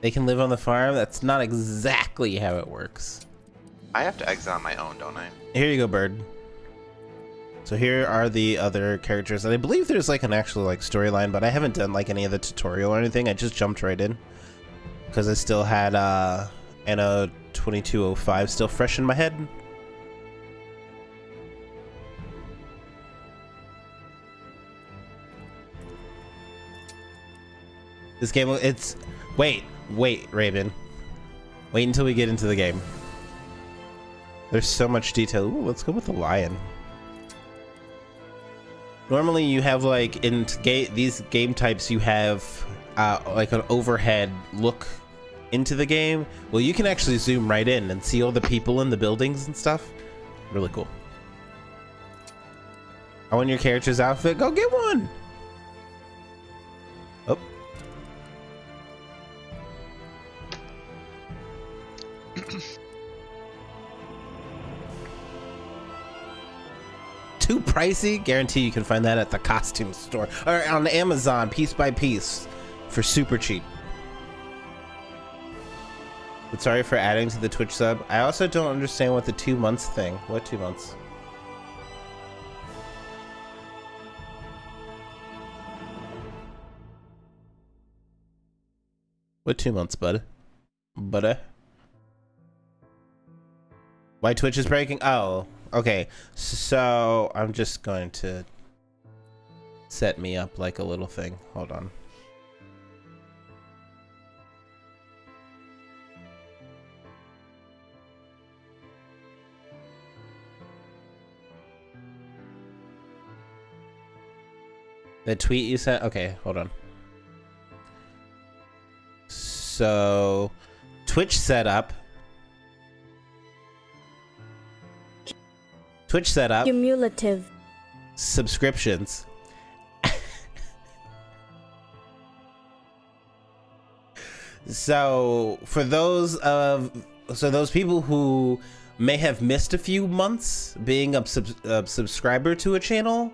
They can live on the farm? That's not exactly how it works. I have to exit on my own, don't I? Here you go, bird. So here are the other characters, and I believe there's like an actual like storyline, but I haven't done like any of the tutorial or anything. I just jumped right in because I still had Anno 2205 still fresh in my head. This game, it's wait, Raven. Wait until we get into the game. There's so much detail. Ooh, let's go with the lion. Normally you have like in these game types you have like an overhead look into the game. Well, you can actually zoom right in and see all the people in the buildings and stuff. Really cool. I want your character's outfit. Go get one. Oh. Too pricey? Guarantee you can find that at the costume store or on Amazon piece by piece for super cheap. But sorry for adding to the Twitch sub. I also don't understand what the 2 months thing. What 2 months? What 2 months, bud? Buddy? Why Twitch is breaking? Oh. Okay, so I'm just going to set me up like a little thing. Hold on. The tweet you sent? Okay, hold on. So, Twitch setup. Twitch setup. Cumulative. Subscriptions. So for those people who may have missed a few months being a subscriber to a channel,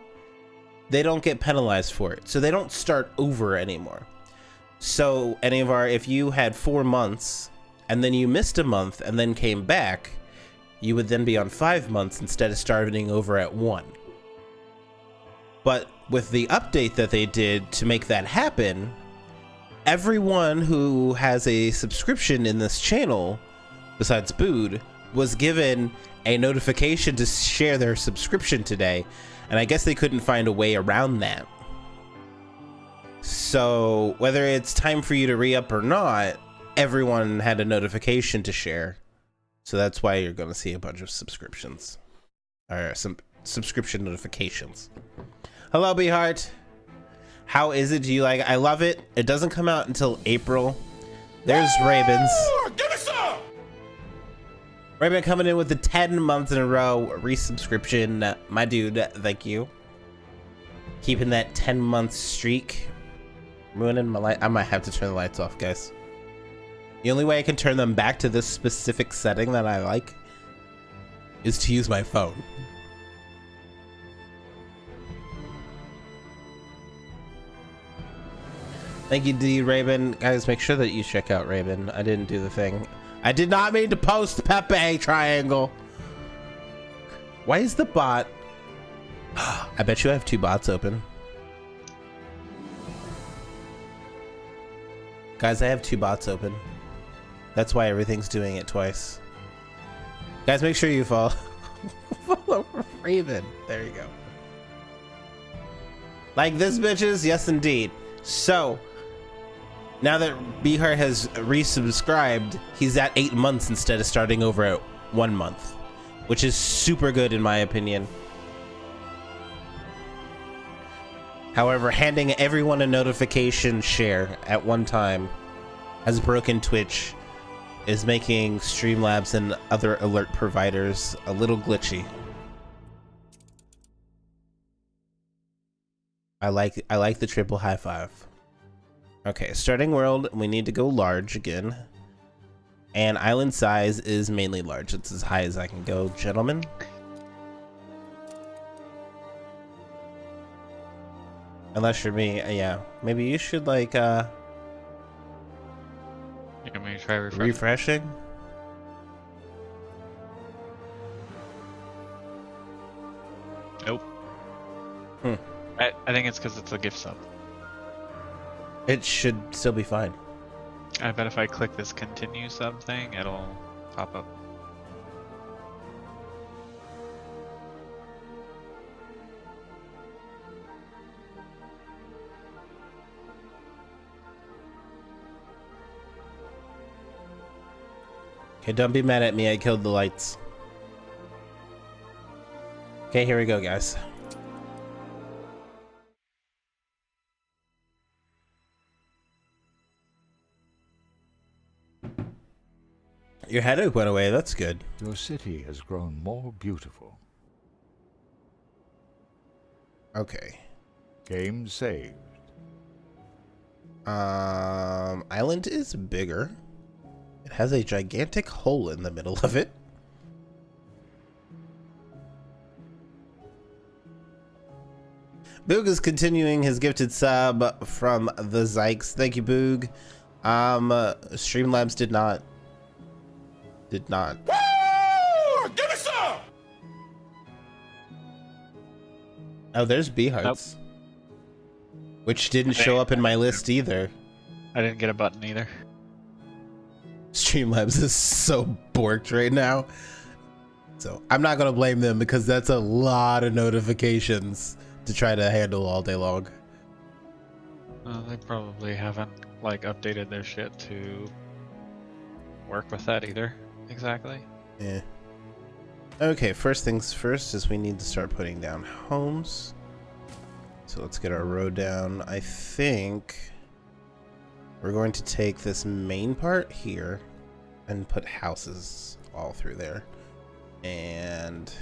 they don't get penalized for it. So they don't start over anymore. So if you had 4 months and then you missed a month and then came back, you would then be on 5 months instead of starting over at 1. But with the update that they did to make that happen, everyone who has a subscription in this channel, besides Bood, was given a notification to share their subscription today, and I guess they couldn't find a way around that. So whether it's time for you to re-up or not, everyone had a notification to share. So that's why you're going to see a bunch of subscriptions. Or some subscription notifications. Hello, Beheart. How is it? Do you like it? I love it. It doesn't come out until April. There's Ravens. Give me some! Raven coming in with the 10 months in a row resubscription. My dude, thank you. Keeping that 10-month streak. Ruining my light. I might have to turn the lights off, guys. The only way I can turn them back to this specific setting that I like is to use my phone. Thank you, D. Raven. Guys, make sure that you check out Raven. I didn't do the thing. I did not mean to post Pepe triangle. Why is the bot? I bet you I have 2 bots open. Guys, I have 2 bots open. That's why everything's doing it twice. Guys, make sure you follow Raven. There you go. Like this, bitches? Yes, indeed. So, now that Bihar has resubscribed, he's at 8 months instead of starting over at 1 month, which is super good in my opinion. However, handing everyone a notification share at one time has broken Twitch, is making Streamlabs and other alert providers a little glitchy. I like the triple high five. Okay, starting world, we need to go large again. And island size is mainly large. It's as high as I can go, gentlemen. Unless you're me, yeah. Maybe you should like You want me to try refreshing? Nope. Hmm. I think it's because it's a gift sub. It should still be fine. I bet if I click this continue sub thing, it'll pop up. Okay, don't be mad at me. I killed the lights. Okay, here we go, guys. Your headache went away. That's good. Your city has grown more beautiful. Okay. Game saved. Island is bigger. It has a gigantic hole in the middle of it. Boog is continuing his gifted sub from the Zykes. Thank you, Boog. Streamlabs did not. Woo! Give me some! Oh, there's B-Hearts. Nope. Which didn't show up in my list either. I didn't get a button either. Streamlabs is so borked right now. So I'm not gonna blame them because that's a lot of notifications to try to handle all day long. They probably haven't like updated their shit to work with that either. Exactly. Yeah. Okay, first things first is we need to start putting down homes. So let's get our road down. I think we're going to take this main part here and put houses all through there. And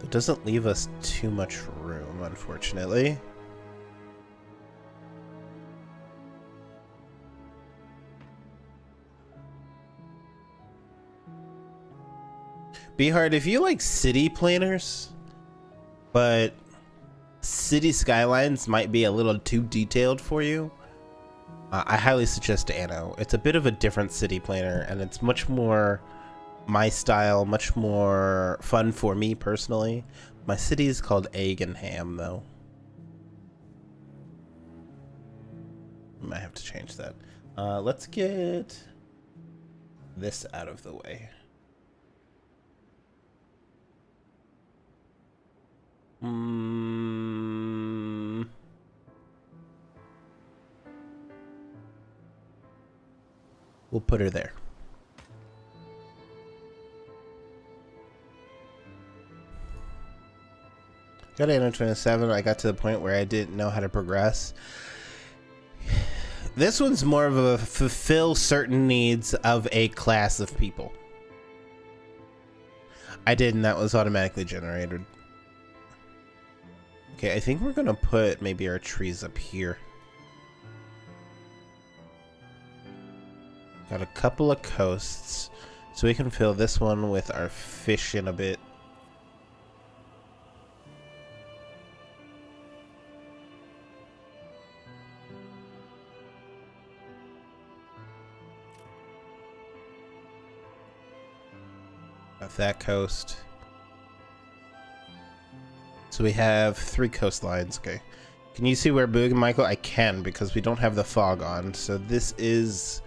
it doesn't leave us too much room, unfortunately. Behard, if you like city planners, but city skylines might be a little too detailed for you, I highly suggest Anno. It's a bit of a different city planner, and it's much more my style, much more fun for me personally. My city is called Egg and Ham, though. I might have to change that. Let's get this out of the way. We'll put her there. Got Anno 27. I got to the point where I didn't know how to progress. This one's more of a fulfill certain needs of a class of people. I did, and that was automatically generated. Okay, I think we're gonna put maybe our trees up here. Got a couple of coasts, so we can fill this one with our fish in a bit. Got that coast. So we have 3 coastlines. Okay. Can you see where Boog and Michael? I can because we don't have the fog on. So this is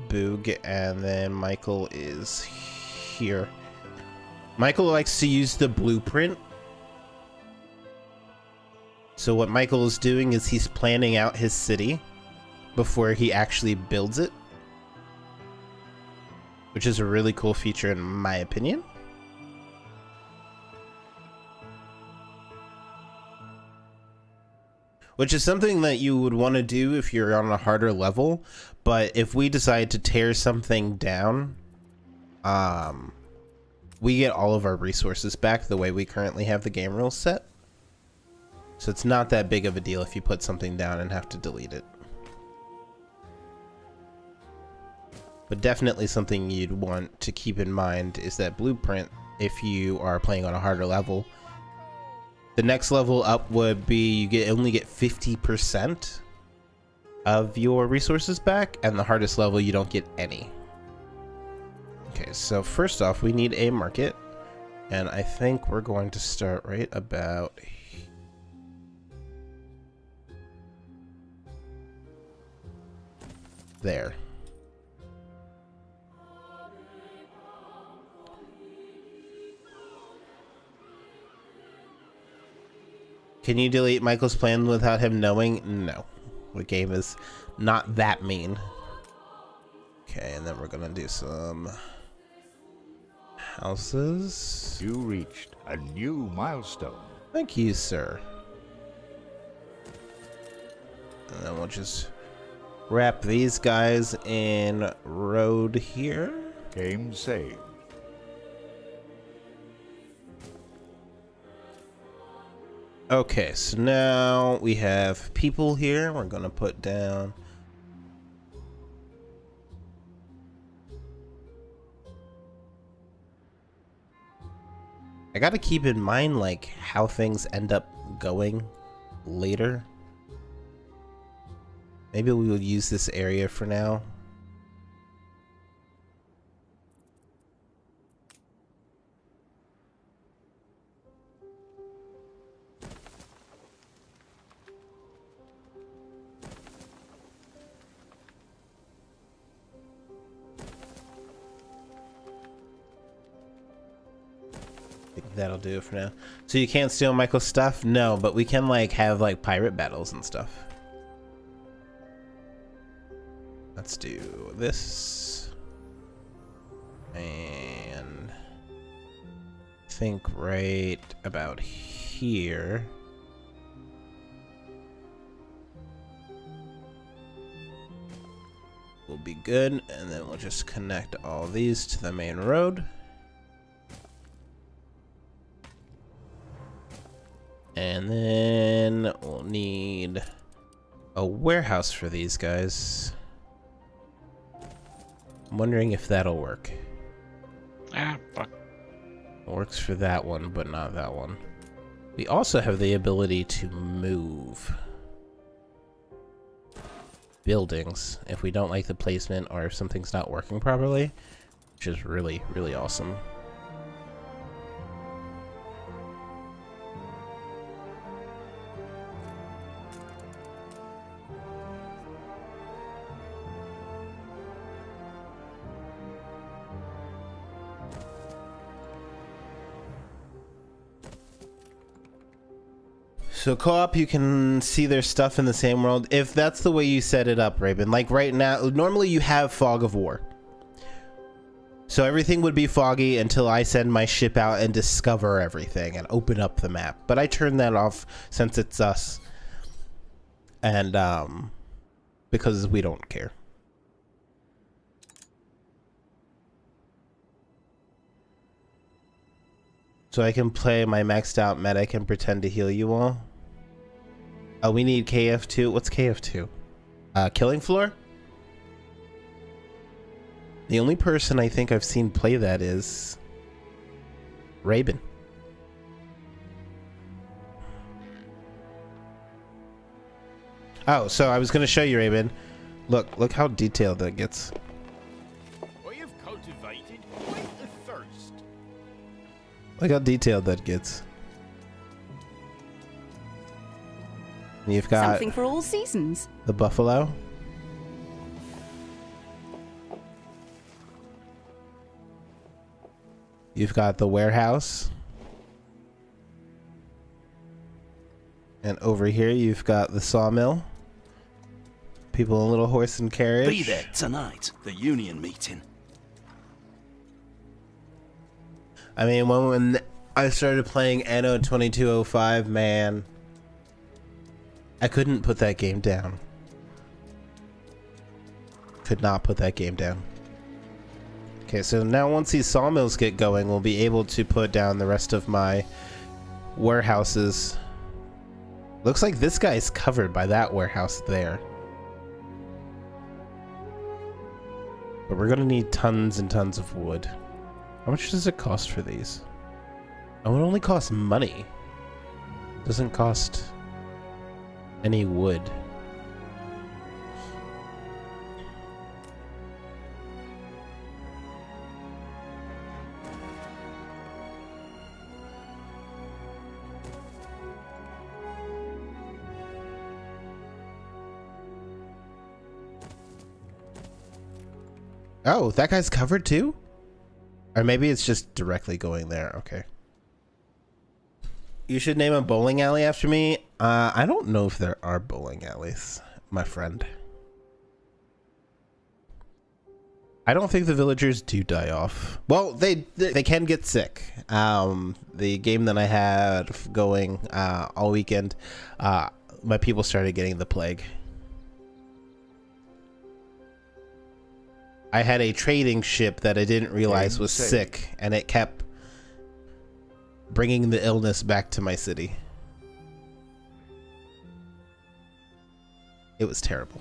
Boog and then Michael is here. Michael likes to use the blueprint. So what Michael is doing is he's planning out his city before he actually builds it, which is a really cool feature in my opinion. Which is something that you would want to do if you're on a harder level, but if we decide to tear something down, we get all of our resources back the way we currently have the game rules set. So it's not that big of a deal if you put something down and have to delete it. But definitely something you'd want to keep in mind is that blueprint if you are playing on a harder level. The next level up would be you only get 50% of your resources back, and the hardest level you don't get any. Okay, so first off, we need a market, and I think we're going to start right about there. Can you delete Michael's plan without him knowing? No. The game is not that mean. Okay, and then we're gonna do some houses. You reached a new milestone. Thank you, sir. And then we'll just wrap these guys in road here. Game saved. Okay, so now we have people here. We're gonna put down I gotta keep in mind like how things end up going later. Maybe we will use this area for now. I think that'll do it for now. So you can't steal Michael's stuff? No, but we can like have like pirate battles and stuff. Let's do this. And I think right about here. Will be good, and then we'll just connect all these to the main road. And then we'll need a warehouse for these guys. I'm wondering if that'll work. Ah, fuck. Works for that one, but not that one. We also have the ability to move buildings if we don't like the placement or if something's not working properly, which is really, really awesome. So co-op, you can see their stuff in the same world if that's the way you set it up, Raven. Like right now, normally you have Fog of War. So everything would be foggy until I send my ship out and discover everything and open up the map. But I turn that off since it's us. And because we don't care. So I can play my maxed out medic and pretend to heal you all. Oh, we need KF2. What's KF2? Killing Floor? The only person I think I've seen play that is Raven. Oh, so I was going to show you, Raven. Look how detailed that gets. I have cultivated quite a thirst. Look how detailed that gets. You've got something for all seasons. The buffalo. You've got the warehouse. And over here you've got the sawmill. People in a little horse and carriage. Be there tonight, the union meeting. I mean, when I started playing Anno 2205, man, I couldn't put that game down. Could not put that game down. Okay, so now once these sawmills get going, we'll be able to put down the rest of my warehouses. Looks like this guy's covered by that warehouse there. But we're gonna need tons and tons of wood. How much does it cost for these? Oh, it only costs money. Doesn't cost any wood. Oh, that guy's covered too? Or maybe it's just directly going there. Okay. You should name a bowling alley after me. I don't know if there are bowling alleys, my friend. I don't think the villagers do die off. Well, they can get sick. The game that I had going all weekend, my people started getting the plague. I had a trading ship that I didn't realize was sick, and it kept bringing the illness back to my city. It was terrible.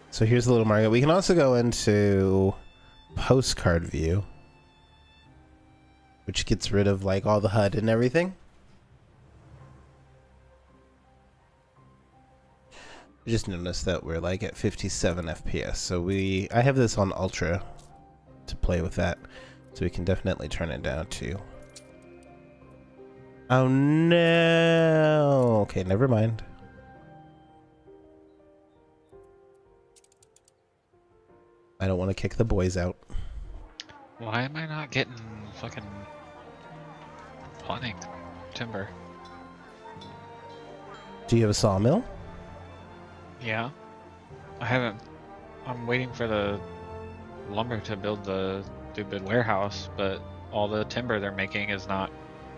So here's the little market. We can also go into postcard view, which gets rid of like all the HUD and everything. I just noticed that we're like at 57 FPS. So I have this on ultra to play with that. So we can definitely turn it down too. Oh no. Okay, never mind. I don't want to kick the boys out. Why am I not getting fucking planting timber? Do you have a sawmill? Yeah. I haven't. I'm waiting for the lumber to build the stupid warehouse, but all the timber they're making is not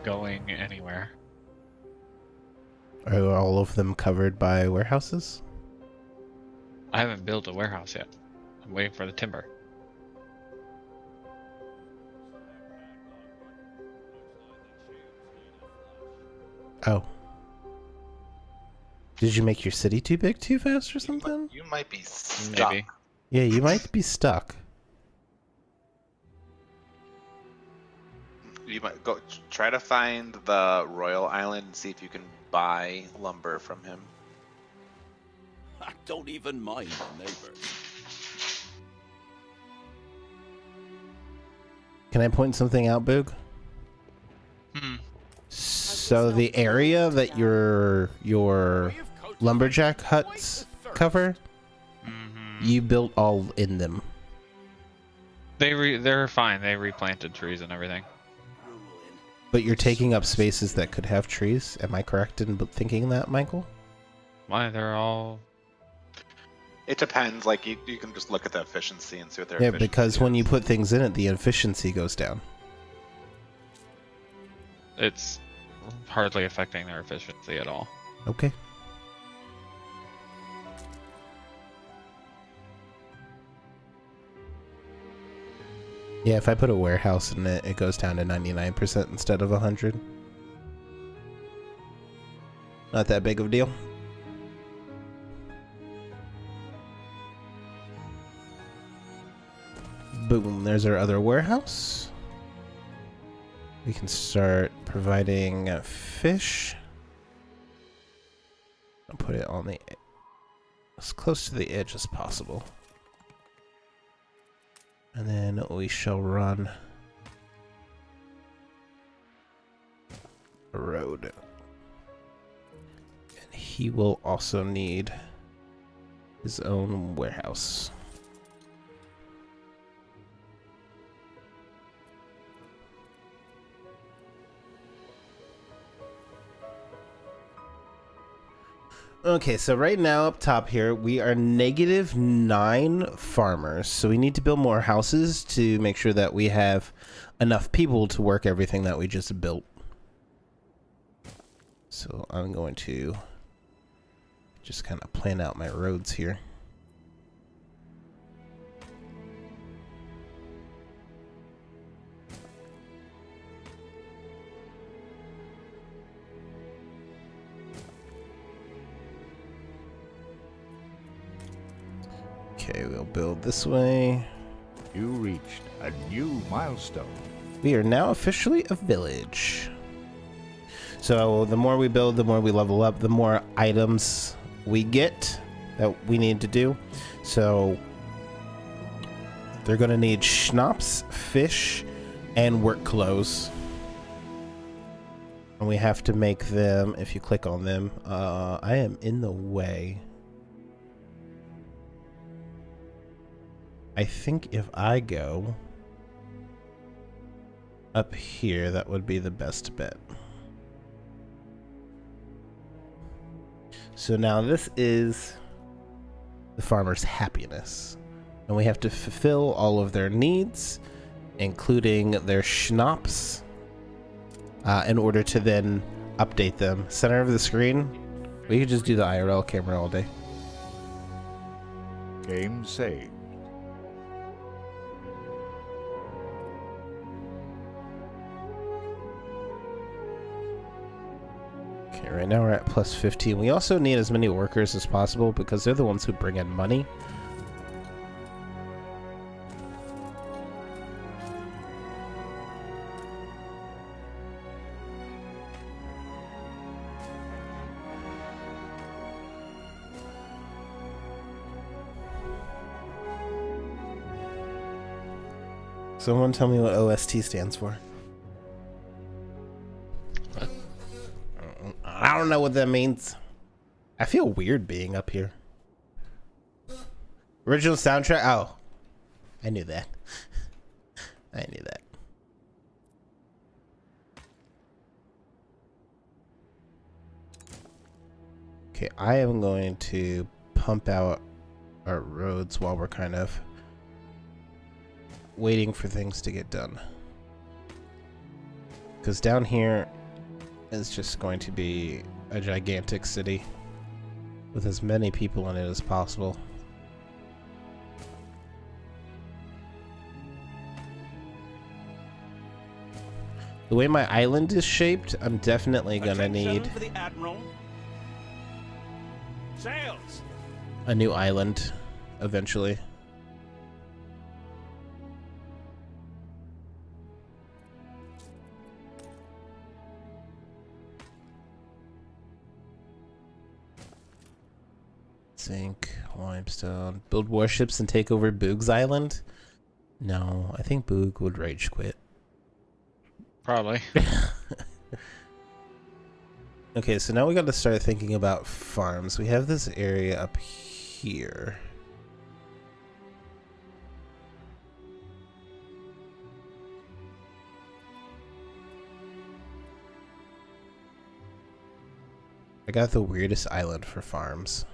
going anywhere. Are all of them covered by warehouses? I haven't built a warehouse yet. I'm waiting for the timber. Oh. Did you make your city too big too fast or something? You might be stuck. Maybe. Yeah, you might be stuck. You might go try to find the Royal Island and see if you can buy lumber from him. I don't even mind the neighbors. Can I point something out, Boog? So the area that your lumberjack huts cover, you built all in them. They're fine. They replanted trees and everything. But you're taking up spaces that could have trees. Am I correct in thinking that, Michael? Why they're all? It depends. Like you can just look at the efficiency and see what their Yeah, efficiency because when is. you put things in it, the efficiency goes down. It's hardly affecting their efficiency at all. Okay. Yeah, if I put a warehouse in it, it goes down to 99% instead of 100. Not that big of a deal. Boom, there's our other warehouse. We can start providing fish. I'll put it on the as close to the edge as possible. And then we shall run a road. And he will also need his own warehouse. Okay, so right now up top here, we are -9 farmers. So we need to build more houses to make sure that we have enough people to work everything that we just built. So I'm going to just kind of plan out my roads here. Okay, we'll build this way. You reached a new milestone. We are now officially a village. So the more we build, the more we level up, the more items we get that we need to do. So they're going to need schnapps, fish, and work clothes. And we have to make them, if you click on them, I am in the way. I think if I go up here, that would be the best bet. So now this is the farmer's happiness. And we have to fulfill all of their needs, including their schnapps, in order to then update them. Center of the screen, we could just do the IRL camera all day. Game saved. Okay, right now we're at plus 15. We also need as many workers as possible because they're the ones who bring in money. Someone tell me what OST stands for. What? I don't know what that means. I feel weird being up here. Original soundtrack? Oh. I knew that. I knew that. Okay, I am going to pump out our roads while we're kind of waiting for things to get done. Because down here is just going to be a gigantic city with as many people in it as possible. The way my island is shaped, I'm definitely gonna need For the Admiral. Sails. a new island eventually. Zinc, limestone. Build warships and take over Boog's island? No, I think Boog would rage quit. Probably. Okay, so now we got to start thinking about farms. We have this area up here. I got the weirdest island for farms.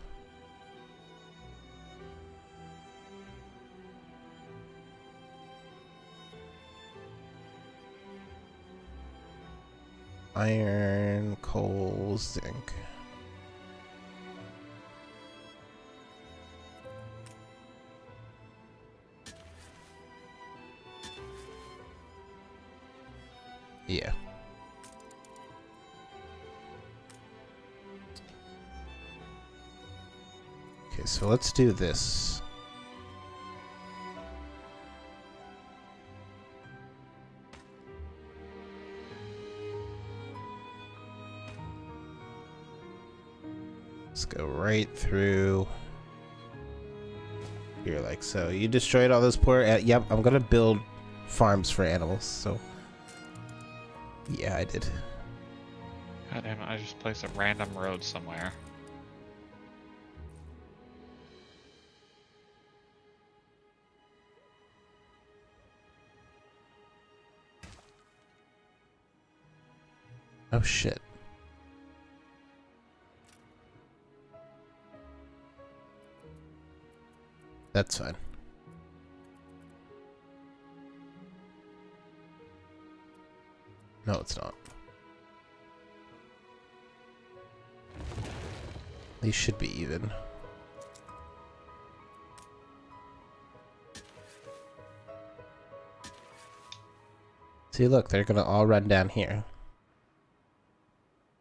Iron, coal, zinc. Yeah. Okay, so let's do this. Let's go right through here like so. You destroyed all those poor... yep, I'm gonna build farms for animals, so... Yeah, I did. God damn it, I just placed a random road somewhere. Oh shit. That's fine. No, it's not. These should be even. See, look, they're gonna all run down here.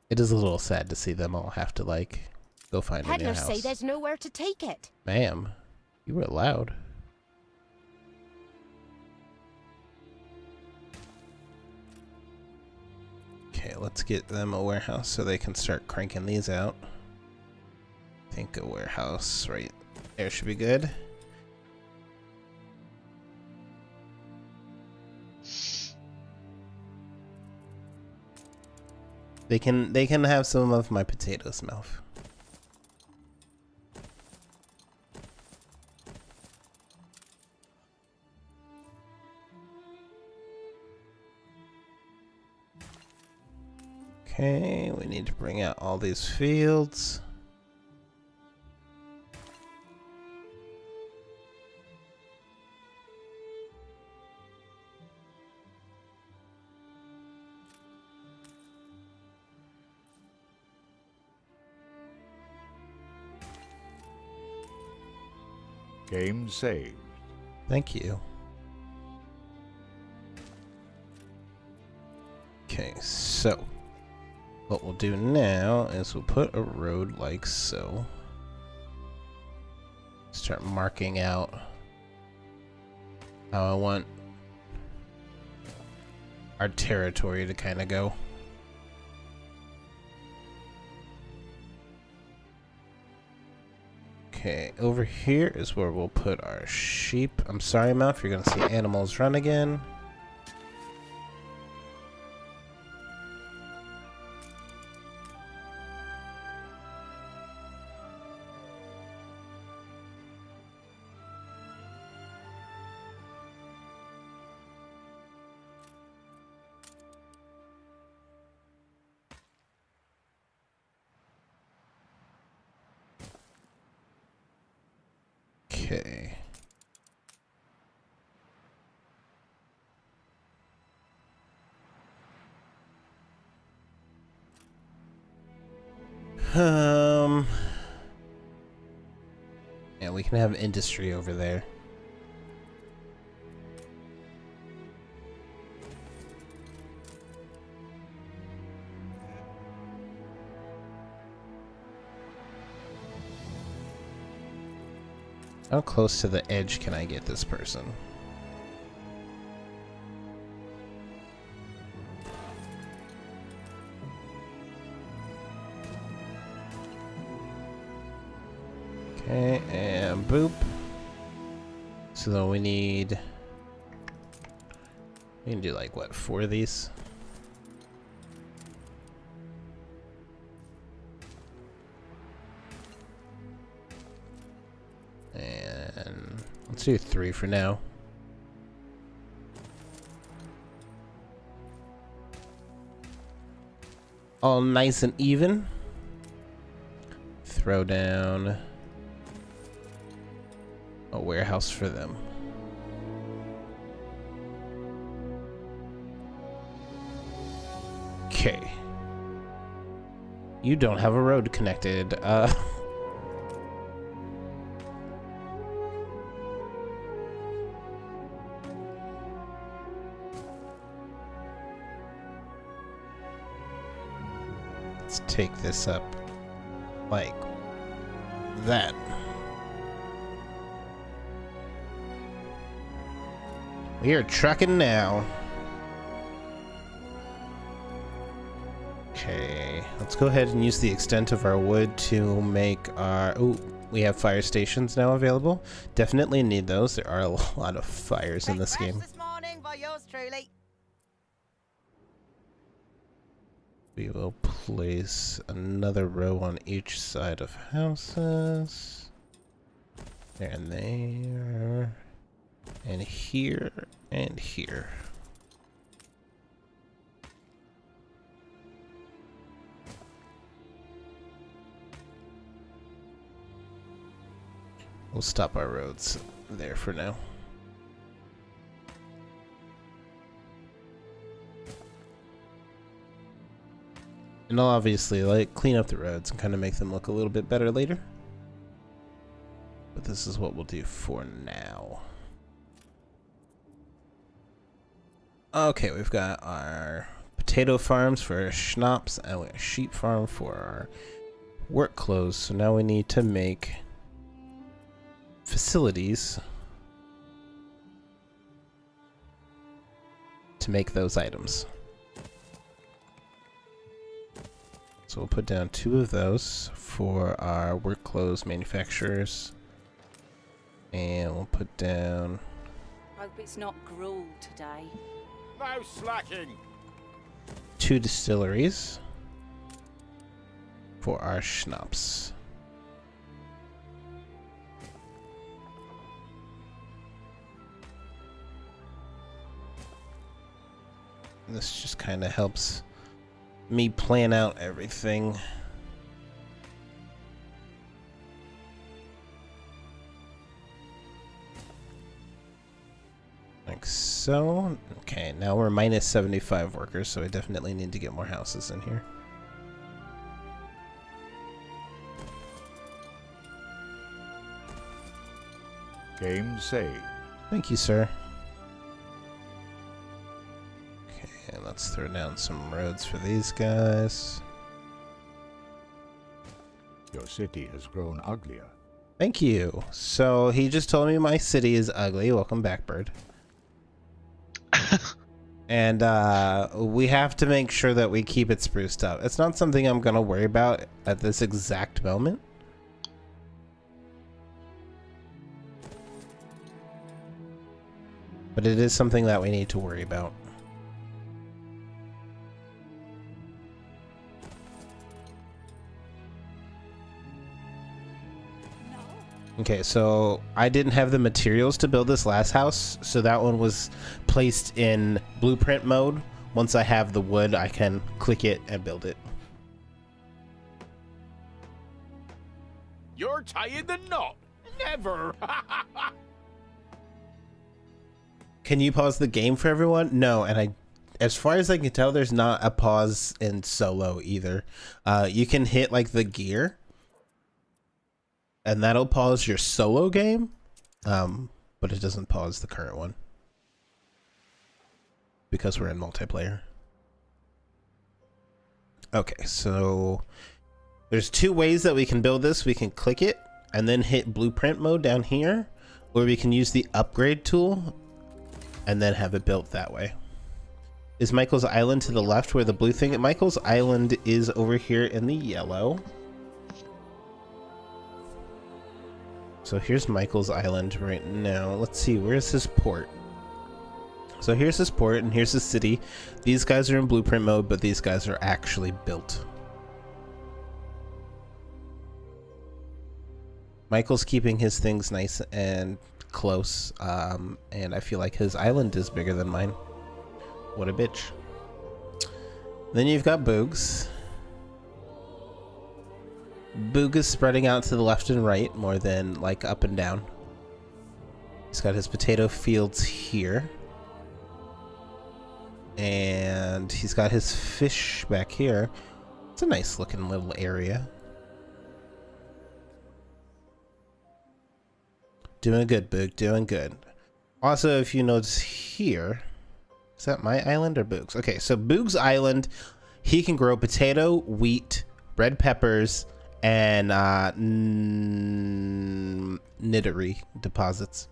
It is a little sad to see them all have to, like, go find a new Peddlers house. say there's nowhere to take it. Ma'am, you were loud. Okay, let's get them a warehouse so they can start cranking these out. I think a warehouse right there should be good. They can have some of my potatoes, Melf. Okay, we need to bring out all these fields. Game saved. Thank you. Okay, so what we'll do now is we'll put a road like so. Start marking out how I want our territory to kind of go. Okay, over here is where we'll put our sheep. I'm sorry, Mount, if you're going to see animals run again. Okay. Yeah, we can have industry over there. How close to the edge can I get this person? Okay, and boop. So then we can do like what, 4 of these? And let's do 3 for now. All nice and even. Throw down a warehouse for them. Okay. You don't have a road connected. Let's take this up like that. We are trucking now. Okay, let's go ahead and use the extent of our wood to make our... Oh, we have fire stations now available. Definitely need those. There are a lot of fires in this game. This morning by yours truly. We will place another row on each side of houses. There and there. And here and here. We'll stop our roads there for now. And I'll obviously like clean up the roads and kind of make them look a little bit better later. But this is what we'll do for now. Okay, we've got our potato farms for our schnapps and we have a sheep farm for our work clothes. So now we need to make facilities to make those items. So we'll put down 2 of those for our work clothes manufacturers. And we'll put down... Hope it's not gruel today. No slacking. 2 distilleries for our schnapps. And this just kind of helps me plan out everything. Like so. Okay, now we're minus 75 workers, so I definitely need to get more houses in here. Game saved. Thank you, sir. Okay, let's throw down some roads for these guys. Your city has grown uglier. Thank you. So he just told me my city is ugly. Welcome back, bird. And we have to make sure that we keep it spruced up. It's not something I'm going to worry about at this exact moment. But it is something that we need to worry about. Okay, so I didn't have the materials to build this last house, so that one was placed in blueprint mode. Once I have the wood, I can click it and build it. You're tying the knot. Never. Can you pause the game for everyone? No, and as far as I can tell, there's not a pause in solo either. You can hit like the gear, and that'll pause your solo game, but it doesn't pause the current one because we're in multiplayer. Okay, so there's two ways that we can build this. We can click it and then hit blueprint mode down here, or we can use the upgrade tool and then have it built that way. Is Michael's Island to the left where the blue thing? Michael's Island is over here in the yellow. So here's Michael's Island right now. Let's see, where's his port? So here's his port and here's his city. These guys are in blueprint mode, but these guys are actually built. Michael's keeping his things nice and close, and I feel like his island is bigger than mine. What a bitch. Then you've got Boogs. Boog is spreading out to the left and right more than like up and down. He's got his potato fields here. And he's got his fish back here. It's a nice looking little area. Doing good, Boog, doing good. Also, if you notice here, is that my island or Boog's? Okay, so Boog's Island, he can grow potato, wheat, red peppers, and knittery deposits.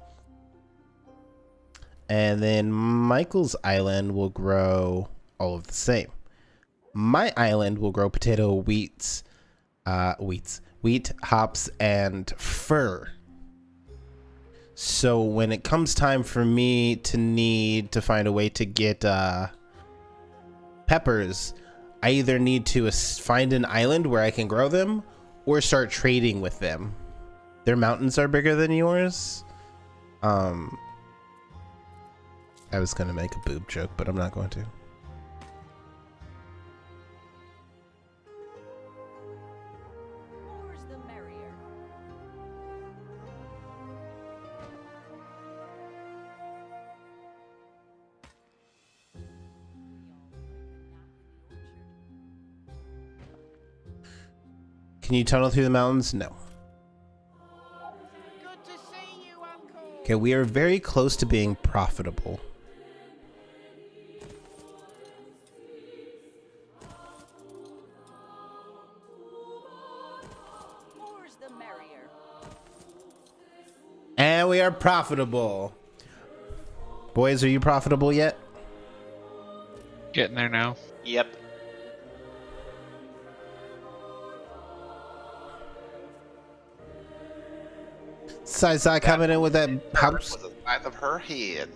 And then Michael's Island will grow all of the same. My island will grow potato, wheat, hops, and fur. So when it comes time for me to need to find a way to get peppers, I either need to find an island where I can grow them or start trading with them. Their mountains are bigger than yours. I was gonna make a boob joke, but I'm not going to. More's the merrier. Can you tunnel through the mountains? No. Good to see you, Uncle. Okay, we are very close to being profitable. More's the merrier. And we are profitable. Boys, are you profitable yet? Getting there now. Yep. Sai coming in with that house. Was the size of her head.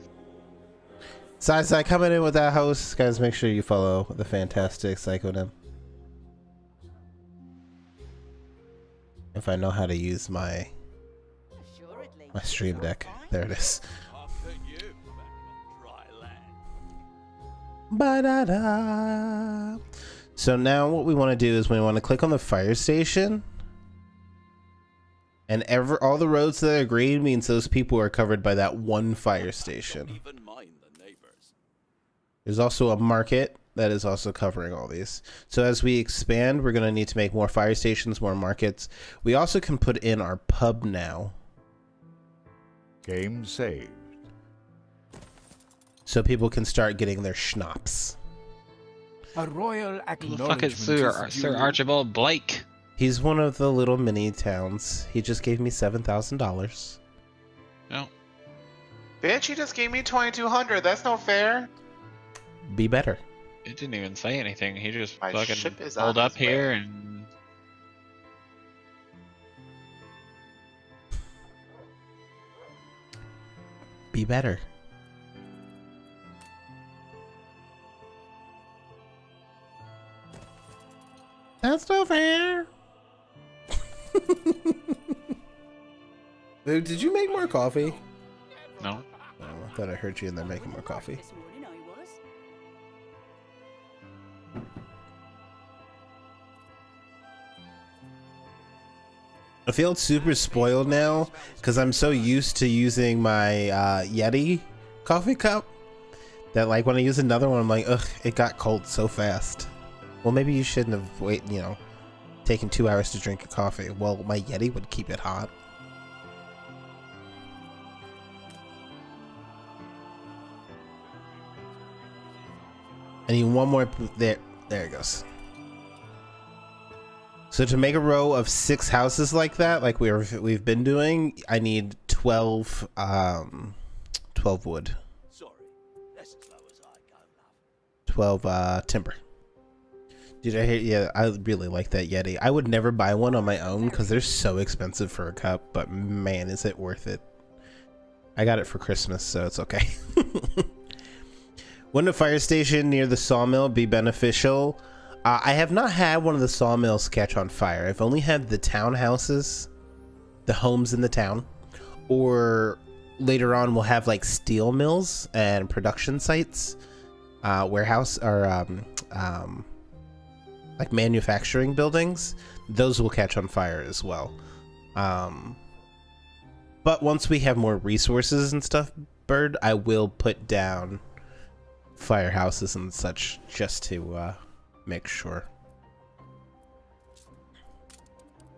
Sai coming in with that house. Guys, make sure you follow the fantastic Psychonym. If I know how to use my Assuredly. stream deck. There it is. After you, back on dry land. Ba-da-da. So now what we want to do is we want to click on the fire station. And all the roads that are green means those people are covered by that one fire station. Even mind the neighbors. There's also a market that is also covering all these. So as we expand, we're going to need to make more fire stations, more markets. We also can put in our pub now. Game saved. So people can start getting their schnapps. A royal Who the fuck is Sir due. Archibald Blake? He's one of the little mini towns. He just gave me $7,000. No. Bitch, you just gave me 2,200. That's no fair. Be better. It didn't even say anything. He just My fucking ship is pulled on up its here way. and Be better. That's no fair. Dude, did you make more coffee? no. Oh, I thought I heard you in there making more coffee. This morning I was. I feel super spoiled now because I'm so used to using my Yeti coffee cup that like when I use another one, I'm like, ugh, it got cold so fast. Well, maybe you shouldn't have taken 2 hours to drink a coffee. Well, my Yeti would keep it hot. I need one more. There it goes. So to make a row of 6 houses like that, like we've been doing, I need 12 wood. Sorry, that's as low as I go, love. 12 timber. Dude, I really like that Yeti. I would never buy one on my own because they're so expensive for a cup, but man, is it worth it. I got it for Christmas, so it's okay. Wouldn't a fire station near the sawmill be beneficial? I have not had one of the sawmills catch on fire. I've only had the townhouses, the homes in the town, or later on we'll have like steel mills and production sites, warehouse or like manufacturing buildings. Those will catch on fire as well. But once we have more resources and stuff, Bird, I will put down firehouses and such just to make sure.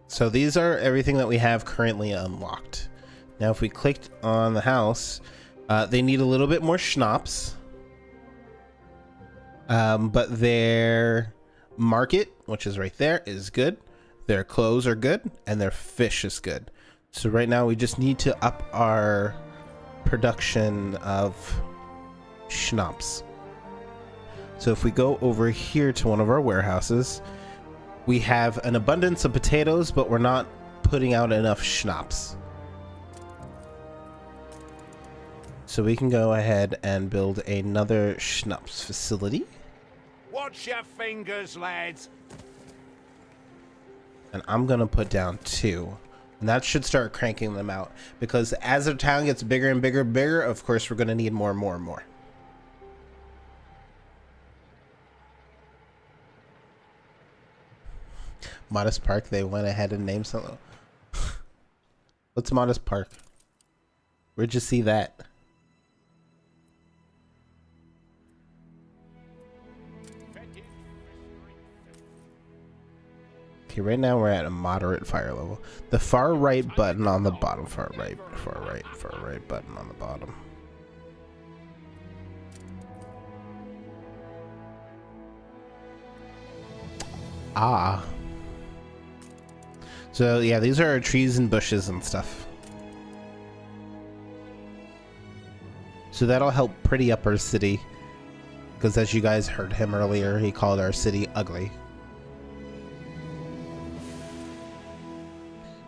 So these are everything that we have currently unlocked. Now if we clicked on the house, they need a little bit more schnapps, but their market, which is right there, is good. Their clothes are good, and their fish is good. So right now we just need to up our production of schnapps. So if we go over here to one of our warehouses, we have an abundance of potatoes, but we're not putting out enough schnapps. So we can go ahead and build another schnapps facility. Watch your fingers, lads. And I'm going to put down 2. And that should start cranking them out. Because as the town gets bigger and bigger and bigger, of course, we're going to need more and more and more. Modest Park, they went ahead and named something. What's Modest Park? Where'd you see that? Okay, right now we're at a moderate fire level. The far right button on the bottom. Far right button on the bottom. Ah. So yeah, these are our trees and bushes and stuff. So that'll help pretty up our city. Because as you guys heard him earlier, he called our city ugly.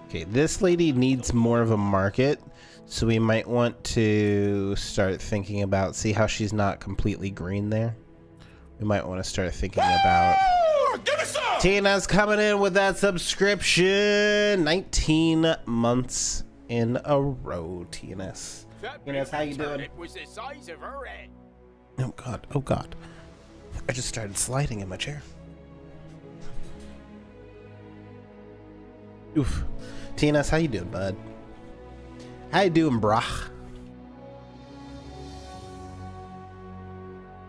Okay, this lady needs more of a market. So we might want to start thinking about, see how she's not completely green there? We might want to start thinking about... Tina's coming in with that subscription. 19 months in a row, TNS. TNS, how you doing? It was the size of her head. Oh god, oh god. I just started sliding in my chair. Oof. TNS, how you doing, bud? How you doing, brah?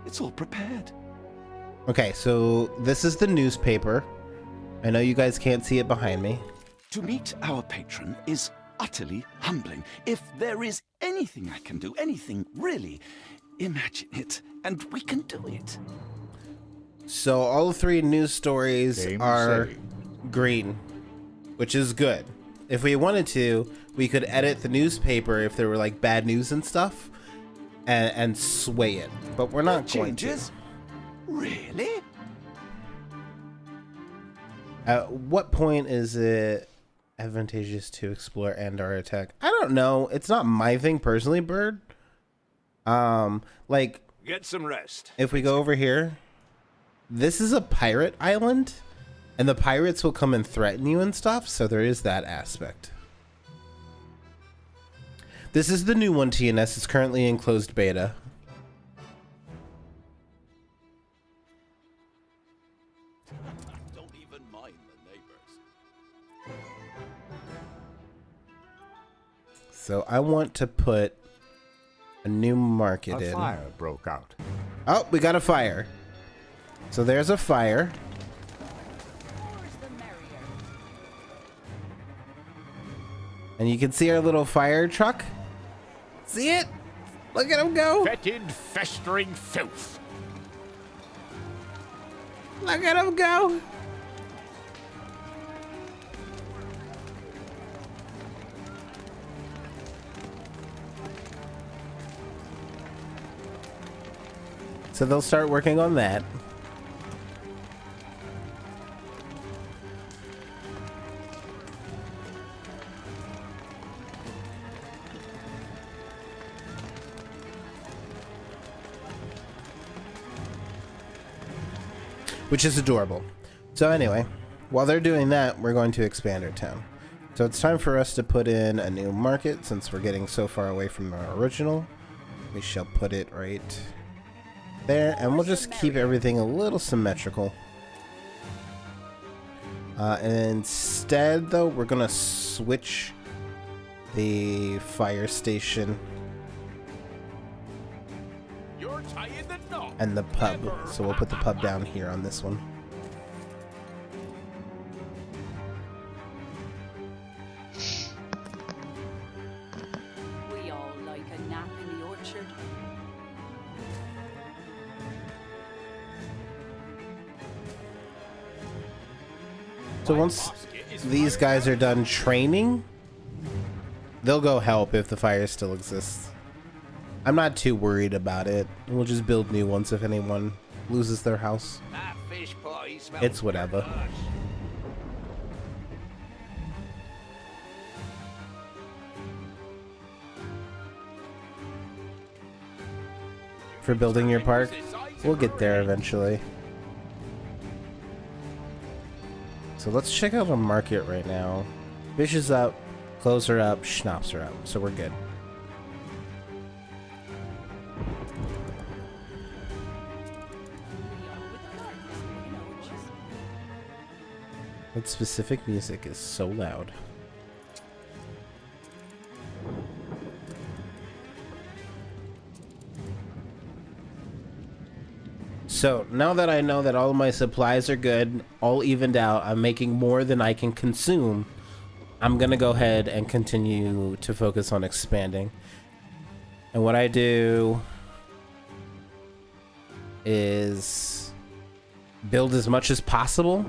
It's all prepared. Okay, so this is the newspaper. I know you guys can't see it behind me. To meet our patron is utterly humbling. If there is anything I can do, anything really, imagine it, and we can do it. So all three news stories Game are say. green, which is good. If we wanted to, we could edit the newspaper if there were like bad news and stuff and sway it, but we're not going to. Changes? Really? At what point is it advantageous to explore and/or attack? I don't know. It's not my thing personally, Bird. Like, Get some rest. if we go over here, this is a pirate island, and the pirates will come and threaten you and stuff, so there is that aspect. This is the new one, TNS. It's currently in closed beta. Don't even mind the neighbors. So I want to put a new market A in. fire broke out. Oh, we got a fire. So there's a fire. More is the merrier. And you can see our little fire truck. See it? Look at him go. Fetid, festering filth. Look at him go. So they'll start working on that. Which is adorable. So anyway, while they're doing that, we're going to expand our town. So it's time for us to put in a new market since we're getting so far away from our original. We shall put it right there, and we'll just keep everything a little symmetrical. Instead, though, we're gonna switch the fire station You're tying the knot. and the pub. So we'll put the pub down here on this one. We all like a nap in the orchard. So once these guys are done training, they'll go help if the fire still exists. I'm not too worried about it. We'll just build new ones if anyone loses their house. That fish pie smells It's whatever. fresh. For building your park, we'll get there eventually. So let's check out a market right now. Fish is up, clothes are up, schnapps are up, so we're good. We are with the darkness, you know, just That specific music is so loud. So now that I know that all of my supplies are good, all evened out, I'm making more than I can consume, I'm gonna go ahead and continue to focus on expanding. And what I do is build as much as possible.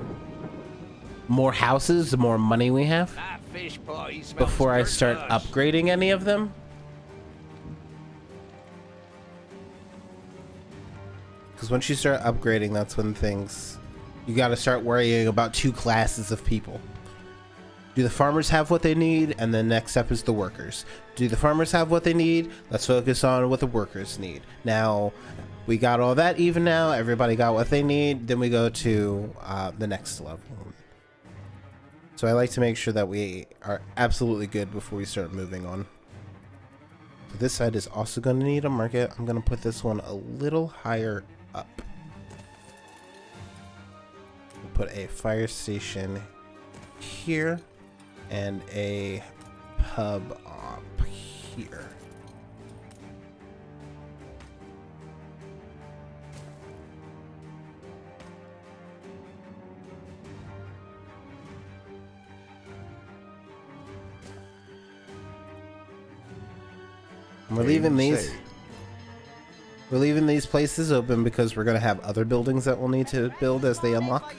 More houses, the more money we have, That fish pie smells before I start fresh. upgrading any of them. Because once you start upgrading, that's when you got to start worrying about two classes of people. Do the farmers have what they need? And the next step is the workers. Do the farmers have what they need? Let's focus on what the workers need. Now, we got all that even now. Everybody got what they need. Then we go to the next level. So I like to make sure that we are absolutely good before we start moving on. So this side is also going to need a market. I'm going to put this one a little higher up. We'll put a fire station here. and a pub up here. And we're leaving these. Saved. We're leaving these places open because we're gonna have other buildings that we'll need to build as they unlock.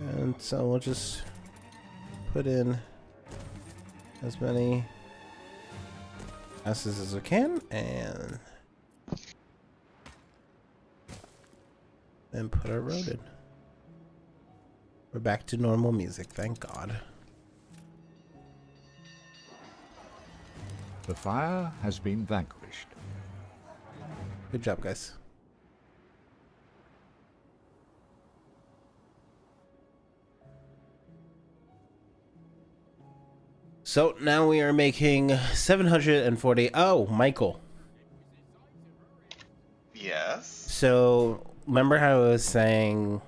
And so we'll just put in as many houses as we can and then put our road in. We're back to normal music, thank God. The fire has been vanquished. Good job, guys. So now we are making 740. Oh, Michael. Yes. So remember how I was saying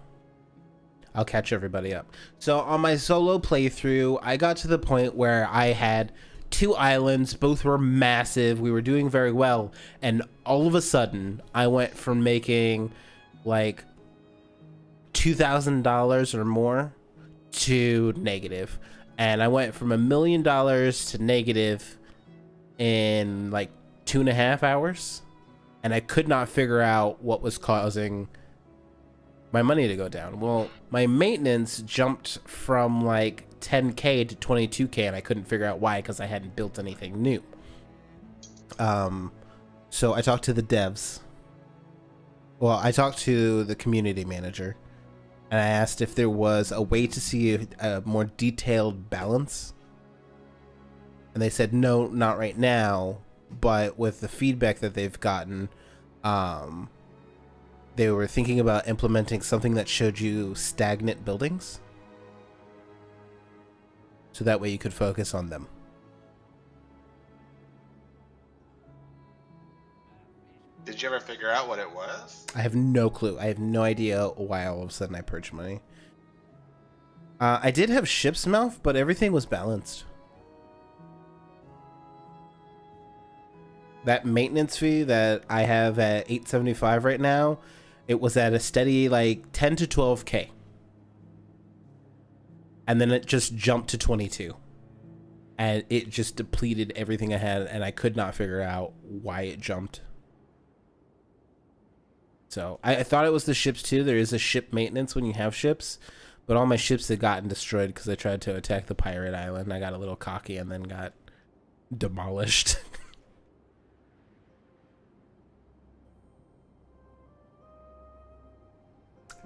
I'll catch everybody up. So on my solo playthrough, I got to the point where I had 2 islands, both were massive, we were doing very well, and all of a sudden I went from making like $2,000 or more to negative. And I went from $1 million to negative in like 2.5 hours. And I could not figure out what was causing my money to go down. Well, my maintenance jumped from like 10K to 22K, and I couldn't figure out why because I hadn't built anything new. So I talked to the devs. Well, I talked to the community manager, and I asked if there was a way to see a more detailed balance. And they said, no, not right now. But with the feedback that they've gotten, they were thinking about implementing something that showed you stagnant buildings. So that way you could focus on them. Did you ever figure out what it was? I have no clue. I have no idea why all of a sudden I purged money. I did have ship's mouth, but everything was balanced. That maintenance fee that I have at $875 right now, it was at a steady like 10 to 12K. And then it just jumped to 22. And it just depleted everything I had, and I could not figure out why it jumped. So I thought it was the ships too. There is a ship maintenance when you have ships, but all my ships had gotten destroyed because I tried to attack the pirate island. I got a little cocky and then got demolished.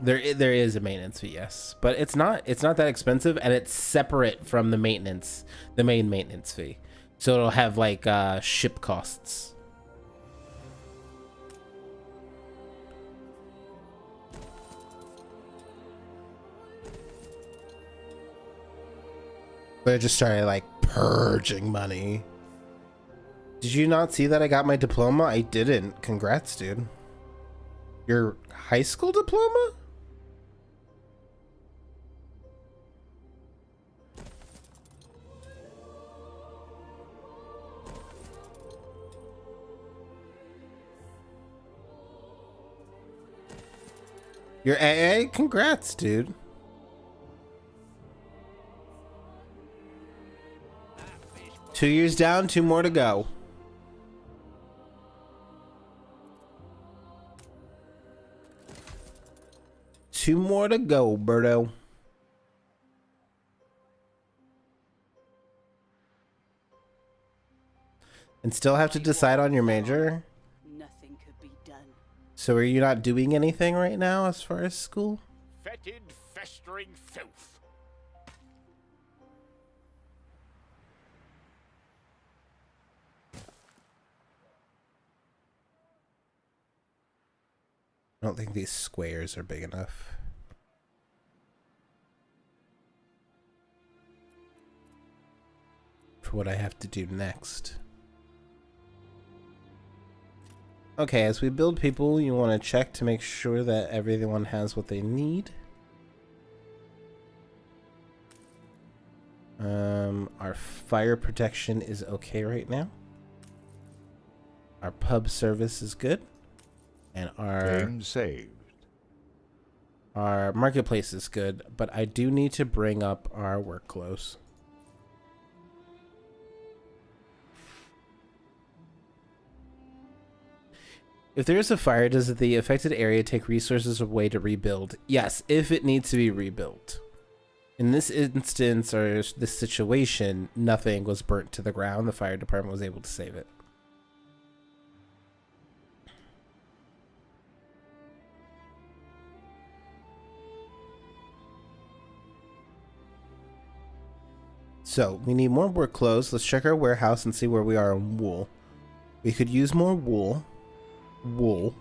There is a maintenance fee, yes, but it's not that expensive, and it's separate from the main maintenance fee. So it'll have like ship costs. But I just started like purging money. Did you not see that I got my diploma? I didn't. Congrats, dude. Your high school diploma? Your AA? Congrats, dude. Two years down, 2 more to go. Two more to go, Berto. And still have to decide on your major? Nothing could be done. So are you not doing anything right now as far as school? Fetid, festering filth. I don't think these squares are big enough. For what I have to do next. Okay, as we build people, you want to check to make sure that everyone has what they need. Our fire protection is okay right now. Our pub service is good. And Game saved. our marketplace is good, but I do need to bring up our work clothes. If there is a fire, does the affected area take resources away to rebuild? Yes, if it needs to be rebuilt. In this instance, or this situation, nothing was burnt to the ground. The fire department was able to save it. So, we need more work clothes. Let's check our warehouse and see where we are on wool. We could use more wool. Wool.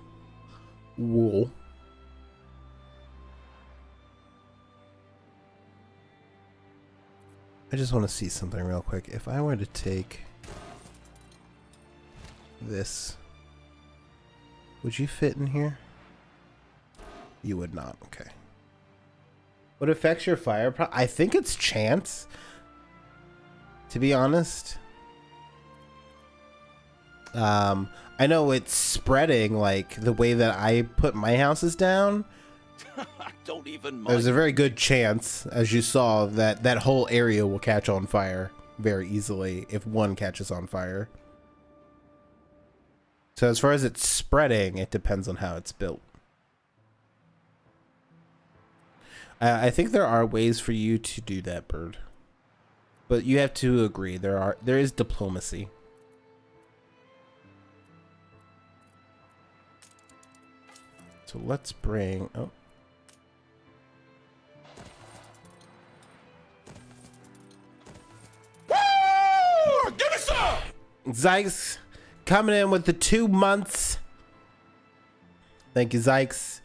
I just want to see something real quick. If I were to take this, would you fit in here? You would not. Okay. What affects your fire? I think it's chance. To be honest. I know it's spreading like the way that I put my houses down. Don't even mind. There's a very good chance, as you saw, that that whole area will catch on fire very easily if one catches on fire. So as far as it's spreading, it depends on how it's built. I think there are ways for you to do that, Bird. But you have to agree, there is diplomacy. So let's bring... Oh. Woo! Give me some! Zykes coming in with the 2 months. Thank you, Zykes.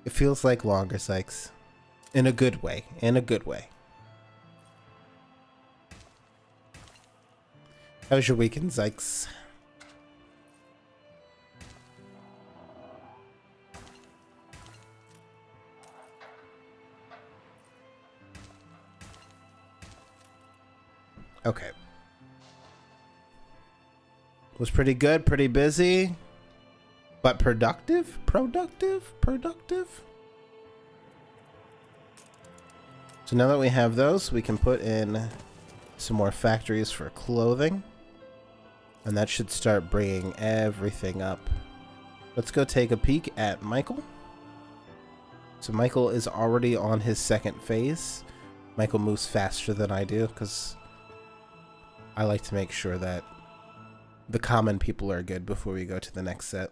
It feels like longer, Zykes. In a good way. In a good way. How was your weekend, Zykes? Okay. Was pretty good, pretty busy, but productive? Productive? So now that we have those, we can put in some more factories for clothing. And that should start bringing everything up. Let's go take a peek at Michael. So Michael is already on his second phase. Michael moves faster than I do because I like to make sure that the common people are good before we go to the next set.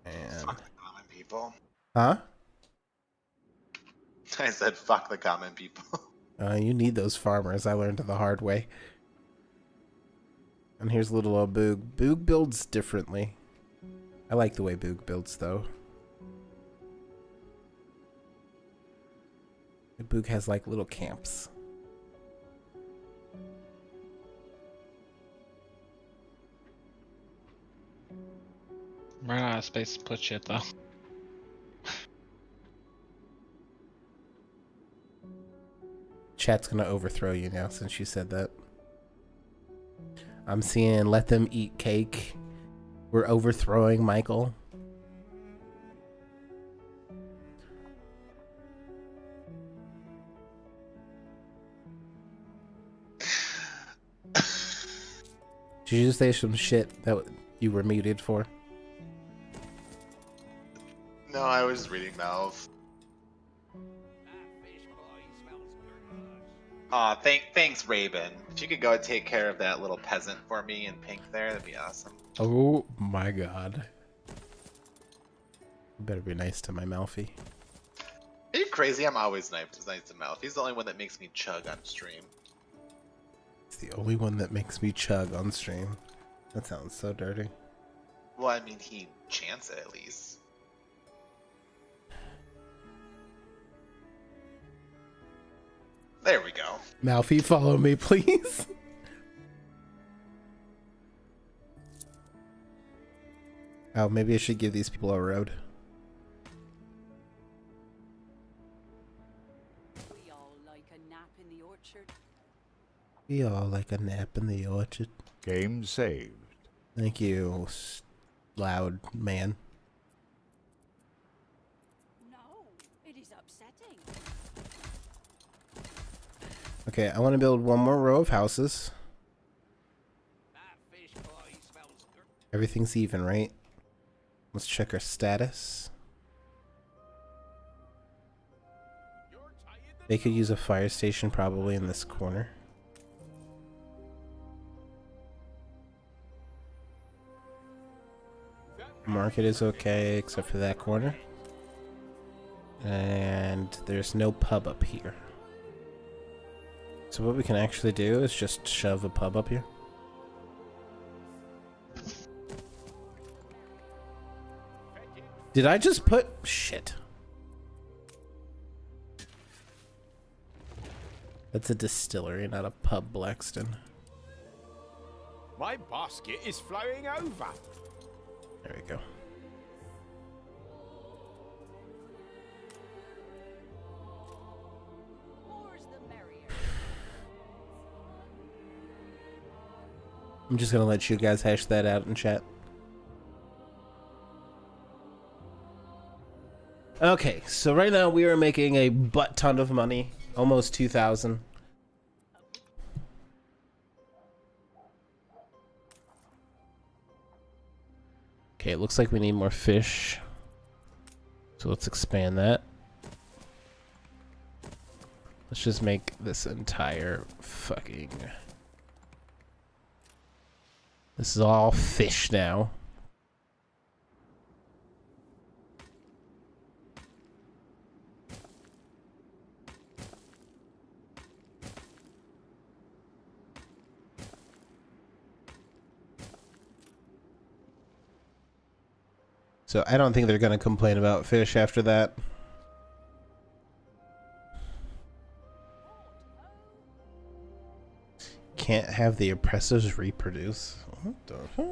And Fuck the common people. huh? I said fuck the common people. You need those farmers. I learned the hard way. And here's little old Boog. Boog builds differently. I like the way Boog builds, though. Boog has like little camps. I'm running out of space to put shit though. Chat's gonna overthrow you now since you said that. I'm seeing let them eat cake. We're overthrowing Michael. Did you just say some shit that you were muted for? No, I was reading mouth. Aw, thanks, Raven. If you could go and take care of that little peasant for me in pink there, that'd be awesome. Oh my god. You better be nice to my Malfi. Are you crazy? I'm always nice to Mouth. He's the only one that makes me chug on stream. It's the only one that makes me chug on stream. That sounds so dirty. Well, I mean, he chants it at least. There we go. Malfi, follow me, please. Oh, maybe I should give these people a road. We all like a nap in the orchard. We all like a nap in the orchard. Game saved. Thank you, loud man. No, it is upsetting. Okay, I want to build one more row of houses. That fish pie smells good. Everything's even, right? Let's check our status. You're tired than They could use a fire station probably in this corner. Market is okay except for that corner. And there's no pub up here. So what we can actually do is just shove a pub up here. Did I just put shit? That's a distillery, not a pub, Blackston. my basket is flowing over. There we go. More's the merrier. I'm just gonna let you guys hash that out in chat. Okay, so right now we are making a butt ton of money, almost 2,000. Okay, it looks like we need more fish. So let's expand that. Let's just make this entire fucking... This is all fish now. So I don't think they're going to complain about fish after that. Can't have the oppressors reproduce. What the fuck?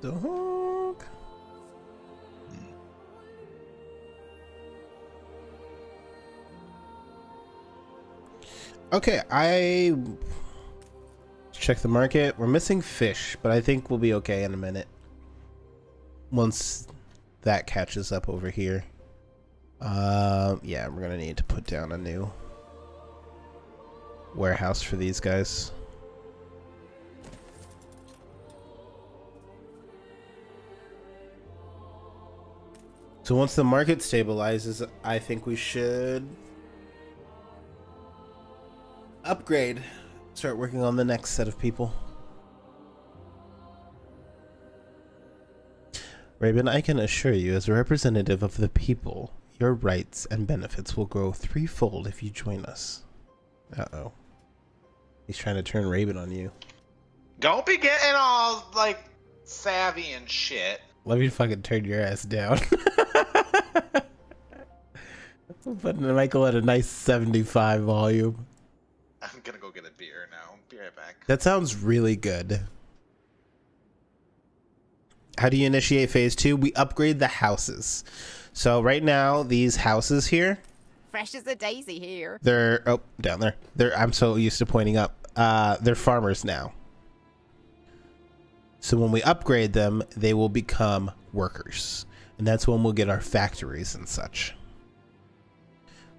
The fuck? Okay, check the market. We're missing fish, but I think we'll be okay in a minute. Once that catches up over here. Yeah, we're gonna need to put down a new warehouse for these guys. So once the market stabilizes, I think we should upgrade. Start working on the next set of people. Raven, I can assure you, as a representative of the people, your rights and benefits will grow threefold if you join us. Uh-oh. He's trying to turn Raven on you. Don't be getting all, like, savvy and shit. Let me fucking turn your ass down. I'm putting Michael at a nice 75 volume. I'm gonna go get a beer now. Be right back. That sounds really good. How do you initiate phase 2? We upgrade the houses. So right now, these houses here, Fresh as a daisy here. they're, oh, down there. I'm so used to pointing up. They're farmers now. So when we upgrade them, they will become workers. And that's when we'll get our factories and such.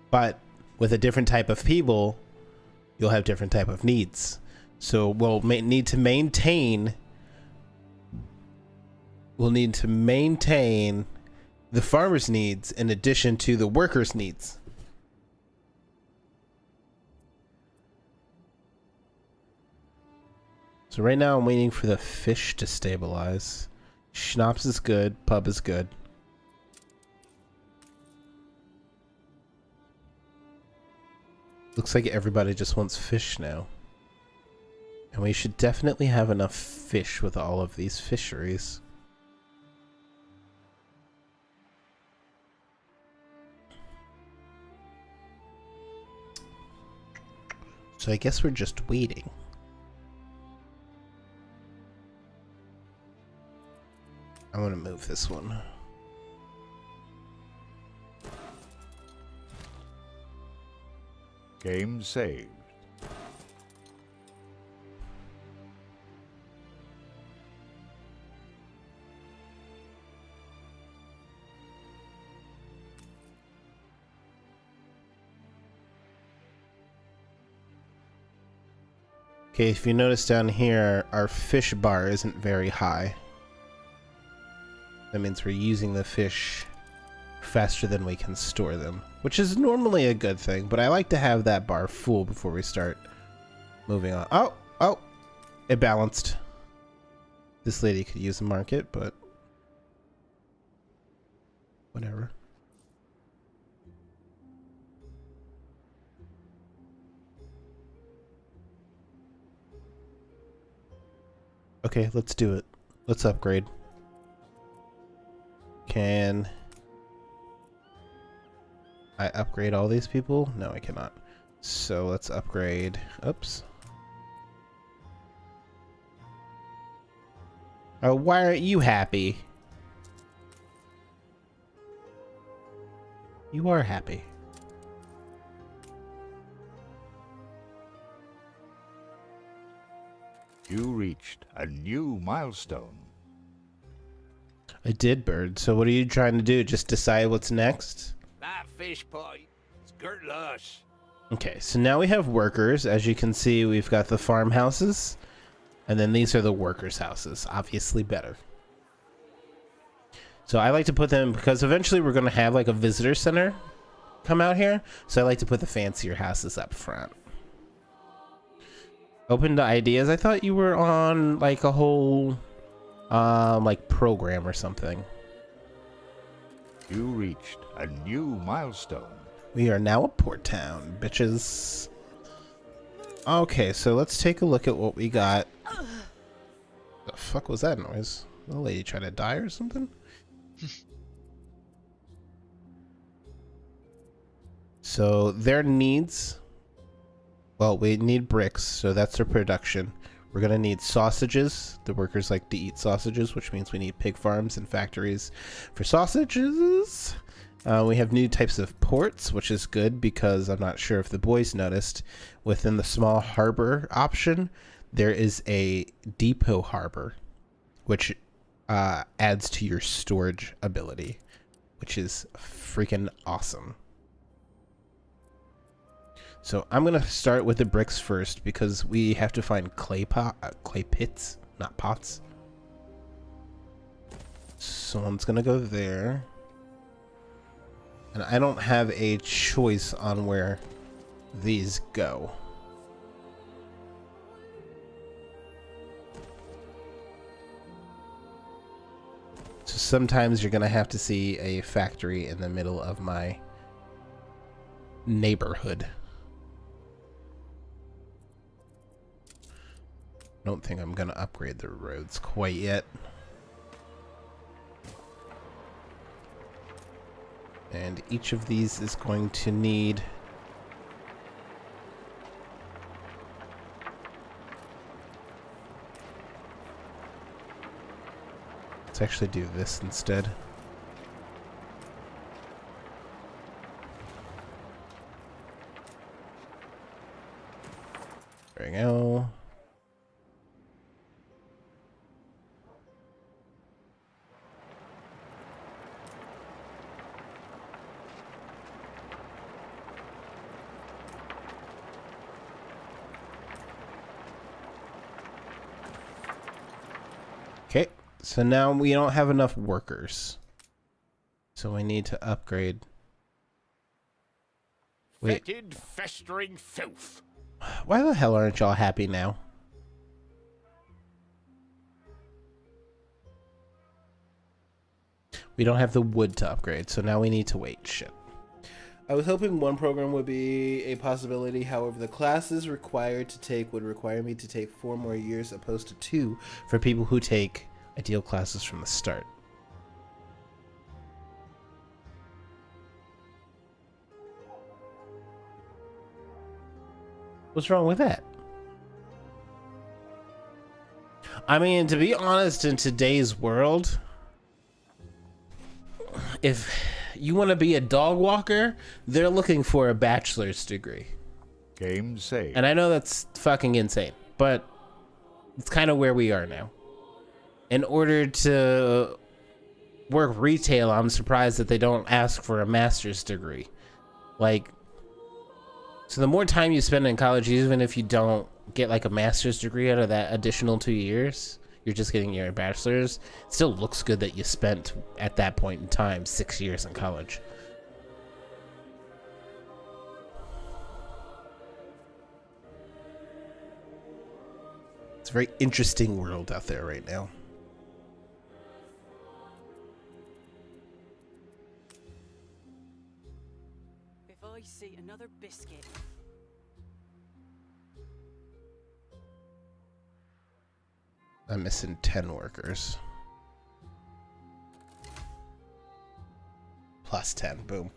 But with a different type of people, you'll have different type of needs. So we'll need to maintain the farmers' needs in addition to the workers' needs. So right now I'm waiting for the fish to stabilize. Schnapps is good, pub is good. Looks like everybody just wants fish now. And we should definitely have enough fish with all of these fisheries. So I guess we're just waiting. I want to move this one. Game saved. Okay, if you notice down here, our fish bar isn't very high. That means we're using the fish faster than we can store them, which is normally a good thing, but I like to have that bar full before we start moving on. Oh, it balanced. This lady could use the market, but whatever. Okay, let's do it. Let's upgrade. Can I upgrade all these people? No, I cannot. So let's upgrade. Oops. Oh, why aren't you happy? You are happy. You reached a new milestone. I did, Bird. So what are you trying to do? Just decide what's next? That fish pie is girt lush. Okay, so now we have workers. As you can see, we've got the farmhouses. And then these are the workers' houses. Obviously better. So I like to put them, because eventually we're going to have like a visitor center come out here. So I like to put the fancier houses up front. Open to ideas. I thought you were on like a whole like program or something. You reached a new milestone. We are now a port town, bitches. Okay, so let's take a look at what we got. The fuck was that noise? The lady trying to die or something? So their needs. Well, we need bricks, so that's their production. We're gonna need sausages. The workers like to eat sausages, which means we need pig farms and factories for sausages. We have new types of ports, which is good because I'm not sure if the boys noticed. Within the small harbor option, there is a depot harbor, which adds to your storage ability, which is freaking awesome. So I'm gonna start with the bricks first because we have to find clay pits, not pots. So one's gonna go there, and I don't have a choice on where these go. So sometimes you're gonna have to see a factory in the middle of my neighborhood. I don't think I'm gonna upgrade the roads quite yet. And each of these is going to need let's actually do this instead. There we go. Okay, so now we don't have enough workers. So we need to upgrade. Wait, Fetid, festering filth. why the hell aren't y'all happy now? We don't have the wood to upgrade, so now we need to wait. Shit. I was hoping one program would be a possibility, however the classes required to take would require me to take 4 more years opposed to 2 for people who take ideal classes from the start. What's wrong with that? I mean, to be honest, in today's world, if you want to be a dog walker, they're looking for a bachelor's degree. Game saved. And I know that's fucking insane, but it's kind of where we are now. In order to work retail, I'm surprised that they don't ask for a master's degree. Like, so the more time you spend in college, even if you don't get like a master's degree out of that additional 2 years, you're just getting your bachelor's, it still looks good that you spent at that point in time 6 years in college. It's a very interesting world out there right now. If I see another biscuit. I'm missing 10 workers. Plus 10, boom.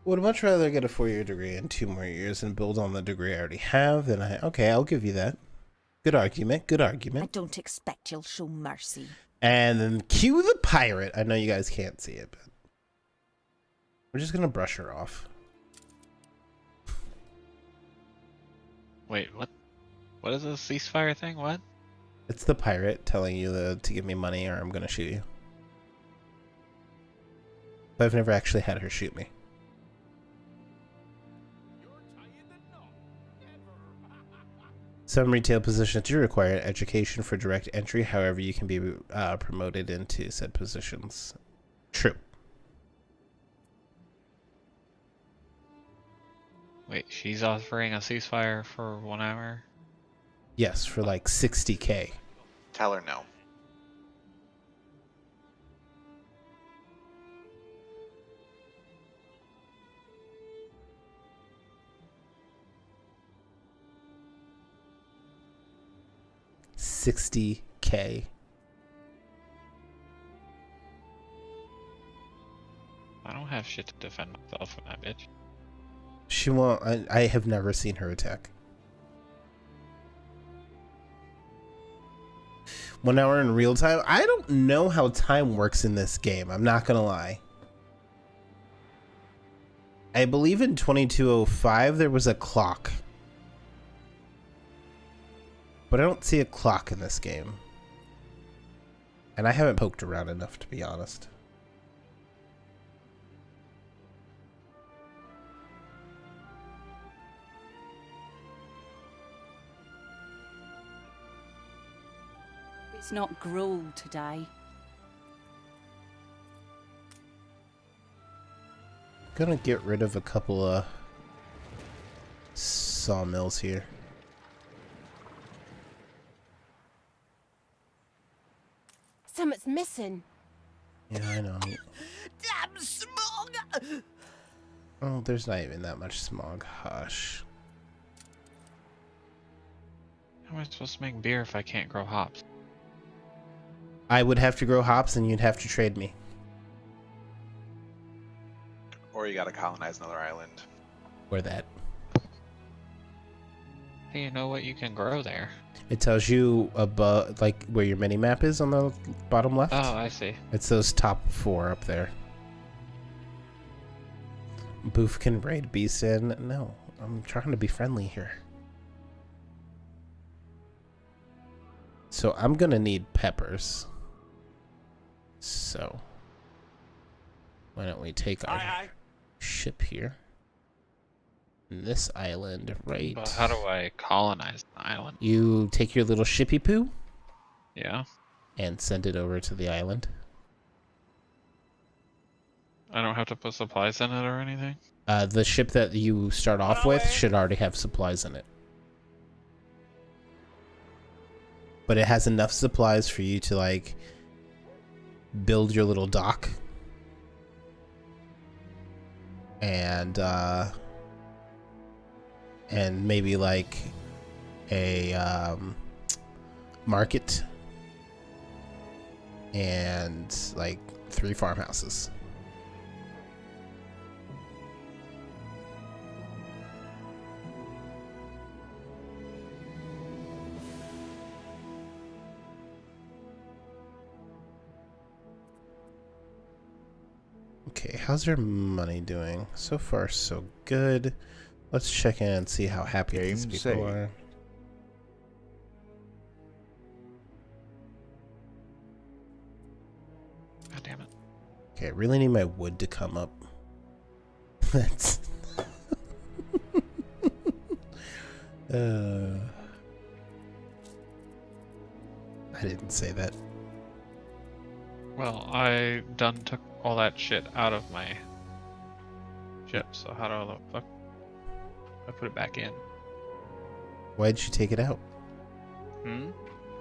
Would much rather get a 4-year degree in 2 more years and build on the degree I already have than okay, I'll give you that. Good argument, good I argument. don't expect you'll show mercy. And then cue the pirate. I know you guys can't see it, but we're just gonna brush her off. Wait, what? What is this ceasefire thing? What? It's the pirate telling you to give me money or I'm gonna shoot you. But I've never actually had her shoot me. Some retail positions do require education for direct entry. However, you can be promoted into said positions. True. Wait, she's offering a ceasefire for 1 hour? Yes, for like 60K. Tell her no. $60K. I don't have shit to defend myself from that bitch. She won't. I have never seen her attack. 1 hour in real time. I don't know how time works in this game. I'm not gonna lie. I believe in 2205 there was a clock, but I don't see a clock in this game, and I haven't poked around enough to be honest. It's not gruel today. Gonna get rid of a couple of sawmills here. Something's missing. Yeah, I know. Damn smog! Oh, there's not even that much smog. Hush. How am I supposed to make beer if I can't grow hops? I would have to grow hops and you'd have to trade me. Or you gotta colonize another island. Or that. How do you know what you can grow there? It tells you above, like where your mini map is on the bottom left. Oh, I see. It's those top 4 up there. Boof can raid beast in. No, I'm trying to be friendly here. So I'm gonna need peppers. So why don't we take our ship here? And this island, right? But how do I colonize the island? You take your little shippy poo Yeah. and send it over to the island. I don't have to put supplies in it or anything? The ship that you start off with should already have supplies in it. But it has enough supplies for you to like build your little dock and maybe like a market and like 3 farmhouses. Okay, how's your money doing? So far, so good. Let's check in and see how happy these Game people saved. are. God damn it. Okay, I really need my wood to come up. That's... I didn't say that. Well, I done took all that shit out of my ship, so how do the fuck I put it back in? Why'd you take it out? Hmm?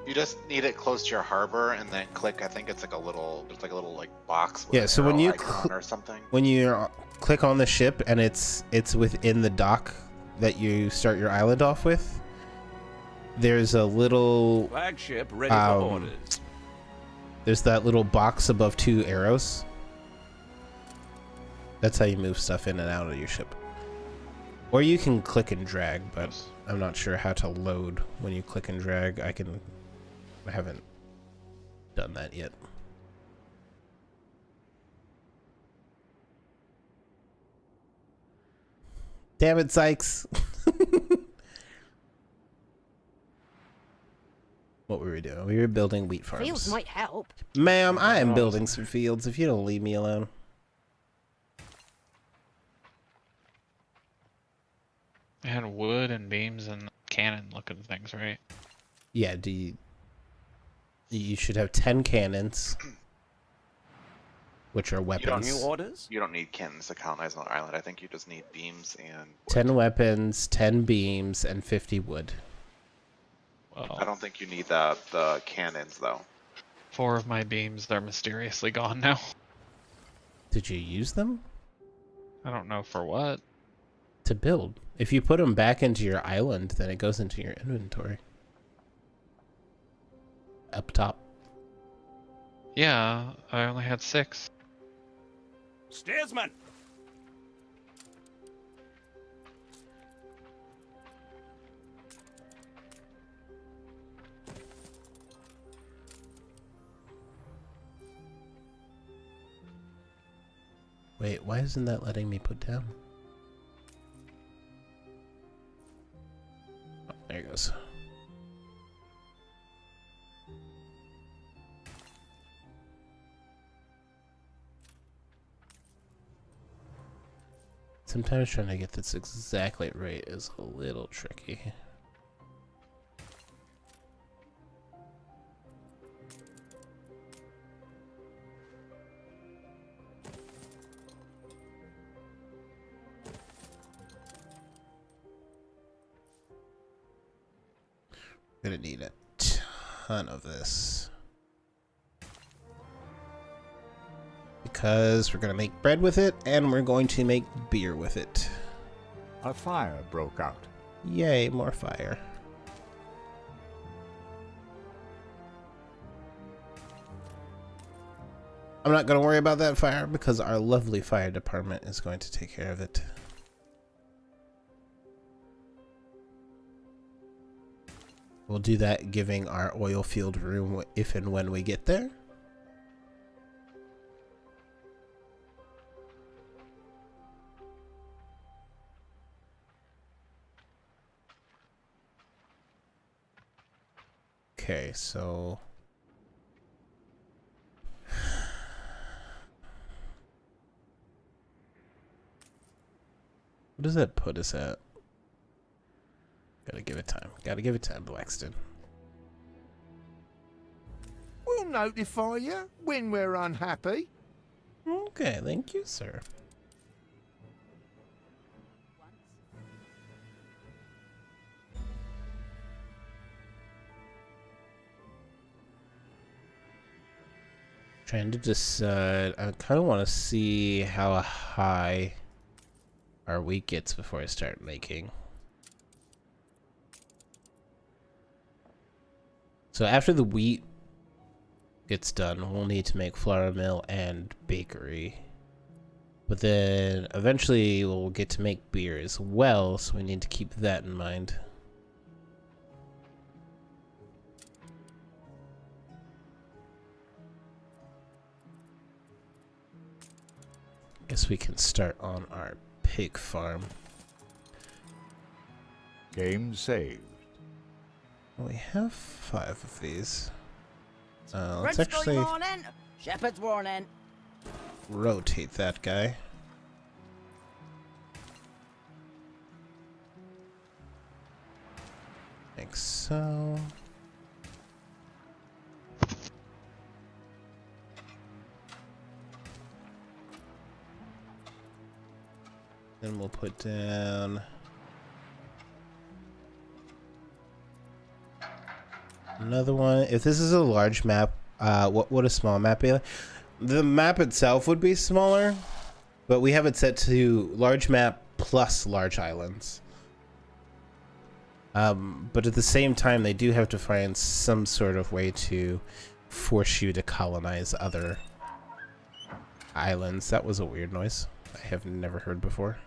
You just need it close to your harbor, and then click. I think it's like a little, there's like a little like box. With Yeah, an so when arrow you icon or something. When you click on the ship and it's within the dock that you start your island off with, there's a little Flagship ready for orders. there's that little box above 2 arrows. That's how you move stuff in and out of your ship. Or you can click and drag, but I'm not sure how to load when you click and drag. I haven't done that yet. Damn it, Sykes. What were we doing? We were building wheat farms. Fields might help. Ma'am, I am building some fields if you don't leave me alone. I had wood and beams and cannon looking things, right? Yeah, you should have 10 cannons, which are weapons. New orders? You don't need cannons to colonize another island. I think you just need beams and wood. 10 weapons, 10 beams, and 50 wood. Well, I don't think you need the cannons though. 4 of my beams, they're mysteriously gone now. Did you use them? I don't know for what. To build. If you put them back into your island, then it goes into your inventory. Up top. Yeah, I only had 6. Steersman! Wait, why isn't that letting me put down? Oh, there it goes. Sometimes trying to get this exactly right is a little tricky. Gonna need a ton of this. Because we're gonna make bread with it, and we're going to make beer with it. A fire broke out. Yay, more fire. I'm not gonna worry about that fire because our lovely fire department is going to take care of it. We'll do that giving our oil field room if and when we get there. Okay, so what does that put us at? Gotta give it time. Gotta give it time, Blackstin. We'll notify you when we're unhappy. Okay, thank you, sir. Trying to decide. I kind of want to see how high our wheat gets before I start making. So after the wheat gets done, we'll need to make flour mill and bakery. But then eventually we'll get to make beer as well, so we need to keep that in mind. Guess we can start on our pig farm. Game saved. We have 5 of these. Let's Red sky actually morning. Shepherd's warning. rotate that guy. Like so. Then we'll put down another one. If this is a large map, what would a small map be like? The map itself would be smaller, but we have it set to large map plus large islands. But at the same time, they do have to find some sort of way to force you to colonize other islands. That was a weird noise I have never heard before.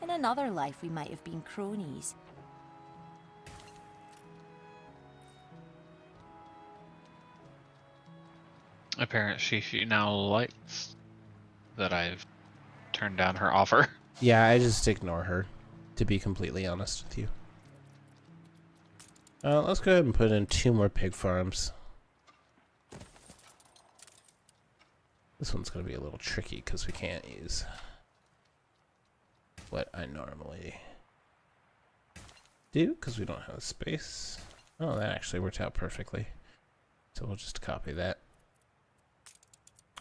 In another life, we might have been cronies. Apparently, she now likes that I've turned down her offer. Yeah, I just ignore her, to be completely honest with you. Let's go ahead and put in 2 more pig farms. This one's going to be a little tricky because we can't use what I normally do because we don't have space. Oh, that actually worked out perfectly. So we'll just copy that.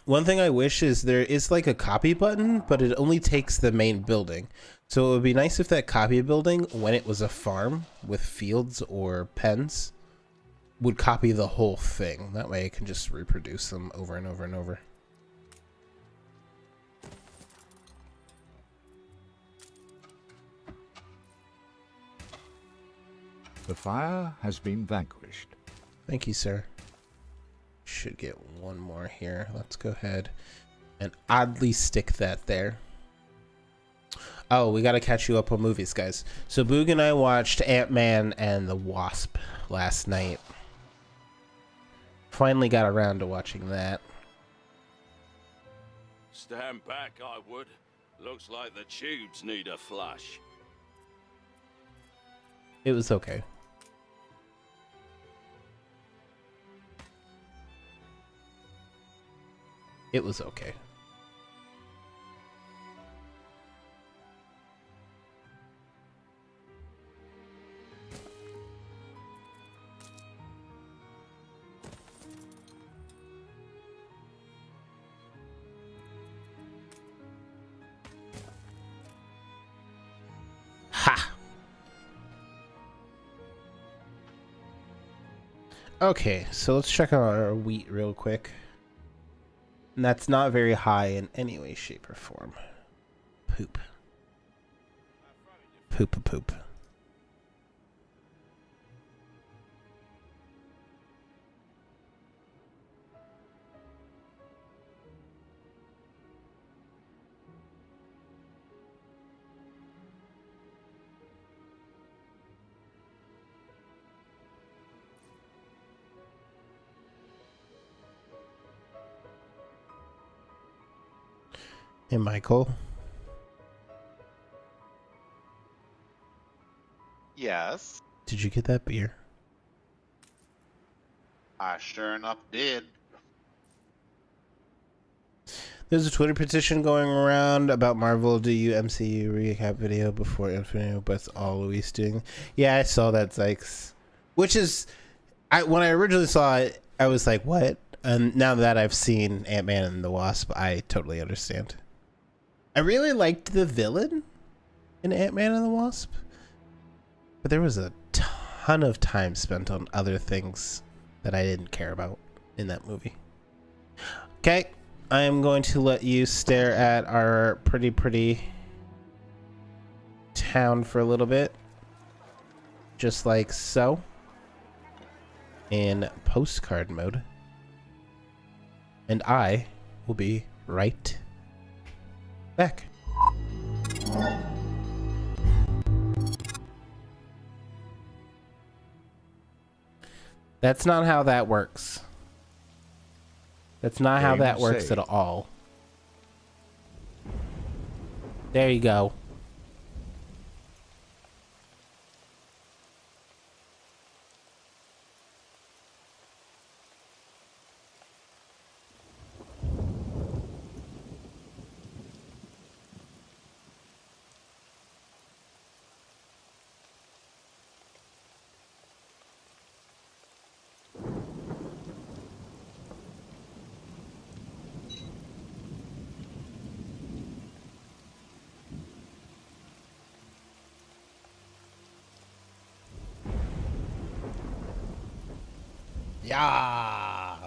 One thing I wish is there is like a copy button, but it only takes the main building. So it would be nice if that copy building, when it was a farm with fields or pens, would copy the whole thing. That way I can just reproduce them over and over and over. The fire has been vanquished. Thank you, sir. Should get 1 more here. Let's go ahead and oddly stick that there. Oh, we got to catch you up on movies, guys. So Boog and I watched Ant-Man and the Wasp last night. Finally got around to watching that. Stand back, I would. Looks like the tubes need a flush. It was okay. It was okay. Ha! Okay, so let's check out our wheat real quick. And that's not very high in any way, shape, or form. Poop. Poop a poop. Hey, Michael. Yes, Did you get that beer? I sure enough did. There's a Twitter petition going around about Marvel do you MCU recap video before Infinity, but it's all Luis doing. Yeah, I saw that, Zykes. Which is, when I originally saw it, I was like, what? And now that I've seen Ant-Man and the Wasp, I totally understand. I really liked the villain in Ant-Man and the Wasp, but there was a ton of time spent on other things that I didn't care about in that movie. Okay, I am going to let you stare at our pretty town for a little bit, just like so, in postcard mode, and I will be right back. That's not how that works. That's not how Game that works at saved. all. There you go. Yeah.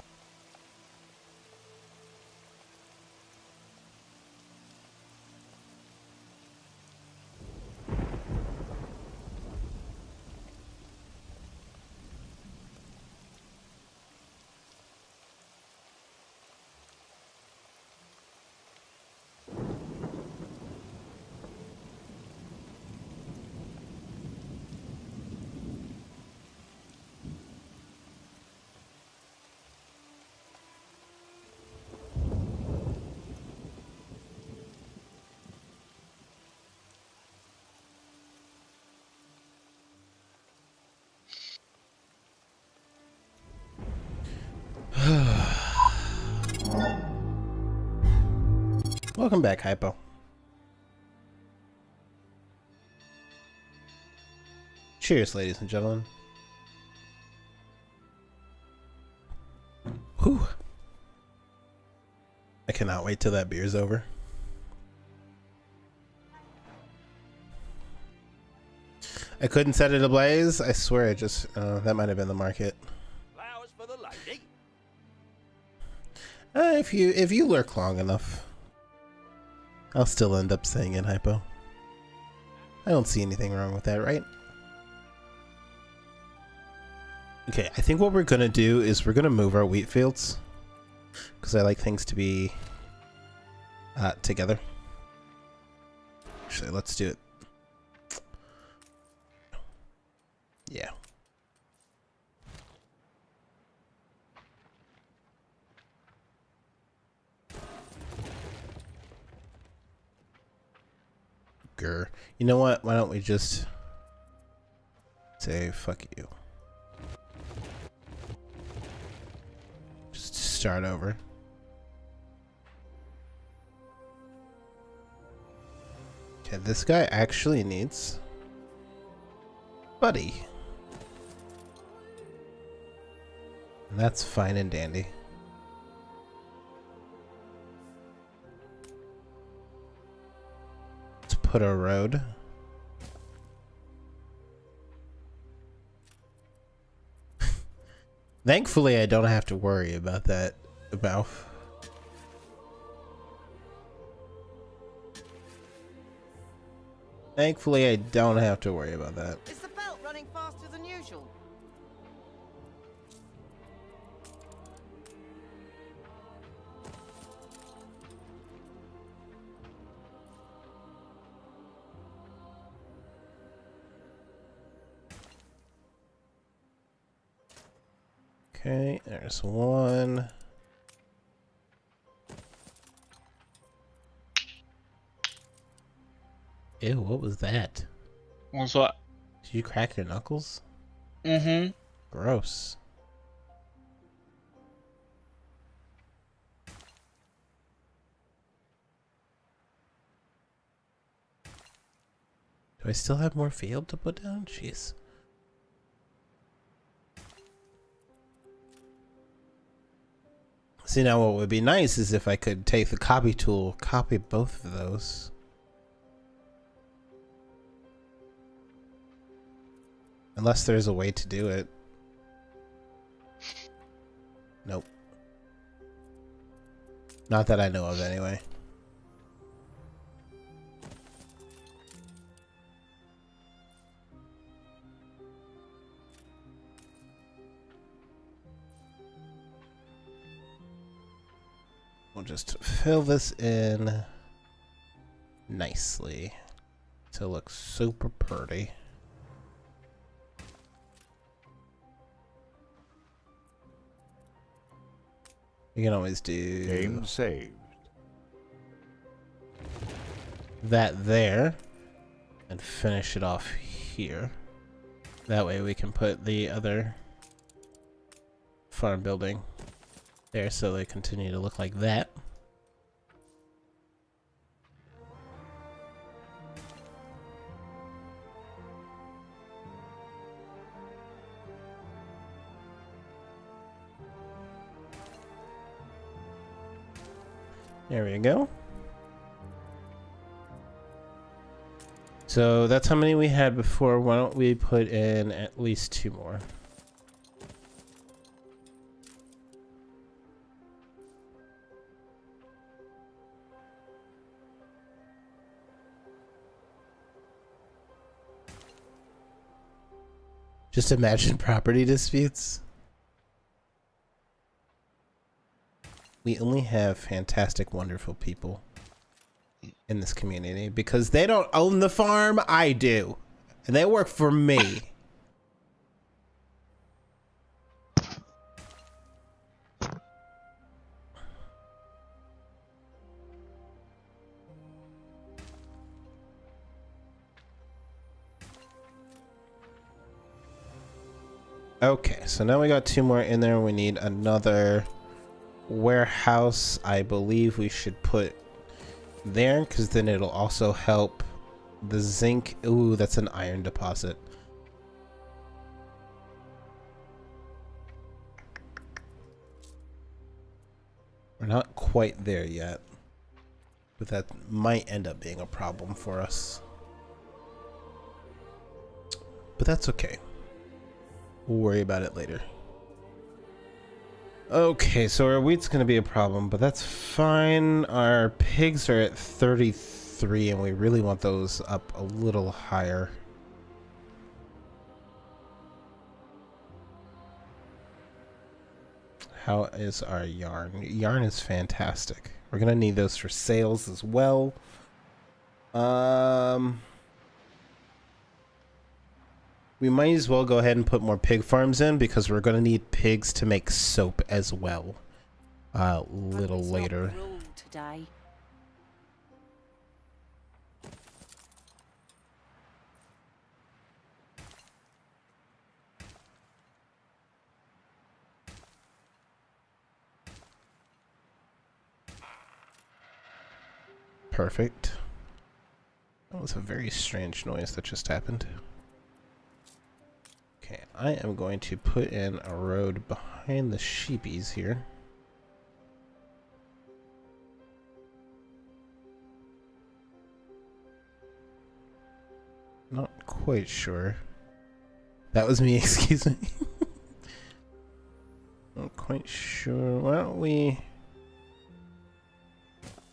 Welcome back, Hypo. Cheers, ladies and gentlemen. Whew. I cannot wait till that beer's over. I couldn't set it ablaze. I swear, it just that might have been the market. Flowers for the lady. If you lurk long enough, I'll still end up saying it, Hypo. I don't see anything wrong with that, right? Okay, I think what we're gonna do is we're gonna move our wheat fields because I like things to be together. Actually, let's do it. Yeah. Grr. You know what? Why don't we just say fuck you? Just start over. Okay, this guy actually needs buddy. And that's fine and dandy. Let's put a road. Thankfully, I don't have to worry about that. Thankfully, I don't have to worry about that. Is the belt running faster than usual? Okay, there's one. Ew, what was that? What's what? Did you crack your knuckles? Mm-hmm. Gross. Do I still have more field to put down? Jeez. See, now what would be nice is if I could take the copy tool, copy both of those. Unless there's a way to do it. Nope. Not that I know of, anyway. We'll just fill this in nicely to look super pretty. We can always do Game saved. that there and finish it off here. That way we can put the other farm building there so they continue to look like that. There we go. So that's how many we had before. Why don't we put in at least 2 more? Just imagine property disputes. We only have fantastic, wonderful people in this community because they don't own the farm. I do, and they work for me. Okay, so now we got 2 more in there. We need another warehouse. I believe we should put there because then it'll also help the zinc. Ooh, that's an iron deposit. We're not quite there yet, but that might end up being a problem for us. But that's okay. We'll worry about it later. Okay, so our wheat's gonna be a problem, but that's fine. Our pigs are at 33, and we really want those up a little higher. How is our yarn? Yarn is fantastic. We're gonna need those for sales as well. We might as well go ahead and put more pig farms in because we're going to need pigs to make soap as well a little later. Today. Perfect. That was a very strange noise that just happened. Okay, I am going to put in a road behind the sheepies here. Not quite sure. That was me, excuse me. Not quite sure. Why don't we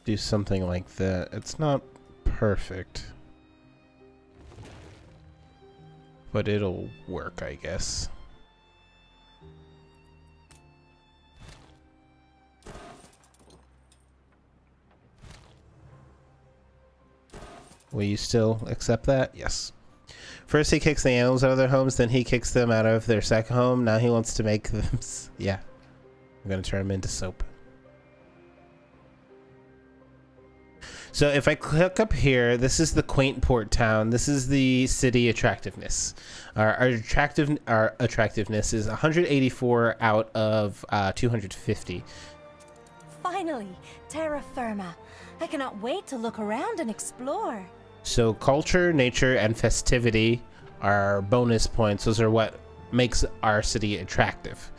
do something like that? It's not perfect, but it'll work, I guess. Will you still accept that? Yes. First he kicks the animals out of their homes, then he kicks them out of their second home. Now he wants to make them... Yeah. I'm going to turn them into soap. So if I click up here, this is the quaint port town. This is the city attractiveness. Our attractiveness is 184 out of 250. Finally, terra firma. I cannot wait to look around and explore. So culture, nature, and festivity are bonus points. Those are what makes our city attractive.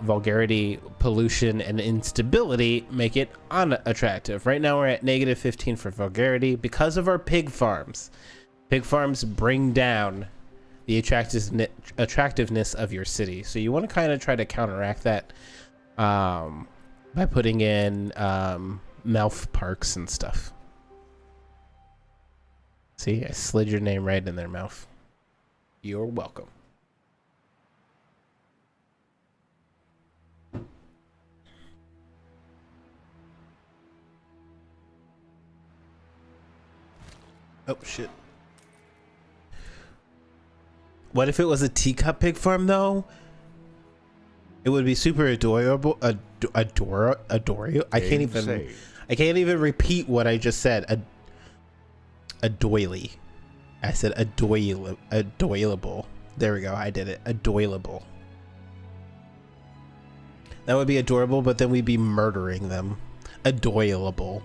Vulgarity, pollution, and instability make it unattractive. Right now we're at -15 for vulgarity because of our pig farms. Pig farms bring down the attractiveness of your city. So you want to kind of try to counteract that by putting in mouth parks and stuff. See, I slid your name right in their mouth. You're welcome. Oh shit. What if it was a teacup pig farm though? It would be super adorable, adore you. I can't Game even. saved. I can't even repeat what I just said. A doily. I said a doilable. There we go. I did it. A doilable. That would be adorable, but then we'd be murdering them. A doilable.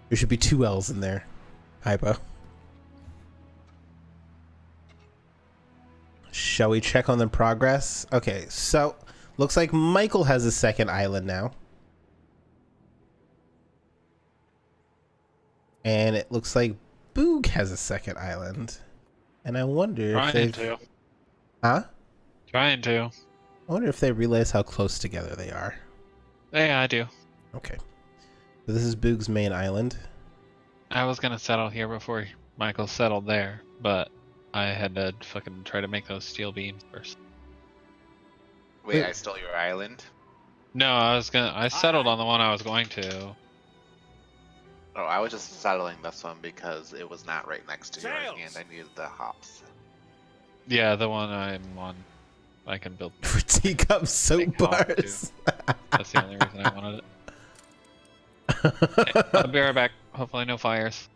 There should be 2 L's in there. Hypo. Shall we check on the progress? Okay, so looks like Michael has a second island now. And it looks like Boog has a second island. And I wonder if Trying they... to. Huh? Trying to. I wonder if they realize how close together they are. Yeah, I do. Okay. So this is Boog's main island. I was gonna settle here before Michael settled there, but I had to fucking try to make those steel beams first. Wait, I stole your island? No, I settled on the one I was going to. Oh, I was just settling this one because it was not right next to yours, Sails! and I needed the hops. Yeah, the one I'm on. I can build. For teacup soap Big hop, bars. That's the only reason I wanted it. Okay, I'll be right back. Hopefully no fires.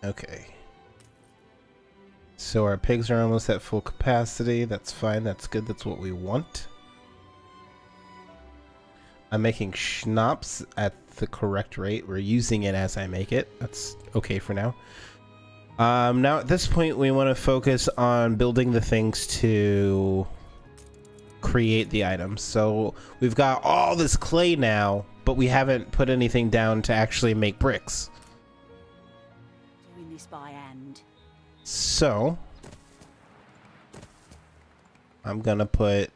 Okay. So our pigs are almost at full capacity. That's fine. That's good. That's what we want. I'm making schnapps at the correct rate. We're using it as I make it. That's okay for now. Now at this point we want to focus on building the things to create the items. So we've got all this clay now, but we haven't put anything down to actually make bricks. Doing this by hand. So I'm gonna put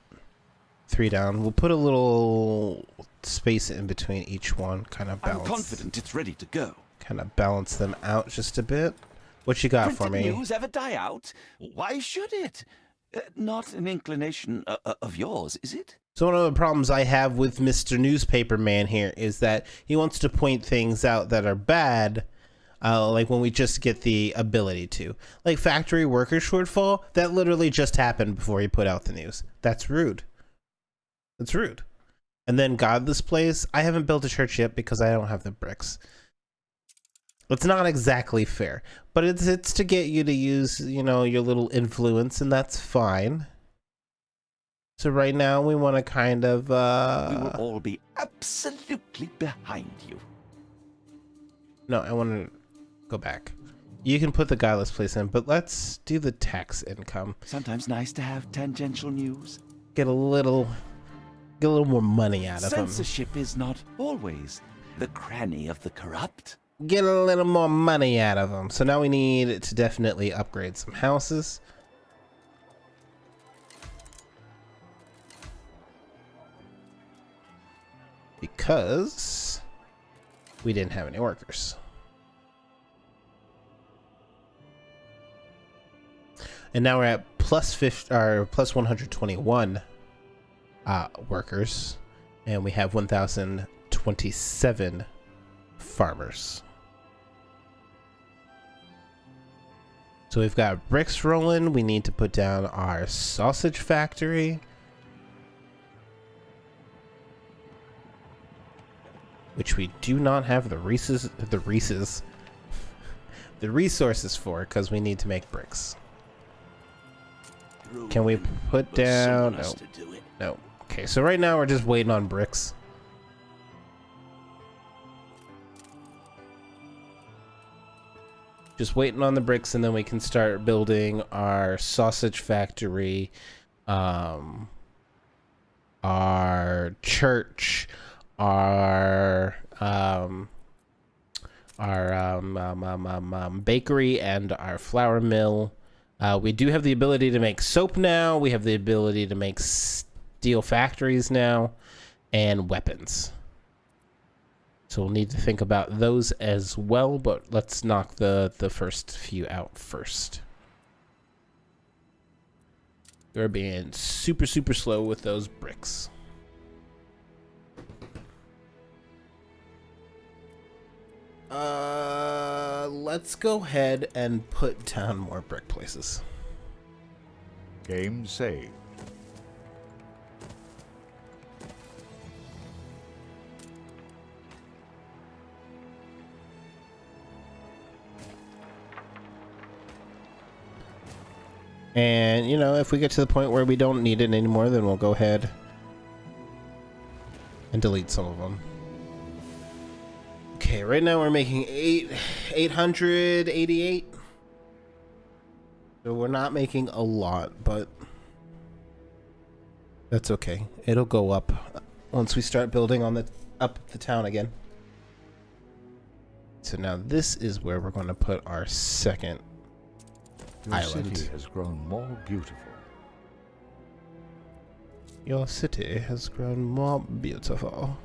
3 down. We'll put a little space in between each one, kind of balance. I'm confident it's ready to go. Kind of balance them out just a bit. What you got for Printed me? news ever die out? Why should it? Not an inclination of yours, is it? So one of the problems I have with Mr. Newspaper Man here is that he wants to point things out that are bad, like when we just get the ability to. Like factory worker shortfall, that literally just happened before he put out the news. That's rude. That's rude. And then Godless Place, I haven't built a church yet because I don't have the bricks. It's not exactly fair, but it's to get you to use, you know, your little influence, and that's fine. So right now we want to kind of we will all be absolutely behind you. No, I want to go back. You can put the Godless Place in, but let's do the tax income. Sometimes nice to have tangential news. Get a little more money out of them. Censorship is not always the cranny of the corrupt. Get a little more money out of them. So now we need to definitely upgrade some houses. Because we didn't have any workers. And now we're at plus 121 workers, and we have 1,027 farmers. So we've got bricks rolling. We need to put down our sausage factory, which we do not have the resources for, because we need to make bricks. Can we put down? No. No. Okay, so right now we're just waiting on bricks. Just waiting on the bricks, and then we can start building our sausage factory, our church, our bakery, and our flour mill. We do have the ability to make soap now. We have the ability to make steel factories now, and weapons. So we'll need to think about those as well, but let's knock the first few out first. We're being super slow with those bricks. let's go ahead and put down more brick places. Game saved. And, you know, if we get to the point where we don't need it anymore, then we'll go ahead and delete some of them. Okay, right now we're making 888. So we're not making a lot, but that's okay. It'll go up once we start building on up the town again. So now this is where we're going to put our second Your island. city has grown more beautiful. Your city has grown more beautiful.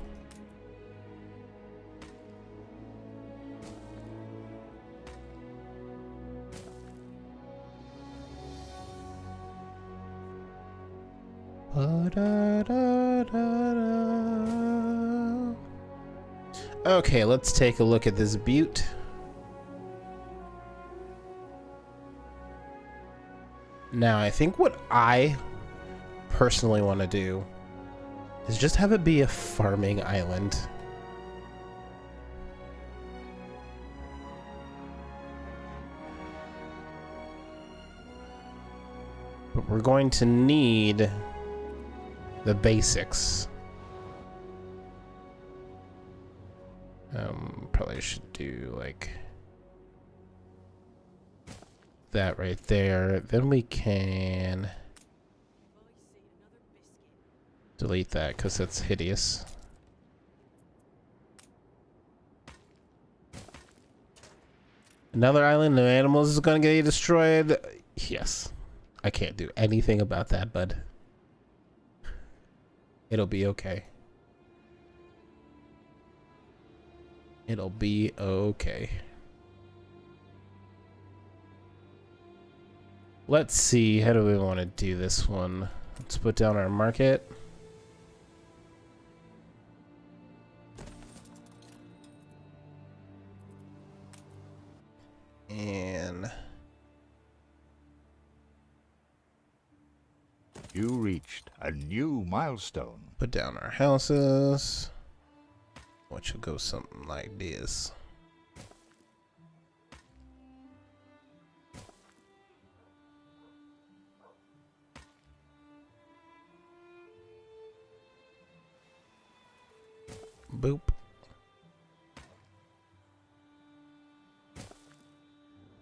Okay, let's take a look at this butte. Now, I think what I personally want to do is just have it be a farming island. But we're going to need the basics. Probably should do like that right there. Then we can delete that because that's hideous. Another island, no animals is gonna get destroyed. Yes. I can't do anything about that, bud. It'll be okay. It'll be okay. Let's see, how do we want to do this one? Let's put down our market. And You reached a new milestone. put down our houses, which will go something like this. Boop.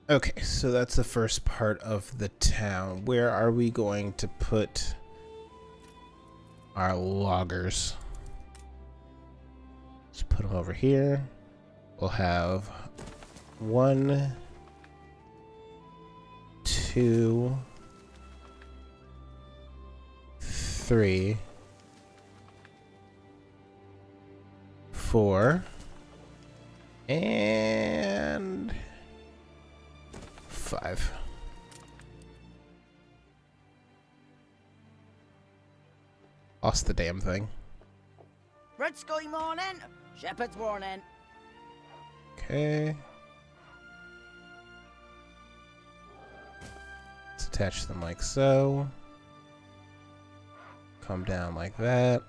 Okay, so that's the first part of the town. Where are we going to put our loggers? Let's put them over here. We'll have 1, 2, 3, 4, and 5. Lost the damn thing. Red sky morning, shepherd's warning. Okay. Let's attach them like so. Come down like that.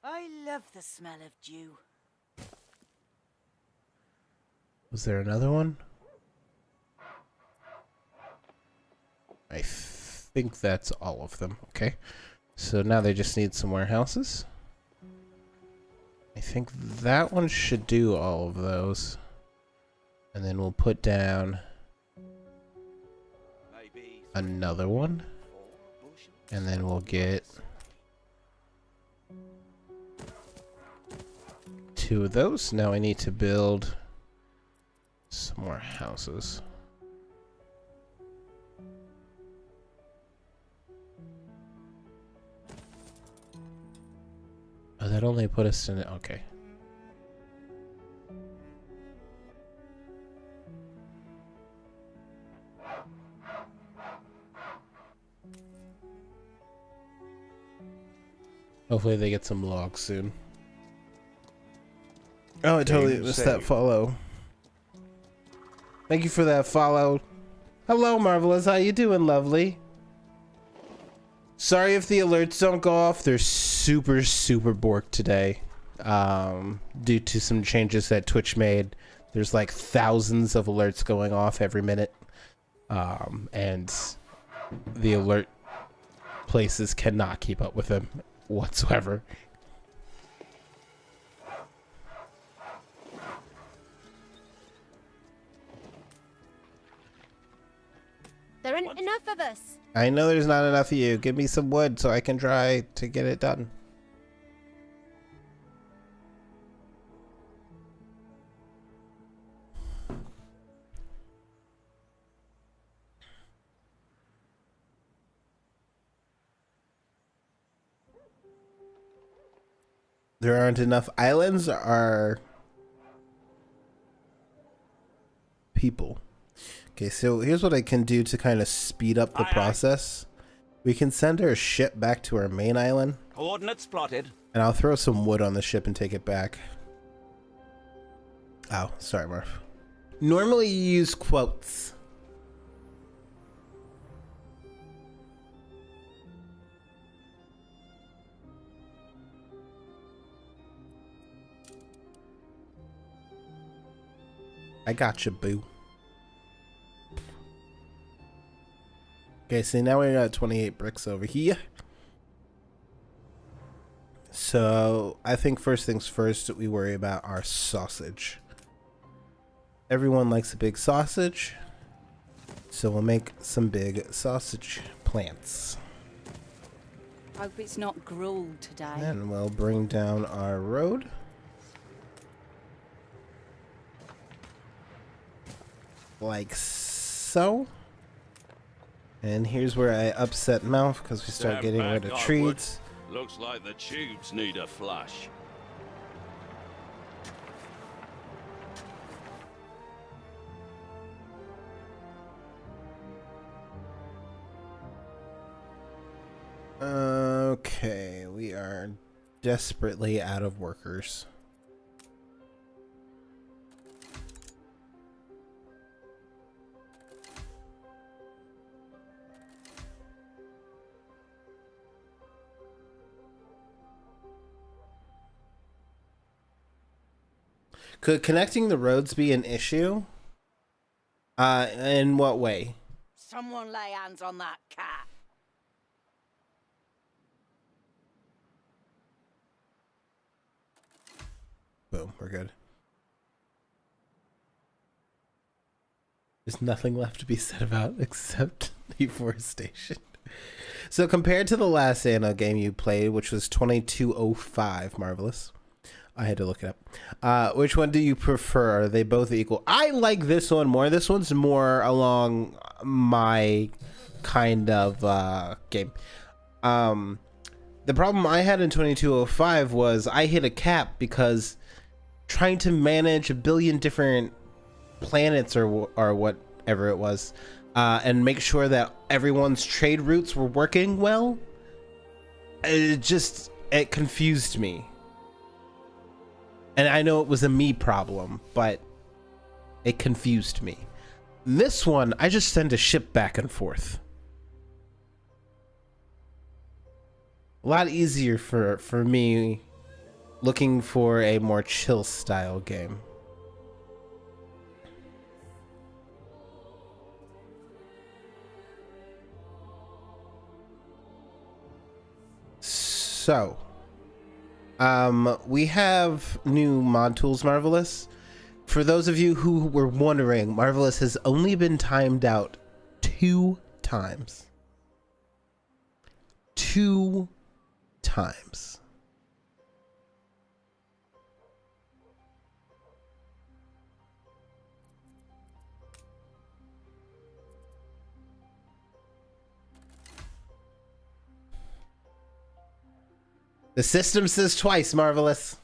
I love the smell of dew. Was there another one? I think that's all of them. Okay. So now they just need some warehouses. I think that one should do all of those. And then we'll put down another one. And then we'll get 2 of those. Now I need to build some more houses. Oh, that only put us in it. Okay. Hopefully they get some logs soon. Oh, I totally Game missed saved. that follow. Thank you for that follow. Hello, Marvelous. How you doing, lovely? Sorry if the alerts don't go off. They're super borked today. Due to some changes that Twitch made. There's like thousands of alerts going off every minute. And the alert places cannot keep up with them whatsoever. There aren't enough of us. I know there's not enough of you. Give me some wood so I can try to get it done. There aren't enough islands or people. Okay, so here's what I can do to kind of speed up the process. We can send our ship back to our main island. Coordinates plotted. And I'll throw some wood on the ship and take it back. Oh, sorry, Marv. Normally you use quotes. I got you, boo. Okay, so now we're at 28 bricks over here. So I think first things first, we worry about our sausage. Everyone likes a big sausage, so we'll make some big sausage plants. Hope it's not gruel today. And we'll bring down our road. Like so. And here's where I upset mouth because we start getting rid of trees. Looks like the tubes need a flush. Okay, we are desperately out of workers. Could connecting the roads be an issue? In what way? Someone lay hands on that cat. Boom, we're good. There's nothing left to be said about except deforestation. So compared to the last Anno game you played, which was 2205, Marvelous. I had to look it up. Which one do you prefer? Are they both equal? I like this one more. This one's more along my kind of game. The problem I had in 2205 was I hit a cap because trying to manage a billion different planets or whatever it was, and make sure that everyone's trade routes were working well, it confused me. And I know it was a me problem, but it confused me. This one, I just send a ship back and forth. A lot easier for me looking for a more chill style game. So, we have new mod tools, Marvelous. For those of you who were wondering, Marvelous has only been timed out 2 times. 2 times. The system says twice, Marvelous.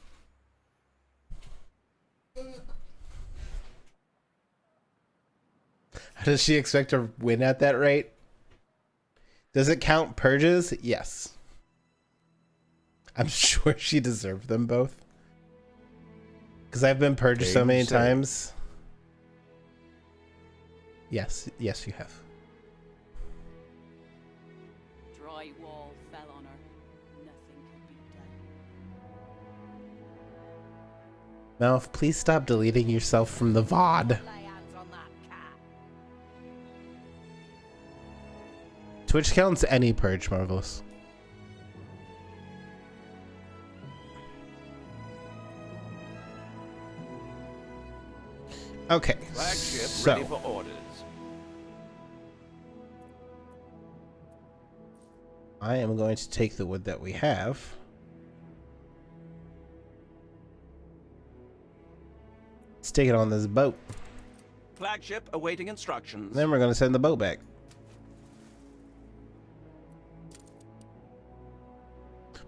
How does she expect to win at that rate? Does it count purges? Yes. I'm sure she deserved them both. Because I've been purged so Game many set. times. Yes, yes, you have. Dry wall fell on her. Nothing could be done. Malf, please stop deleting yourself from the VOD. Lay hands on that cat. Twitch counts any purge, Marvelous. Okay, Flagship so ready for orders. I am going to take the wood that we have. Let's take it on this boat. Flagship awaiting instructions. Then we're going to send the boat back.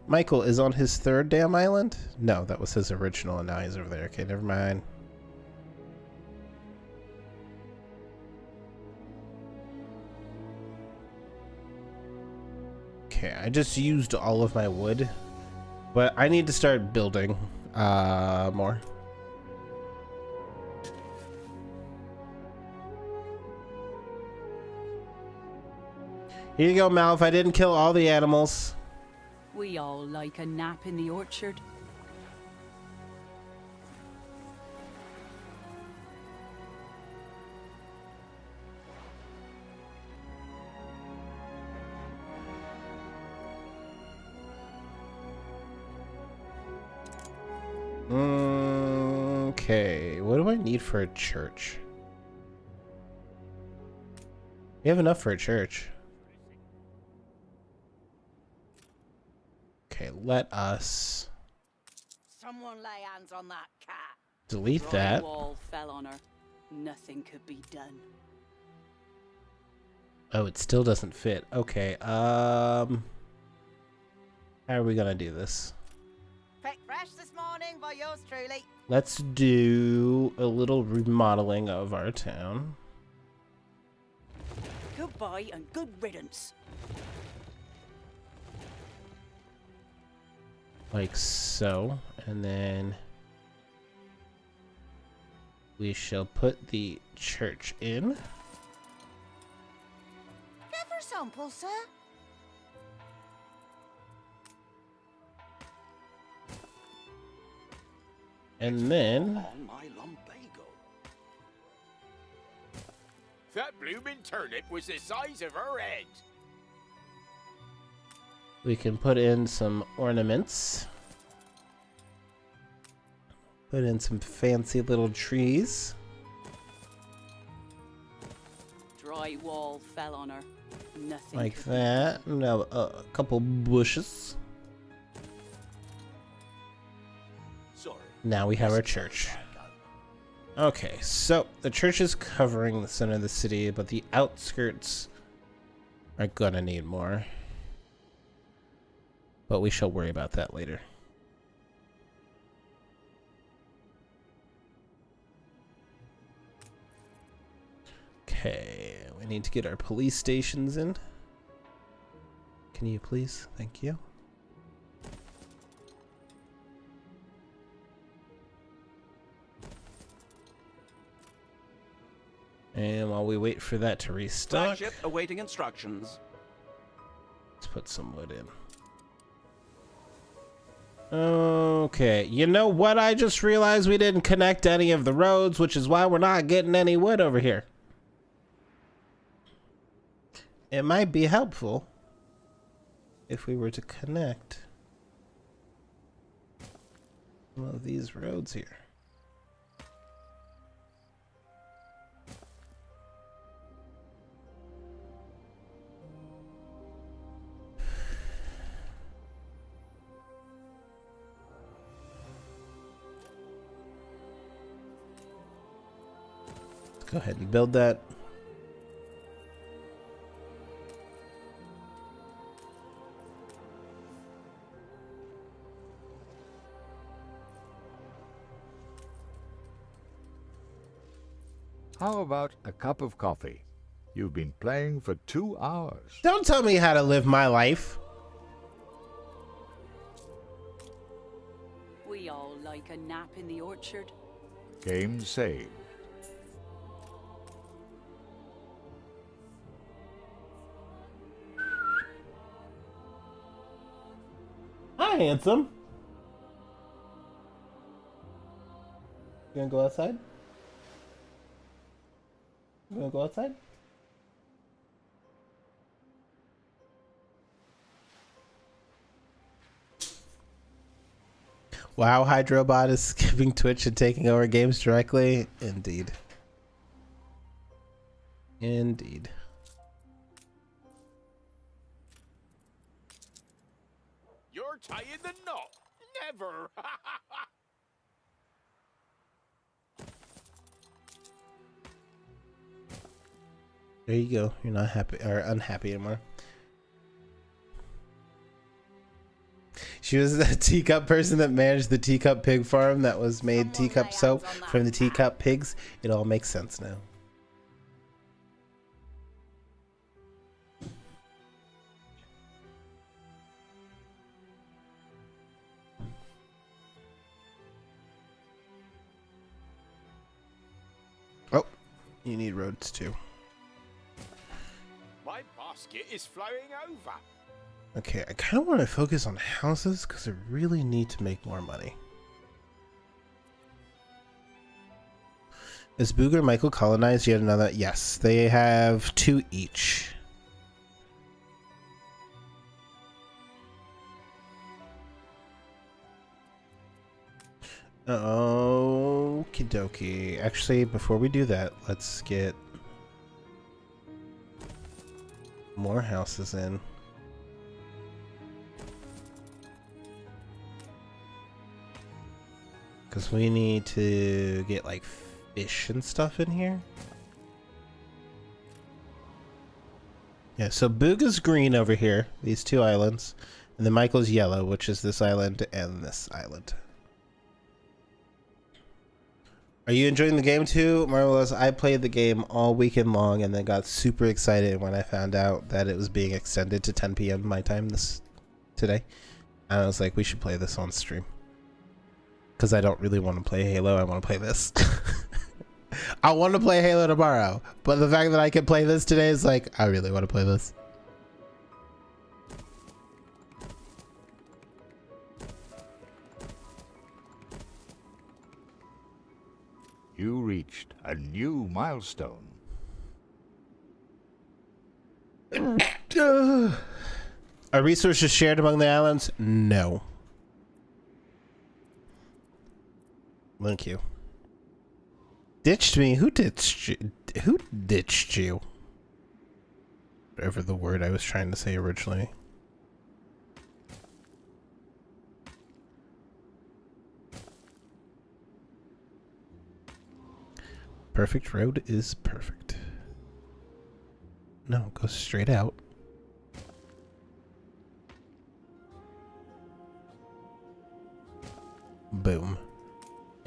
Michael is on his third damn island? No, that was his original and now he's over there. Okay, never mind. Okay, I just used all of my wood, but I need to start building more. Here you go, Malf. I didn't kill all the animals. We all like a nap in the orchard. Okay, what do I need for a church? We have enough for a church. Okay, let us Someone lay hands on that cat. delete Dry that. wall fell on her. Nothing could be done. Oh, it still doesn't fit. Okay, how are we gonna do this? Picked fresh this morning by yours truly. Let's do a little remodeling of our town. Goodbye and good riddance. Like so. And then we shall put the church in. Give her sample, sir. And then On my lumbago. That blooming turnip was the size of her head. we can put in some ornaments. Put in some fancy little trees. Dry wall fell on her. Nothing Like could be that. Now a couple bushes. Sorry. Now we have our church. Okay, so the church is covering the center of the city, but the outskirts are gonna need more. But we shall worry about that later. Okay, we need to get our police stations in. Can you please? Thank you. And while we wait for that to restock, Flagship awaiting instructions. let's put some wood in. Okay, you know what? I just realized we didn't connect any of the roads, which is why we're not getting any wood over here. It might be helpful if we were to connect some of these roads here. Let's go ahead and build that. How about a cup of coffee? You've been playing for 2 hours. Don't tell me how to live my life. We all like a nap in the orchard. Game saved. Hi, handsome. You gonna go outside? You gonna go outside? Wow, Hydrobot is skipping Twitch and taking over games directly. Indeed. Indeed. You're tying the knot. Never. There you go. You're not happy or unhappy anymore. She was the teacup person that managed the teacup pig farm that was made teacup soap from the teacup pigs. It all makes sense now. Oh, you need roads too. My basket is flowing over. Okay, I kind of want to focus on houses because I really need to make more money. Is Booger and Michael colonized yet another? Yes, they have 2 each. Okie dokie. Actually, before we do that, let's get more houses in. Because we need to get like fish and stuff in here. Yeah, so Booga's green over here, these 2 islands. And then Michael's yellow, which is this island and this island. Are you enjoying the game too, Marvelous? I played the game all weekend long and then got super excited when I found out that it was being extended to 10 p.m. my time today. And I was like, we should play this on stream. Because I don't really want to play Halo, I want to play this. I want to play Halo tomorrow, but the fact that I can play this today is like, I really want to play this. You reached a new milestone. Are resources shared among the islands? No. Thank you. Ditched me? Who ditched you? Who ditched you? Whatever the word I was trying to say originally. Perfect road is perfect. No, go straight out. Boom.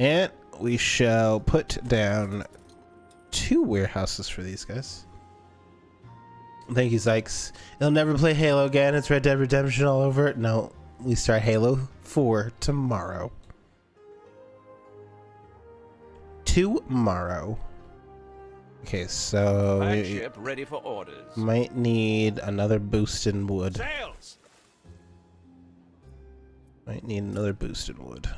And we shall put down 2 warehouses for these guys. Thank you, Sykes. They'll never play Halo again. It's Red Dead Redemption all over. No, we start Halo 4 tomorrow. Tomorrow. Okay, so Flagship ready for orders. Might need another boost in wood. Sales. Might need another boost in wood.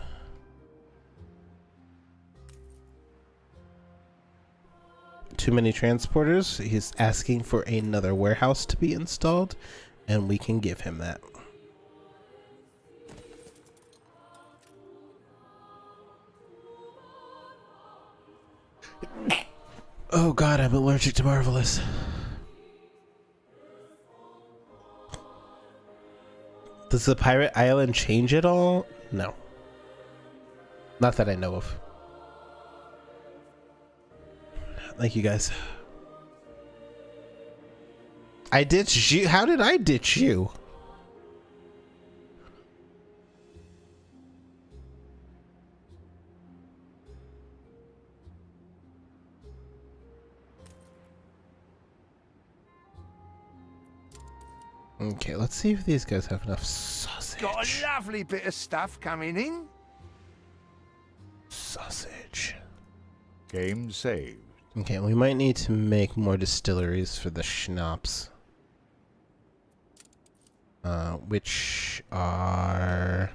Too many transporters. He's asking for another warehouse to be installed, and we can give him that. Oh god, I'm allergic to Marvelous. Does the pirate island change at all? No. Not that I know of. Thank you guys. I ditched you. How did I ditch you? Okay, let's see if these guys have enough sausage. Got a lovely bit of stuff coming in. Sausage. Game saved. Okay, we might need to make more distilleries for the schnapps. Which are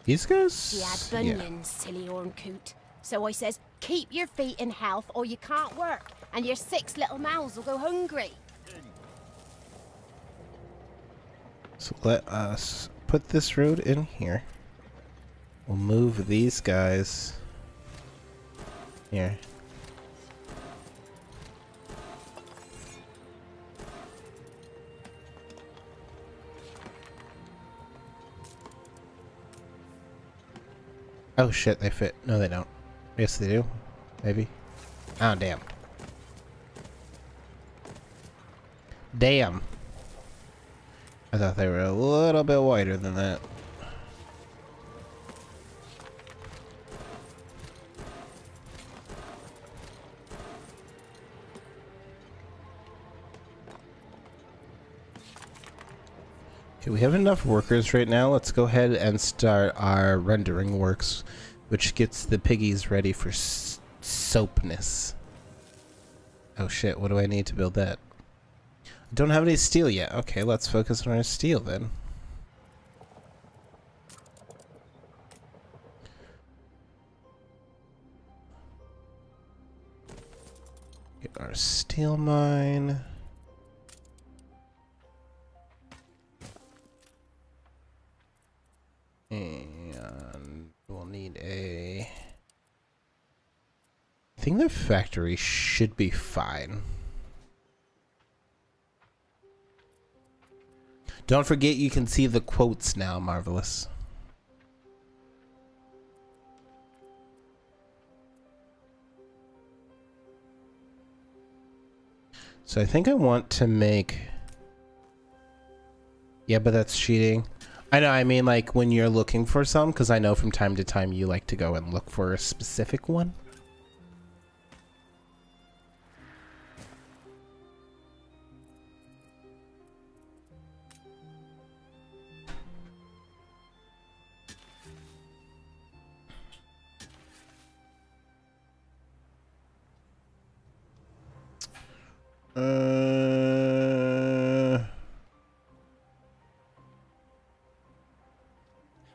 these guys? He had bunions, silly horn coot. So I says, keep your feet in health or you can't work, and your 6 little mouths will go hungry. So let us put this road in here. We'll move these guys here. Oh shit, they fit. No, they don't. Yes, they do. Maybe. Oh, damn. Damn. I thought they were a little bit wider than that. Okay, we have enough workers right now. Let's go ahead and start our rendering works, which gets the piggies ready for soapness. Oh shit, what do I need to build that? I don't have any steel yet. Okay, let's focus on our steel then. Get our steel mine. And we'll need a... I think the factory should be fine. Don't forget you can see the quotes now, Marvelous. So I think I want to make... Yeah, but that's cheating. I know, I mean like when you're looking for some, because I know from time to time you like to go and look for a specific one.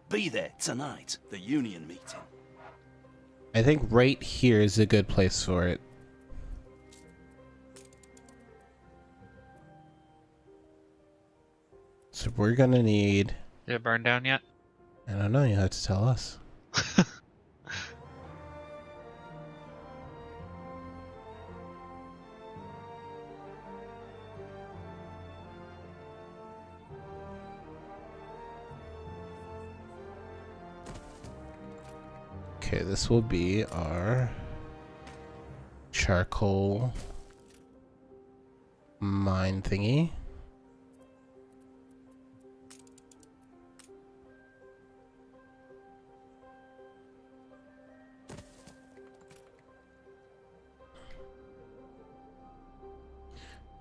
Be there tonight, the union meeting. I think right here is a good place for it. So we're gonna need... Did it burn down yet? I don't know, you have to tell us. Okay, this will be our charcoal mine thingy.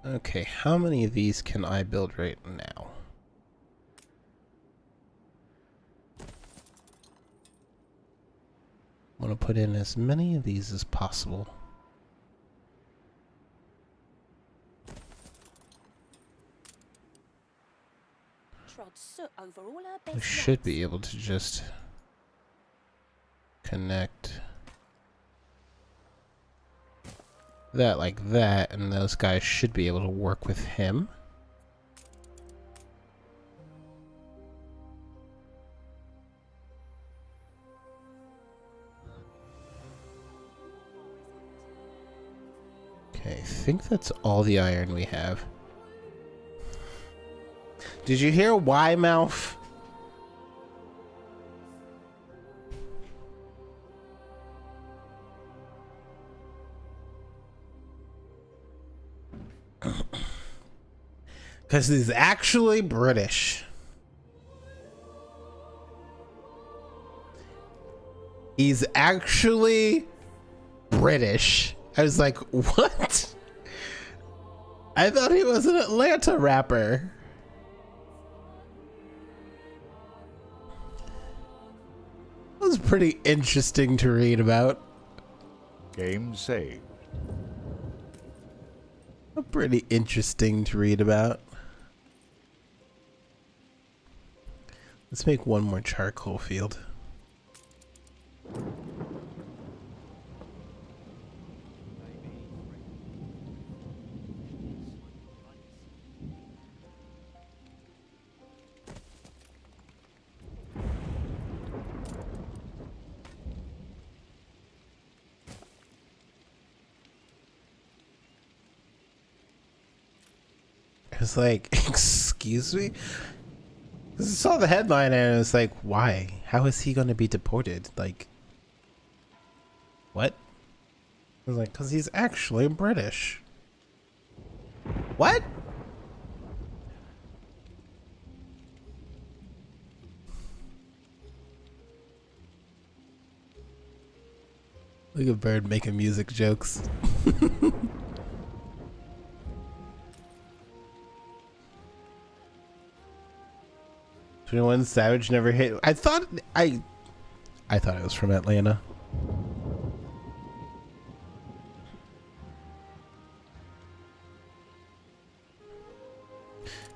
Okay, how many of these can I build right now? I want to put in as many of these as possible. Trod soot over all her best We should lots. be able to just connect that like that, and those guys should be able to work with him. Okay, I think that's all the iron we have. Did you hear why, mouth? Because he's actually British. He's actually British. I was like, what? I thought he was an Atlanta rapper. I was pretty interesting to read about. Game saved. Pretty interesting to read about. Let's make one more charcoal field. It's like, excuse me? 'Cause I saw the headline and it's like, why? How is he going to be deported? Like, what? I was like, because he's actually British. What? Look at Bird making music jokes. 21 Savage never hit. I thought it was from Atlanta.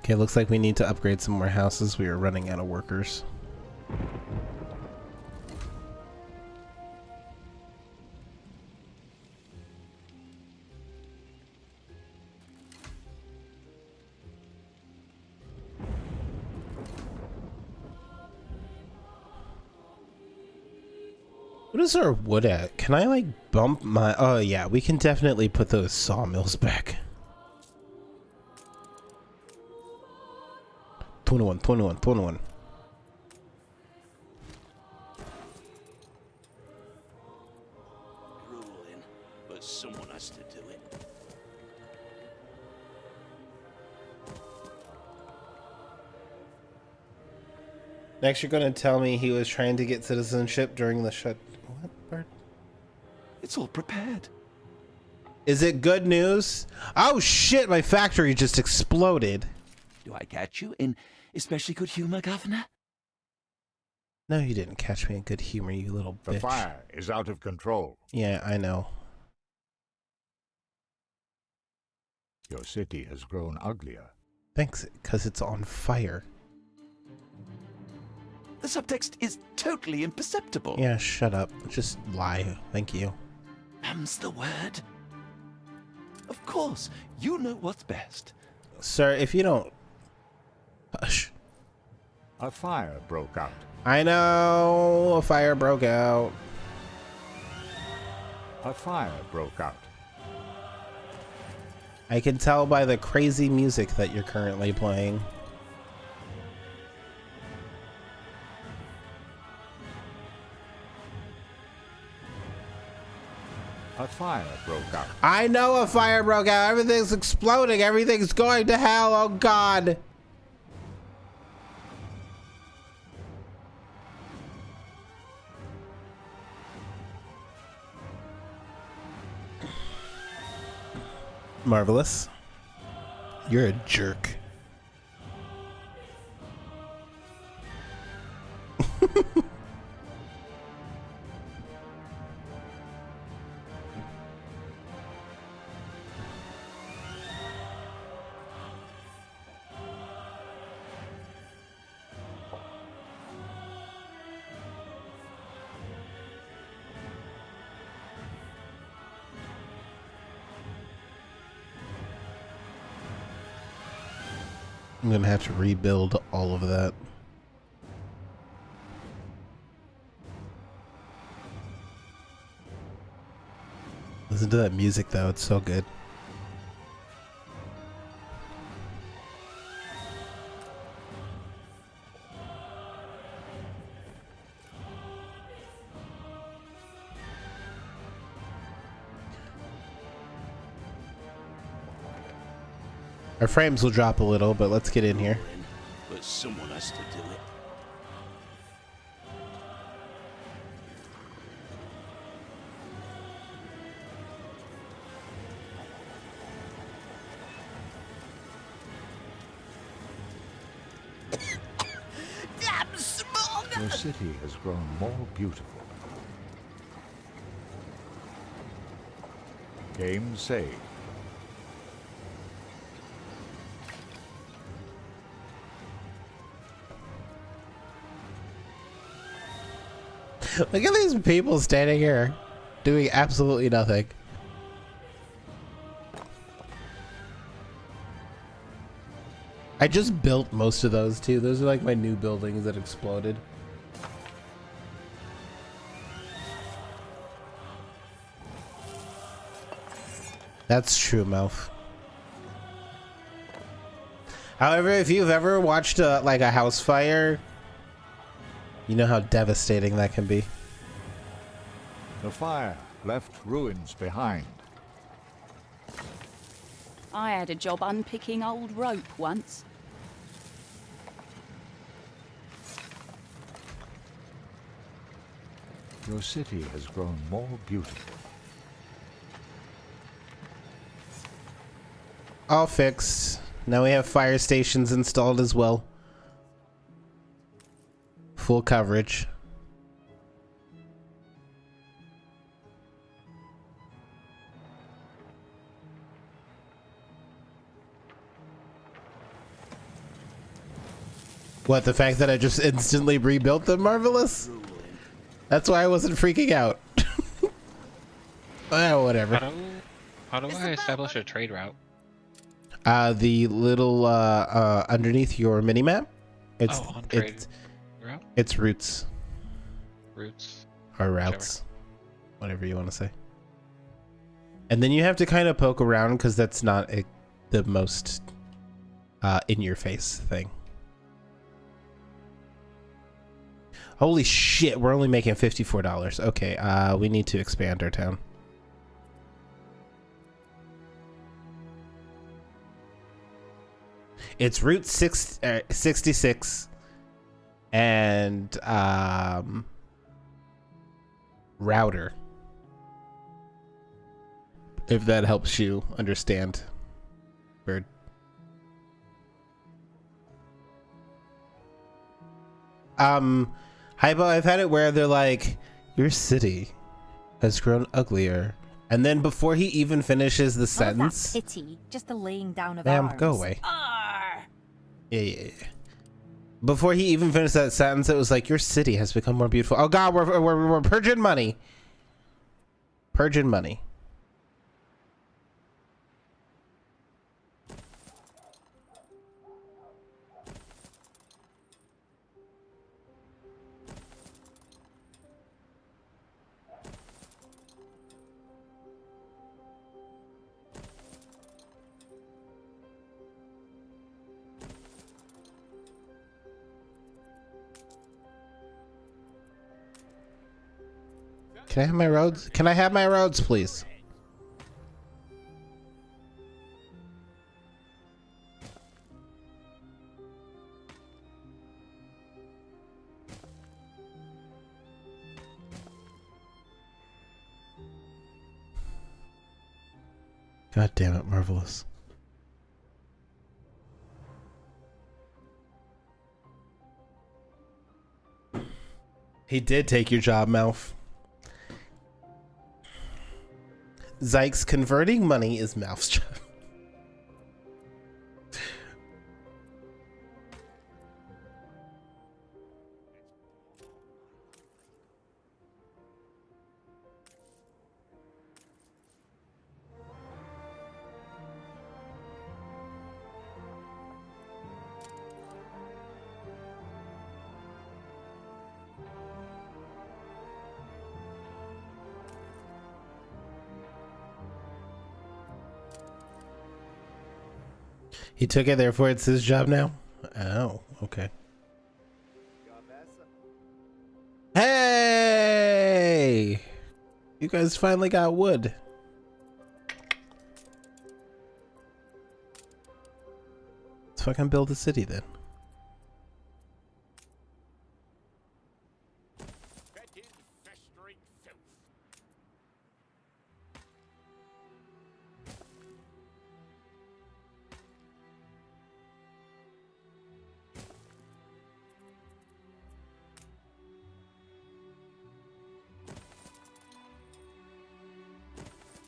Okay, looks like we need to upgrade some more houses. We are running out of workers. What is our wood at? Can I like bump my... Oh yeah, we can definitely put those sawmills back. 21. Grueling, but someone has to do it. Next, you're gonna tell me he was trying to get citizenship during the shut... What, Bird? It's all prepared. Is it good news? Oh shit, my factory just exploded. Do I catch you in especially good humor, Governor? No, you didn't catch me in good humor, you little bitch. The fire is out of control. Yeah, I know. Your city has grown uglier. Thanks, because it's on fire. The subtext is totally imperceptible. Yeah, shut up. Just lie. Thank you. Mum's the word. Of course, you know what's best. Sir, if you don't... Hush. A fire broke out. I know a fire broke out. A fire broke out. I can tell by the crazy music that you're currently playing. A fire broke out. I know a fire broke out. Everything's exploding. Everything's going to hell. Oh God. Marvelous. You're a jerk. I'm gonna have to rebuild all of that. Listen to that music though, it's so good. Our frames will drop a little, but let's get in here. But someone has to do it. Damn small Your city has grown more beautiful. Game saved. Look at these people standing here doing absolutely nothing. I just built most of those too. Those are like my new buildings that exploded. That's true, Melf. However, if you've ever watched like a house fire, you know how devastating that can be. The fire left ruins behind. I had a job unpicking old rope once. Your city has grown more beautiful. All fixed. Now we have fire stations installed as well. Full coverage. What, the fact that I just instantly rebuilt them? Marvelous? That's why I wasn't freaking out. Oh, whatever. How do I establish a trade route? The little underneath your minimap. It's on trade route? It's routes. Routes. Or routes. Whatever you want to say. And then you have to kind of poke around because that's not the most in your face thing. Holy shit, we're only making $54. Okay, we need to expand our town. It's Route 66 and router. If that helps you understand, Bird. Hypo, I've had it where they're like, your city has grown uglier. And then before he even finishes the sentence. Not that pity, just the laying down of Ma'am, arms. go away. Yeah. Before he even finished that sentence, it was like, your city has become more beautiful. Oh god, we're purging money. Purging money. Can I have my roads? Can I have my roads, please? God damn it, Marvelous. He did take your job, Malf. Zykes, converting money is Malf's job. He took it, therefore it's his job now? Oh, okay. Hey! You guys finally got wood. Let's fucking build a city then.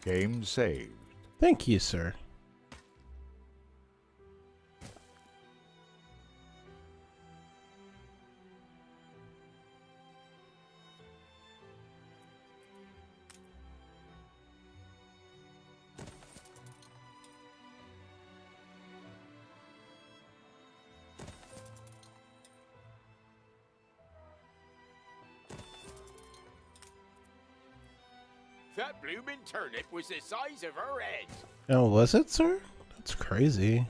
Game saved. Thank you, sir. That bloomin' turnip was the size of her head. Oh, was it, sir? That's crazy.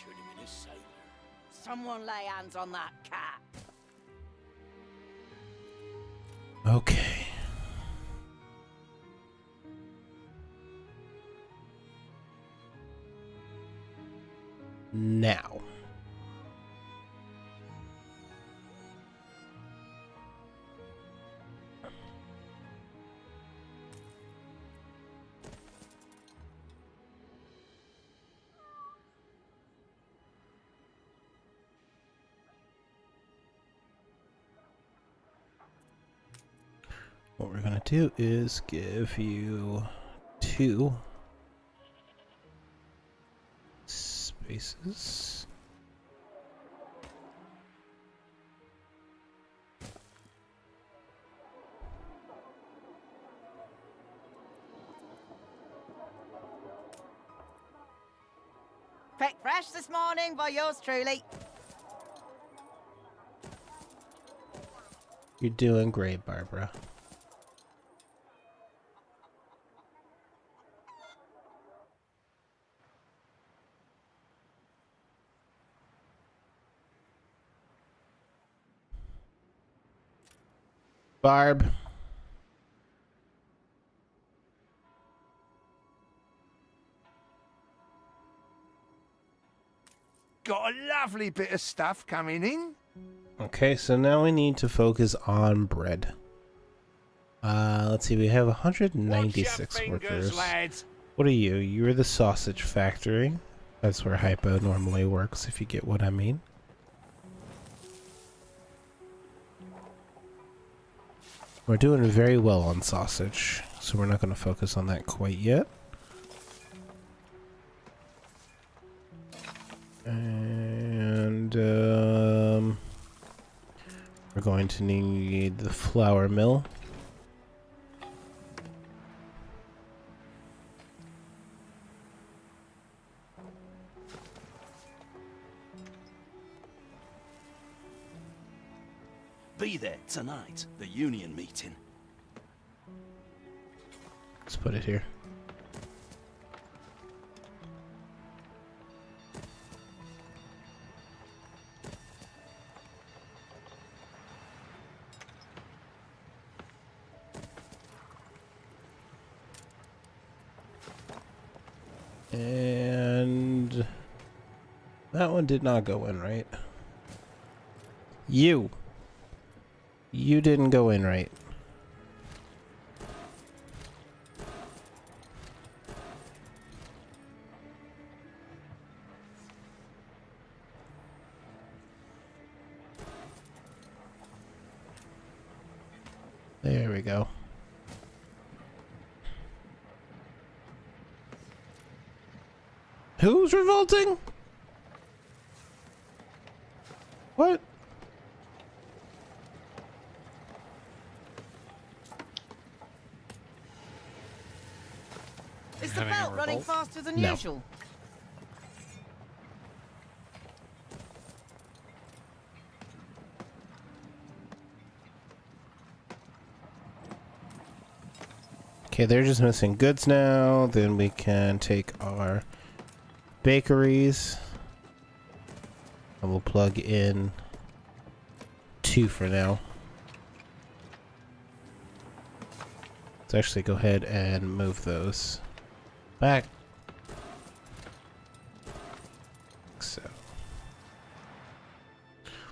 Should have been a sailor. Someone lay hands on that cat. Okay. Now. What we're going to do is give you 2 spaces. Picked fresh this morning by yours truly. You're doing great, Barbara. Barb. Got a lovely bit of stuff coming in. Okay, so now we need to focus on bread. Let's see, we have 196 workers. Lads. What are you? You're the sausage factory. That's where hypo normally works, if you get what I mean. We're doing very well on sausage, so we're not going to focus on that quite yet. And we're going to need the flour mill. Be there tonight, the union meeting. Let's put it here. And that one did not go in right. You didn't go in right. There we go. Who's revolting? What? Is the Having a belt running revolt? faster than No. usual? Okay, they're just missing goods now. Then we can take our bakeries. And we'll plug in 2 for now. Let's actually go ahead and move those back. So.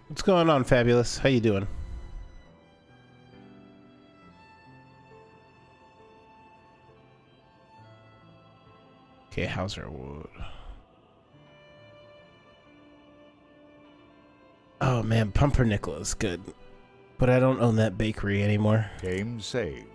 What's going on, Fabulous? How you doing? Okay, how's our wood? Oh man, pumpernickel is good. But I don't own that bakery anymore. Game saved.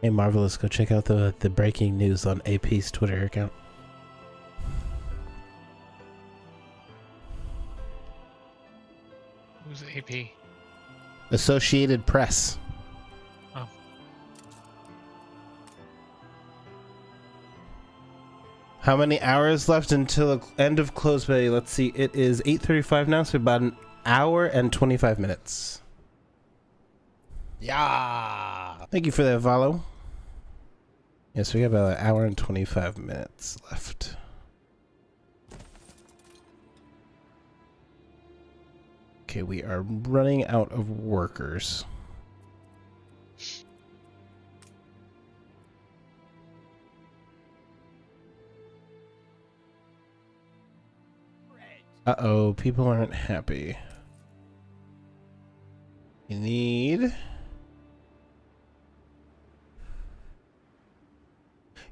Hey, Marvelous, go check out the breaking news on AP's Twitter account. Who's AP? Associated Press. Oh. How many hours left until the end of close bay? Let's see. It is 8:35 now, so about an hour and 25 minutes. Yeah. Thank you for that follow. Yes, we have about an hour and 25 minutes left. Okay, we are running out of workers. Uh-oh, people aren't happy. You need...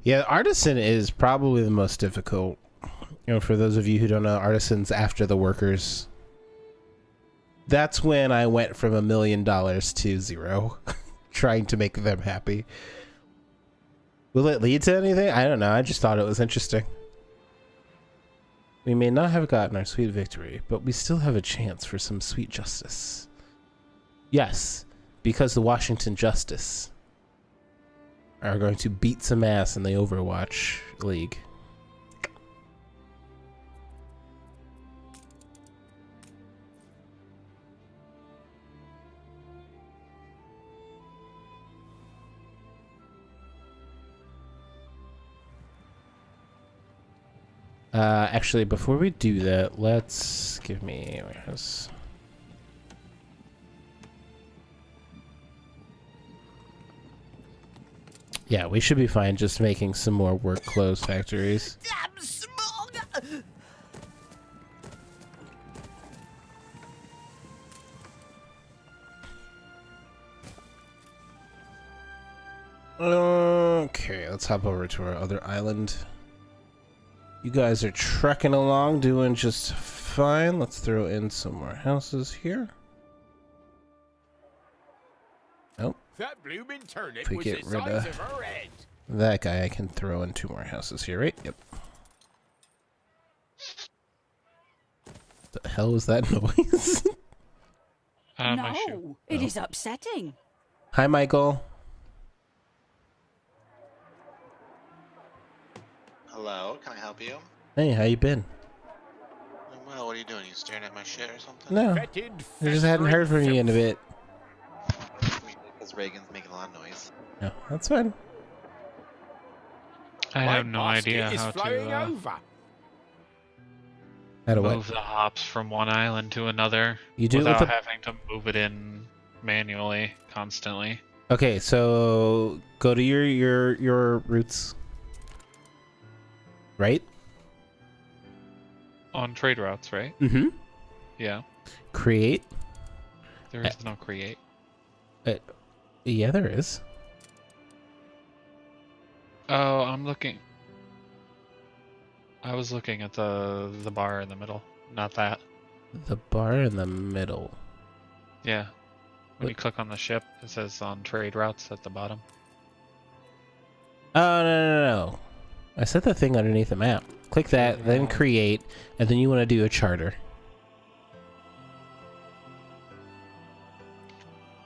Yeah, artisan is probably the most difficult. You know, for those of you who don't know, artisan's after the workers. That's when I went from $1 million to 0, trying to make them happy. Will it lead to anything? I don't know. I just thought it was interesting. We may not have gotten our sweet victory, but we still have a chance for some sweet justice. Yes, because the Washington Justice are going to beat some ass in the Overwatch League. Actually, before we do that, let's give me warehouse. Yeah, we should be fine just making some more work clothes factories. Damn smog! Okay, let's hop over to our other island. You guys are trekking along, doing just fine. Let's throw in some more houses here. Nope. That blooming turnip If we was get the rid size of of her head. that guy, I can throw in 2 more houses here, right? Yep. The hell was that noise? No, it is upsetting. Hi, Michael. Hello, can I help you? Hey, how you been? Well, what are you doing? You staring at my shit or something? No, I just hadn't heard from you in a bit. Because Reagan's making a lot of noise. No, that's fine. I have no idea is how flowing to over. How to move the hops from one island to another You do it without with the... having to move it in manually constantly. Okay, so go to your roots. Right? On trade routes, right? Mm-hmm. Yeah. Create. There is no create. Yeah, there is. Oh, I'm looking. I was looking at the bar in the middle, not that. The bar in the middle. Yeah. When you click on the ship, it says on trade routes at the bottom. Oh, no. I set the thing underneath the map. Click that, then create, and then you want to do a charter.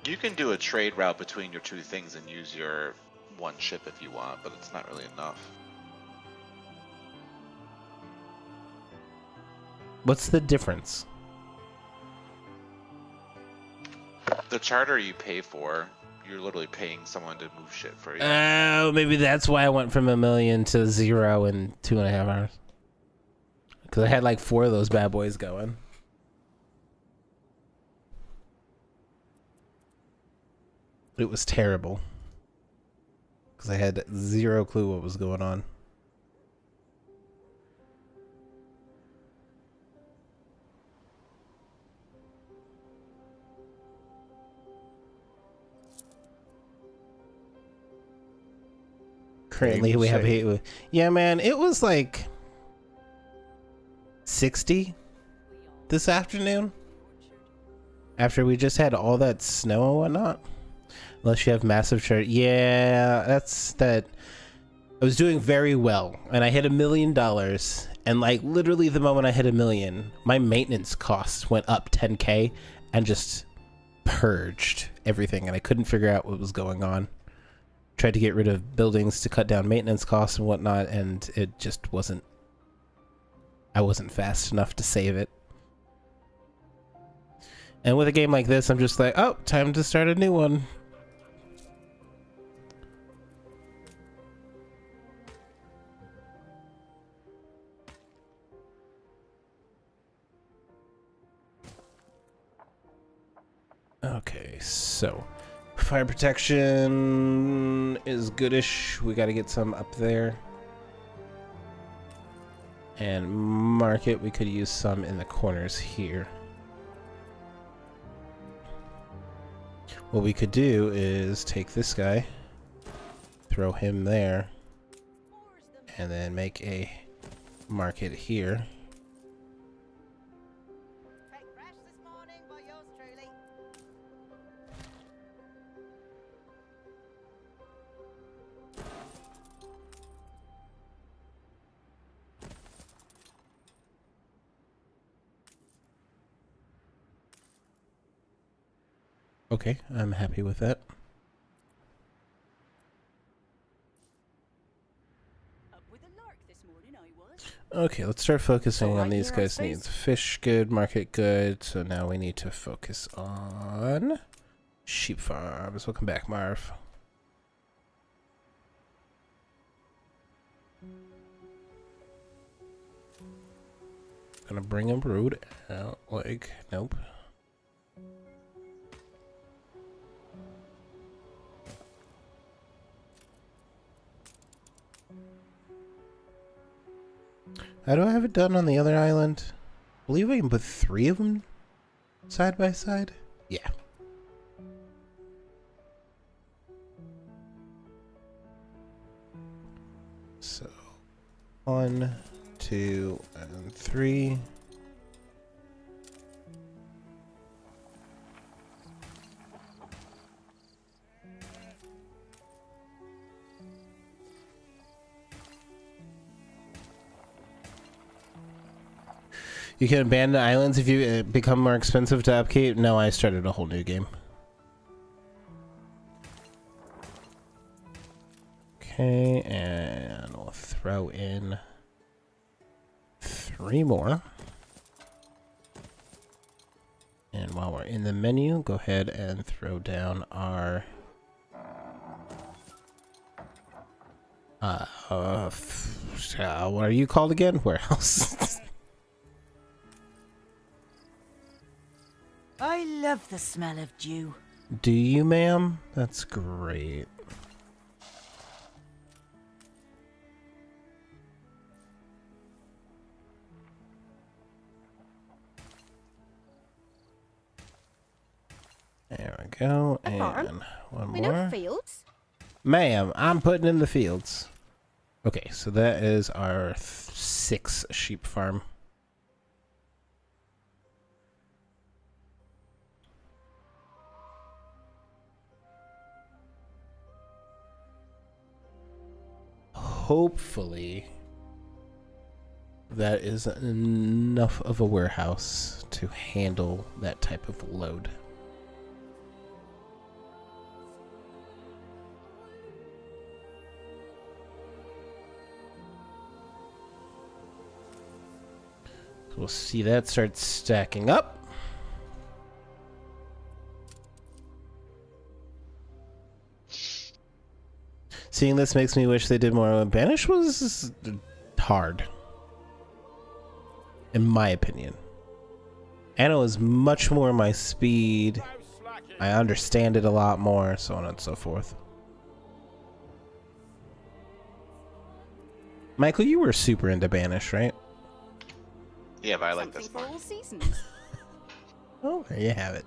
You can do a trade route between your 2 things and use your 1 ship if you want, but it's not really enough. What's the difference? The charter you pay for, you're literally paying someone to move shit for you. Oh, maybe that's why I went from $1 million to 0 in 2.5 hours. Because I had like 4 of those bad boys going. It was terrible. Because I had 0 clue what was going on. Currently, we have 8. Yeah, man, it was like 60 this afternoon. After we just had all that snow and whatnot. Unless you have massive chart. Yeah, that's that. I was doing very well, and I hit $1 million. And like literally the moment I hit 1 million, my maintenance costs went up 10K and just purged everything, and I couldn't figure out what was going on. Tried to get rid of buildings to cut down maintenance costs and whatnot, and it just wasn't. I wasn't fast enough to save it. And with a game like this, I'm just like, oh, time to start a new one. Okay, so fire protection is goodish. We got to get some up there. And market, we could use some in the corners here. What we could do is take this guy, throw him there, and then make a market here. Okay, I'm happy with that. Okay, let's start focusing on these guys' needs. Fish good, market good, so now we need to focus on sheep farms. Welcome back, Marv. Gonna bring a road out, like, nope. How do I have it done on the other island? I believe I can put 3 of them side by side. Yeah. So 1, 2, and 3. You can abandon islands if you become more expensive to upkeep. No, I started a whole new game. Okay, and we'll throw in 3 more. And while we're in the menu, go ahead and throw down our what are you called again? Warehouse. I love the smell of dew. Do you, ma'am? That's great. There we go. And one We more. know fields. Ma'am, I'm putting in the fields. Okay, so that is our 6 sheep farm. Hopefully that is enough of a warehouse to handle that type of load. So we'll see that start stacking up. Seeing this makes me wish they did more. Banish was hard, in my opinion. Anno is much more my speed. I understand it a lot more, so on and so forth. Michael, you were super into Banish, right? Yeah, but I like this For more. all seasons. Oh, there you have it.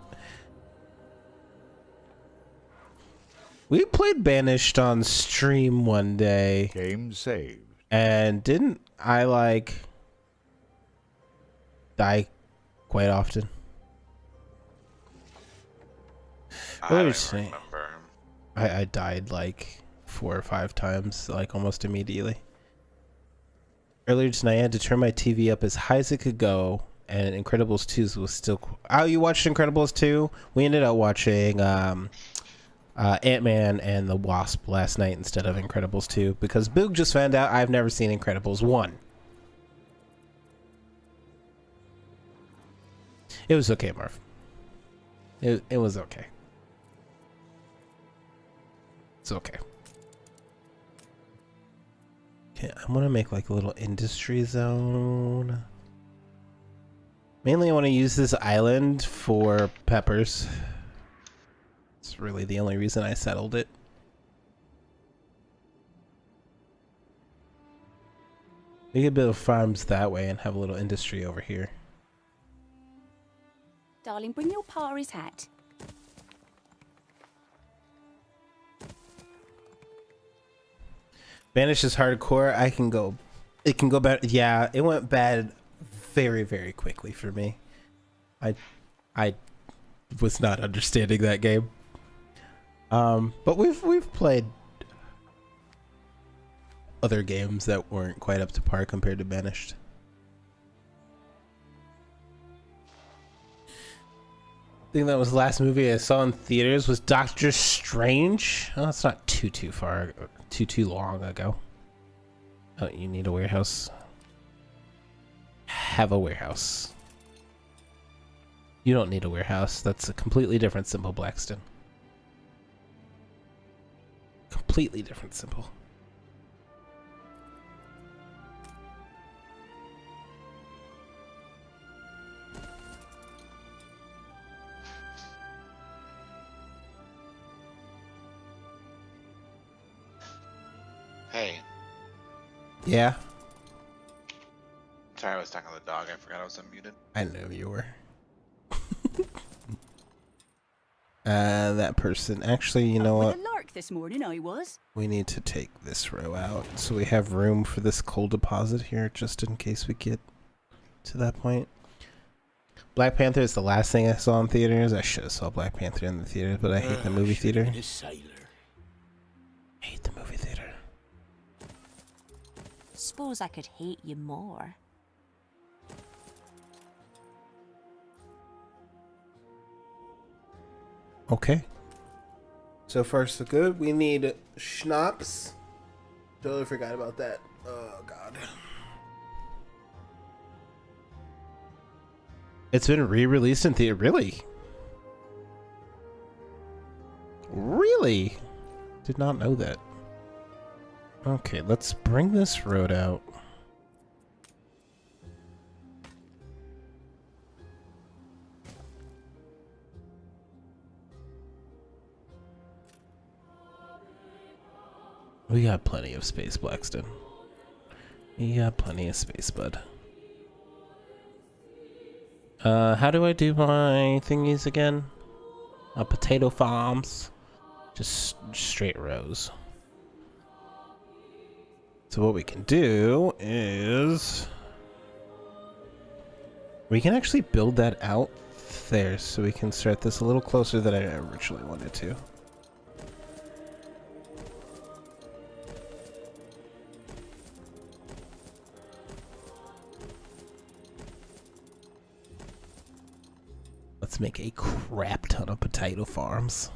We played Banished on stream one day. Game saved. And didn't I like die quite often? I Earlier don't tonight, remember. I died like 4 or 5 times, like almost immediately. Earlier tonight, I had to turn my TV up as high as it could go, and Incredibles 2 was still. Oh, you watched Incredibles 2? We ended up watching Ant-Man and the Wasp last night instead of Incredibles 2 because Boog just found out I've never seen Incredibles 1. It was okay, Marv. It was okay. It's okay. Okay, I'm gonna make like a little industry zone. Mainly I want to use this island for peppers. It's really the only reason I settled it. We could build farms that way and have a little industry over here. Darling, bring your Pari's hat. Banish is hardcore. It can go bad. Yeah, it went bad very, very quickly for me. I was not understanding that game. But we've played other games that weren't quite up to par compared to Banished. I think that was the last movie I saw in theaters was Doctor Strange. Oh, it's not too far, too long ago. Oh, you need a warehouse. Have a warehouse. You don't need a warehouse. That's a completely different symbol, Blackston. Completely different symbol. Hey. Yeah? Sorry, I was talking to the dog. I forgot I was unmuted. I knew you were. That person. Actually, you know what? With a lark this morning, I was. We need to take this row out so we have room for this coal deposit here just in case we get to that point. Black Panther is the last thing I saw in theaters. I should have saw Black Panther in the theaters, but I hate the movie theater. Hate the movie theater. Suppose I could hate you more. Okay. So far so good. We need schnapps. Totally forgot about that. Oh god. It's been re-released in theater. Really? Really? Did not know that. Okay, let's bring this road out. We got plenty of space, Blackston. We got plenty of space, bud. How do I do my thingies again? Potato farms. Just straight rows. So what we can do is we can actually build that out there so we can start this a little closer than I originally wanted to. Let's make a crap ton of potato farms.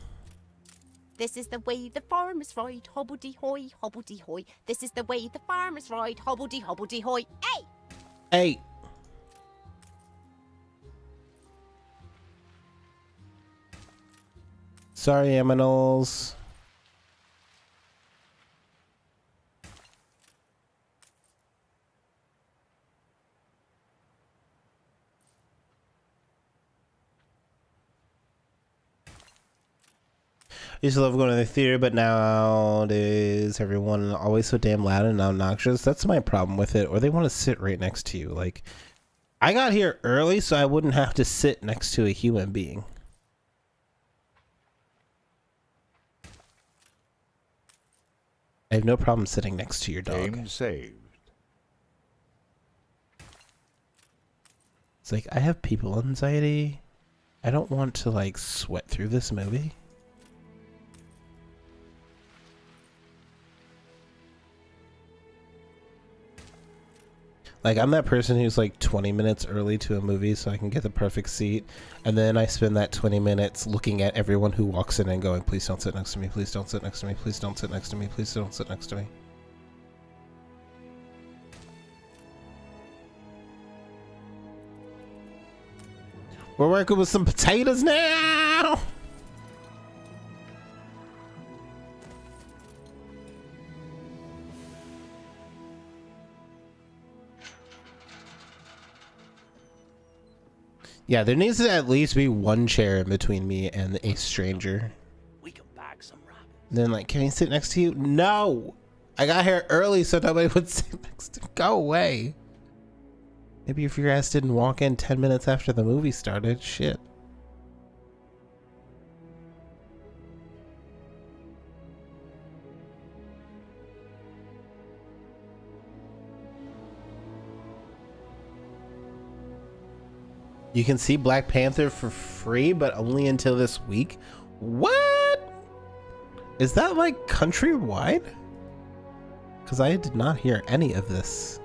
This is the way the farmers ride, hobbledy-hoy, hobbledy-hoy. This is the way the farmers ride, hobbledy-hobbledy-hoy. Hey! Hey! Sorry, aminals. I used to love going to the theater, but nowadays everyone always so damn loud and obnoxious. That's my problem with it. Or they want to sit right next to you. Like, I got here early so I wouldn't have to sit next to a human being. I have no problem sitting next to your dog. Game saved. It's like, I have people anxiety. I don't want to, like, sweat through this movie. Like, I'm that person who's like 20 minutes early to a movie so I can get the perfect seat. And then I spend that 20 minutes looking at everyone who walks in and going, please don't sit next to me, please don't sit next to me, please don't sit next to me, please don't sit next to me. We're working with some potatoes now! Yeah, there needs to at least be one chair in between me and a stranger. We can bag some rabbits. Then, like, can he sit next to you? No! I got here early so nobody would sit next to me. Go away. Maybe if your ass didn't walk in 10 minutes after the movie started. Shit. You can see Black Panther for free, but only until this week? What? Is that like countrywide? Because I did not hear any of this.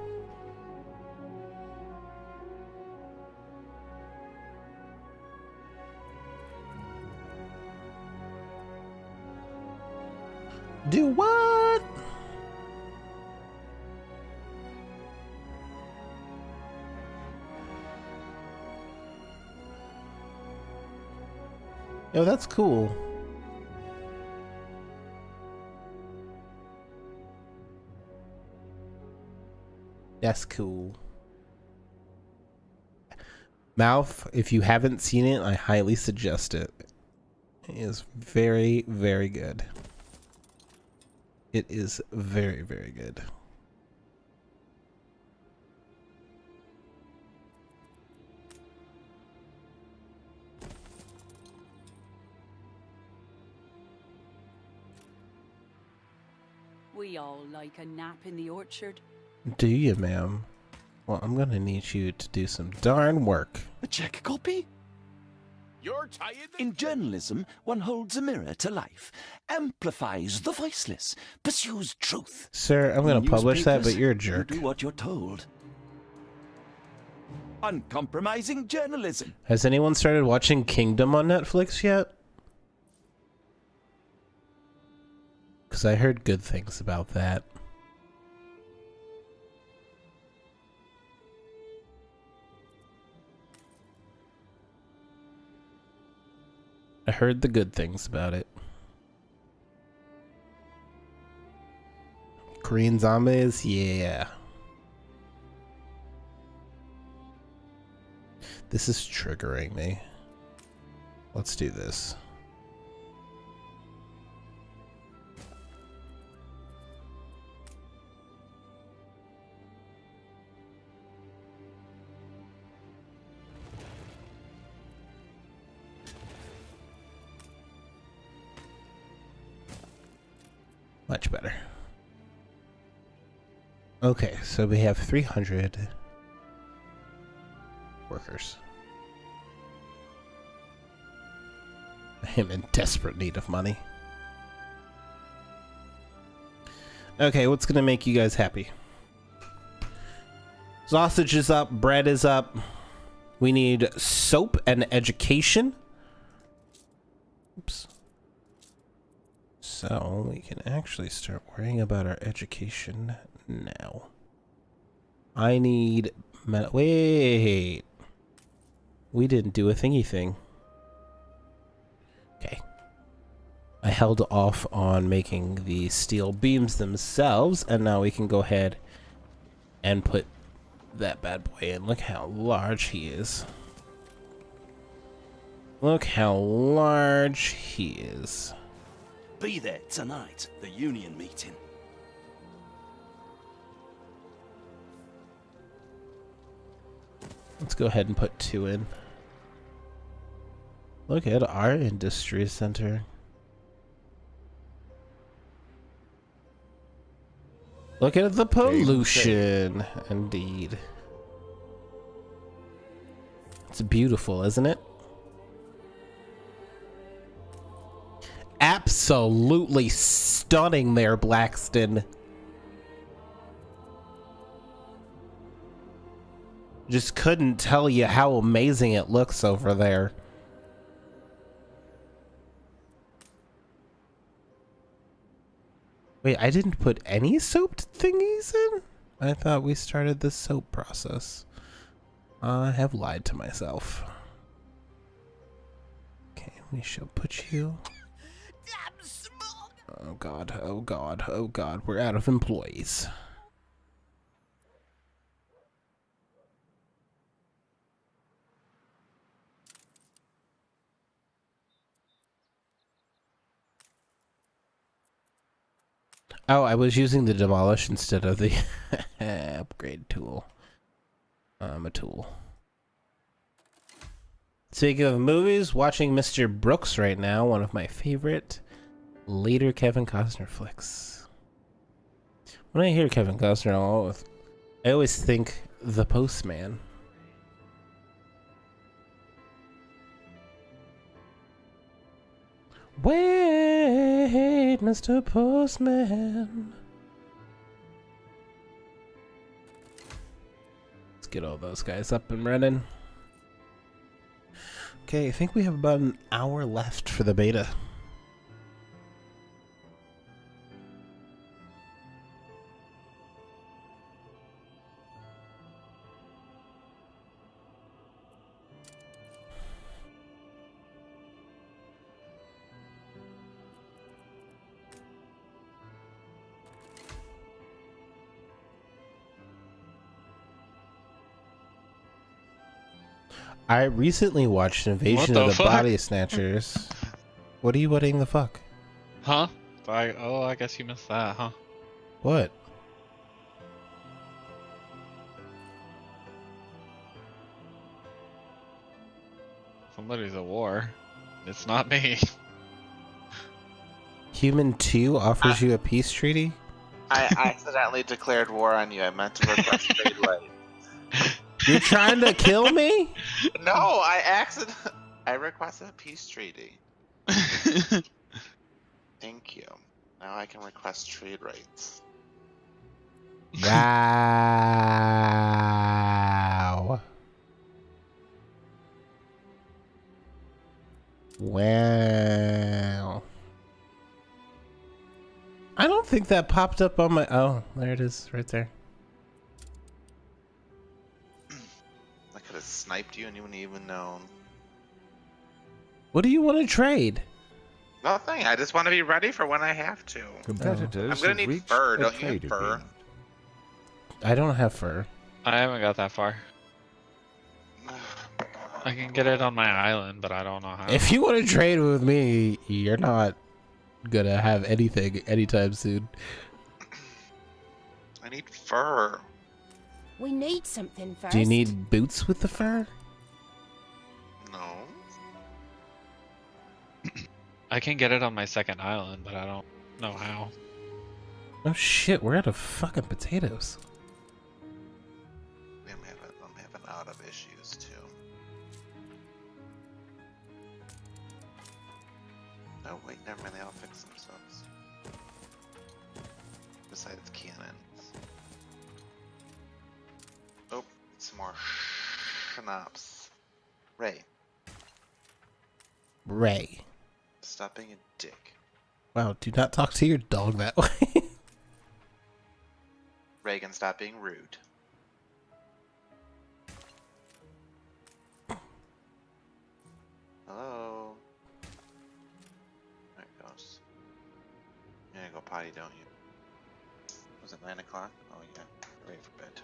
Do what? Yo, that's cool. That's cool. Mouth, if you haven't seen it, I highly suggest it. It is very, very good. It is very, very good. We all like a nap in the orchard. Do you, ma'am? Well, I'm gonna need you to do some darn work. A check copy? You're tired? In journalism, one holds a mirror to life, amplifies the voiceless, pursues truth. Sir, I'm gonna publish that, but you're a jerk. You do what you're told. Uncompromising journalism. Has anyone started watching Kingdom on Netflix yet? Because I heard good things about that. I heard the good things about it. Green zombies? Yeah. This is triggering me. Let's do this. Much better. Okay, so we have 300 workers. I am in desperate need of money. Okay, what's gonna make you guys happy? Sausage is up, bread is up. We need soap and education. Oops. So we can actually start worrying about our education now. I need wait. We didn't do a thingy thing. Okay. I held off on making the steel beams themselves, and now we can go ahead and put that bad boy in. Look how large he is. Look how large he is. Be there tonight, the union meeting. Let's go ahead and put 2 in. Look at our industry center. Look at the pollution. Indeed. It's beautiful, isn't it? Absolutely stunning there, Blackstin. Just couldn't tell you how amazing it looks over there. Wait, I didn't put any soaped thingies in? I thought we started the soap process. I have lied to myself. Okay, we shall put you... Oh god, oh god, oh god, we're out of employees. Oh, I was using the demolish instead of the upgrade tool. I'm a tool. Speaking of movies, watching Mr. Brooks right now, one of my favorite later Kevin Costner flicks. When I hear Kevin Costner, I always think The Postman. Wait, Mr. Postman. Let's get all those guys up and running. Okay, I think we have about an hour left for the beta. I recently watched Invasion of the Body Snatchers. What are you whatting the fuck? Huh? I guess you missed that, huh? What? Somebody's at war. It's not me. Human 2 offers you a peace treaty? I accidentally declared war on you. I meant to request trade rights. You're trying to kill me? No, I requested a peace treaty. Thank you. Now I can request trade rights. Wow. Wow. I don't think that popped up on my... Oh, there it is, right there. I could have sniped you and you wouldn't even known. What do you want to trade? Nothing. I just want to be ready for when I have to. Competitors I'm gonna have need reached fur. a Don't you trade have fur? agreement. I don't have fur. I haven't got that far. I can get it on my island, but I don't know how. If you want to trade with me, you're not gonna have anything anytime soon. I need fur. We need something first. Do you need boots with the fur? No. I can get it on my second island, but I don't know how. Oh shit, we're out of fucking potatoes. I'm having out of issues too. Oh wait, never mind. They all fix themselves. Besides cannons. Oh, some more schnapps. Ray, stop being a dick. Wow, do not talk to your dog that way. Reagan, stop being rude. Hello? There it goes. You gotta go potty, don't you? Was it 9 o'clock? Oh yeah, you're ready for bed.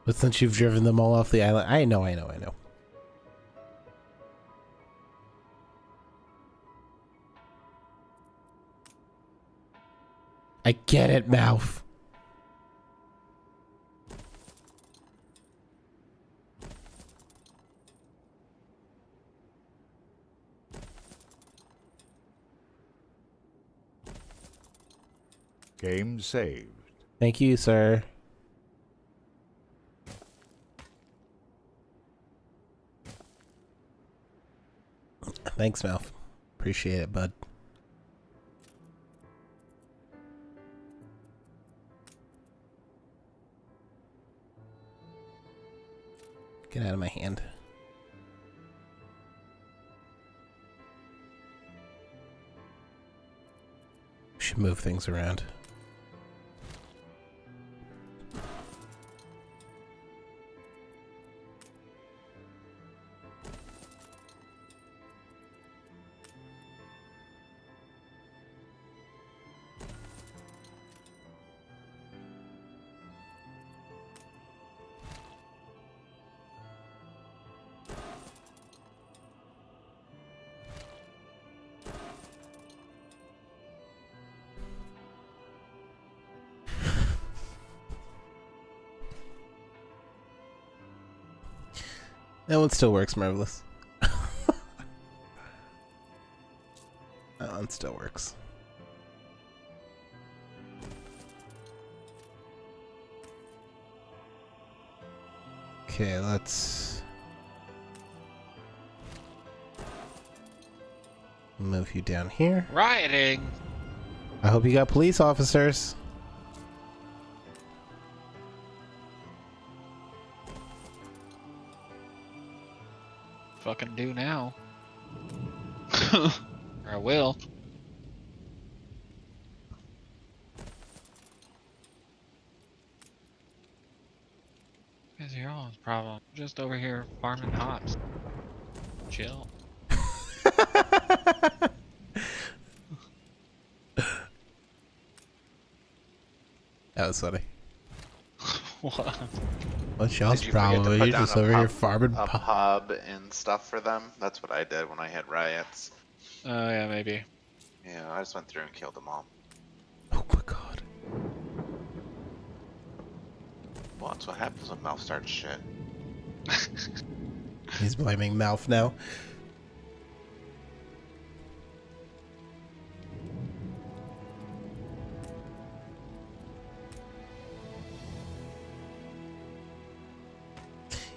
But since you've driven them all off the island, I know. I get it, Mouth. Game saved. Thank you, sir. Thanks, Malf. Appreciate it, bud. Get out of my hand. Should move things around. That one still works, Marvelous. That one still works. Okay, let's move you down here. Rioting. I hope you got police officers. Fucking do now. Or I will. Is your all's problem? Just over here farming hops. Chill. That was funny. What? What's y'all's Did you forget to problem? put You're down just a over here farming a pub and stuff for them? That's what I did when I had riots. Oh yeah, maybe. Yeah, I just went through and killed them all. Oh my god. Well, that's what happens when Mouth starts shit. He's blaming Malf now.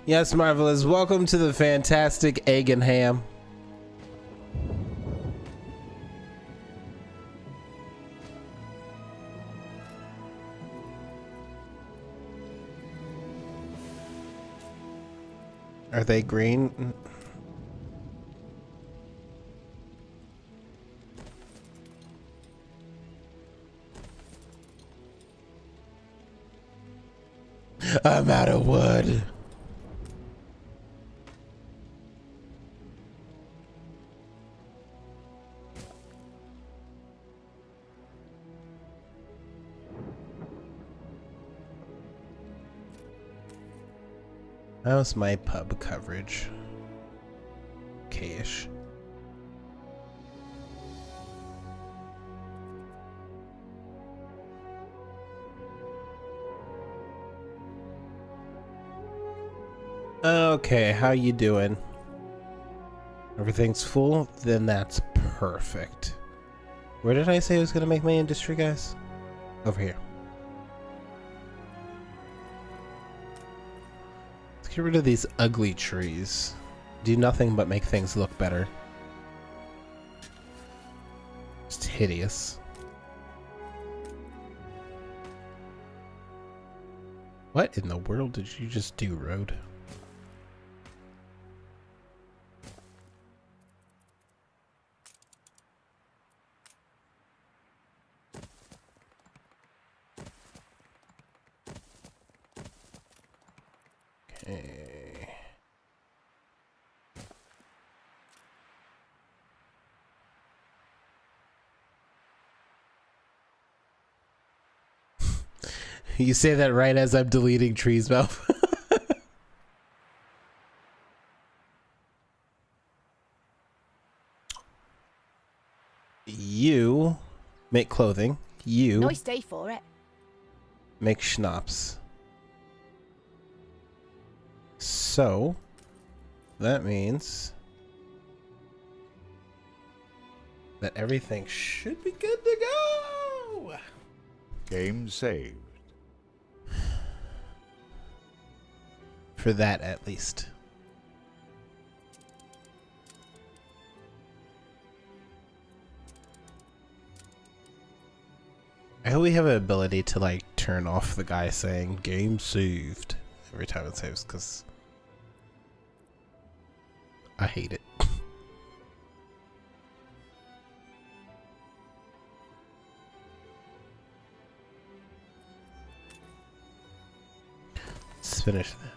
Yes, Marvelous. Welcome to the fantastic egg and ham. Are they green? I'm out of wood. How's my pub coverage? Okay-ish. Okay, how you doing? Everything's full? Then that's perfect. Where did I say I was gonna make my industry, guys? Over here. Let's get rid of these ugly trees. Do nothing but make things look better. It's hideous. What in the world did you just do, Road? Okay. You say that right as I'm deleting trees, Mouth. You make clothing. You Nice day for it. make schnapps. So that means that everything should be good to go. Game saved. For that, at least. I hope we have an ability to, like, turn off the guy saying game saved every time it saves, because I hate it.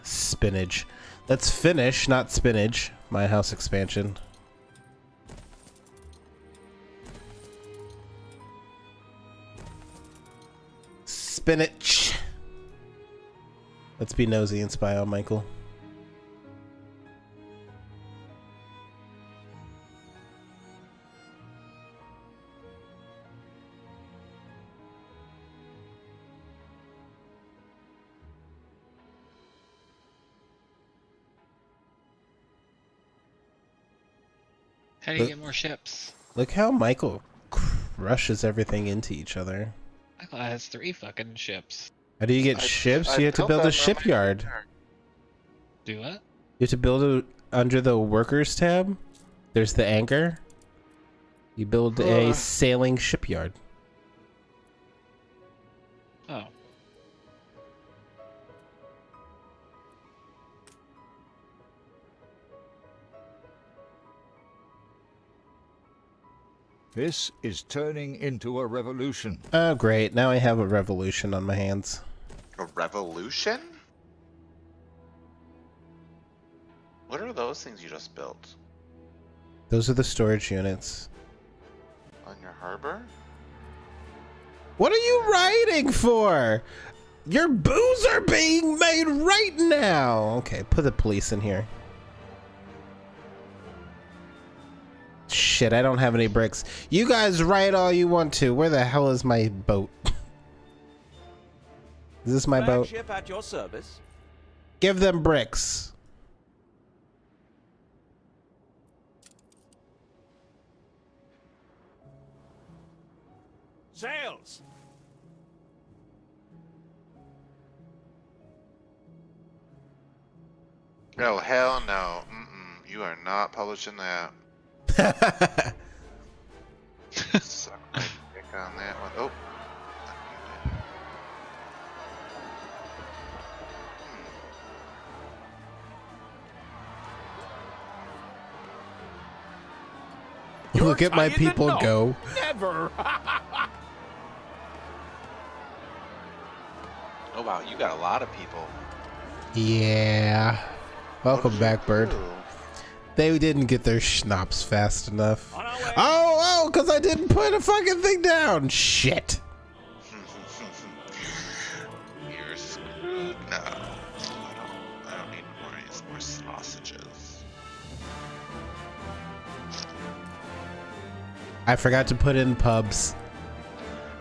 Spinach. Let's finish, not spinach. My house expansion. Spinach. Let's be nosy and spy on Michael. How do you get more ships? Look how Michael crushes everything into each other. Michael has 3 fucking ships. How do you get ships? You have to build a shipyard. Do what? You have to build it under the workers tab. There's the anchor. You build a sailing shipyard. Oh. This is turning into a revolution. Oh, great. Now I have a revolution on my hands. A revolution? What are those things you just built? Those are the storage units. On your harbor? What are you writing for? Your boos are being made right now. Okay, put the police in here. Shit, I don't have any bricks. You guys write all you want to. Where the hell is my boat? Is this my boat? Flagship at your service. Give them bricks. Sails. Oh, hell no. You are not publishing that. Suck my dick on that one. Oh. Look at my people go. Never. Oh wow, you got a lot of people. Yeah. Welcome back, Bird. Do? They didn't get their schnapps fast enough. Oh, because I didn't put a fucking thing down. Shit. You're screwed now. I don't need more sausages. I forgot to put in pubs.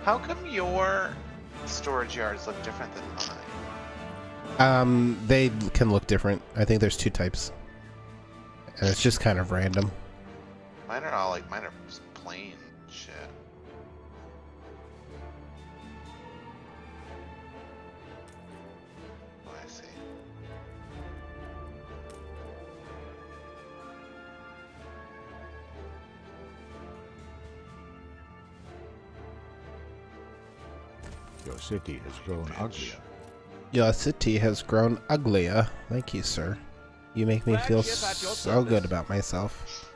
How come your storage yards look different than mine? They can look different. I think there's 2 types. And it's just kind of random. Mine are all like, mine are just plain shit. Oh, I see. Your city has grown uglier. Your city has grown uglier. Thank you, sir. You make me feel so good about myself.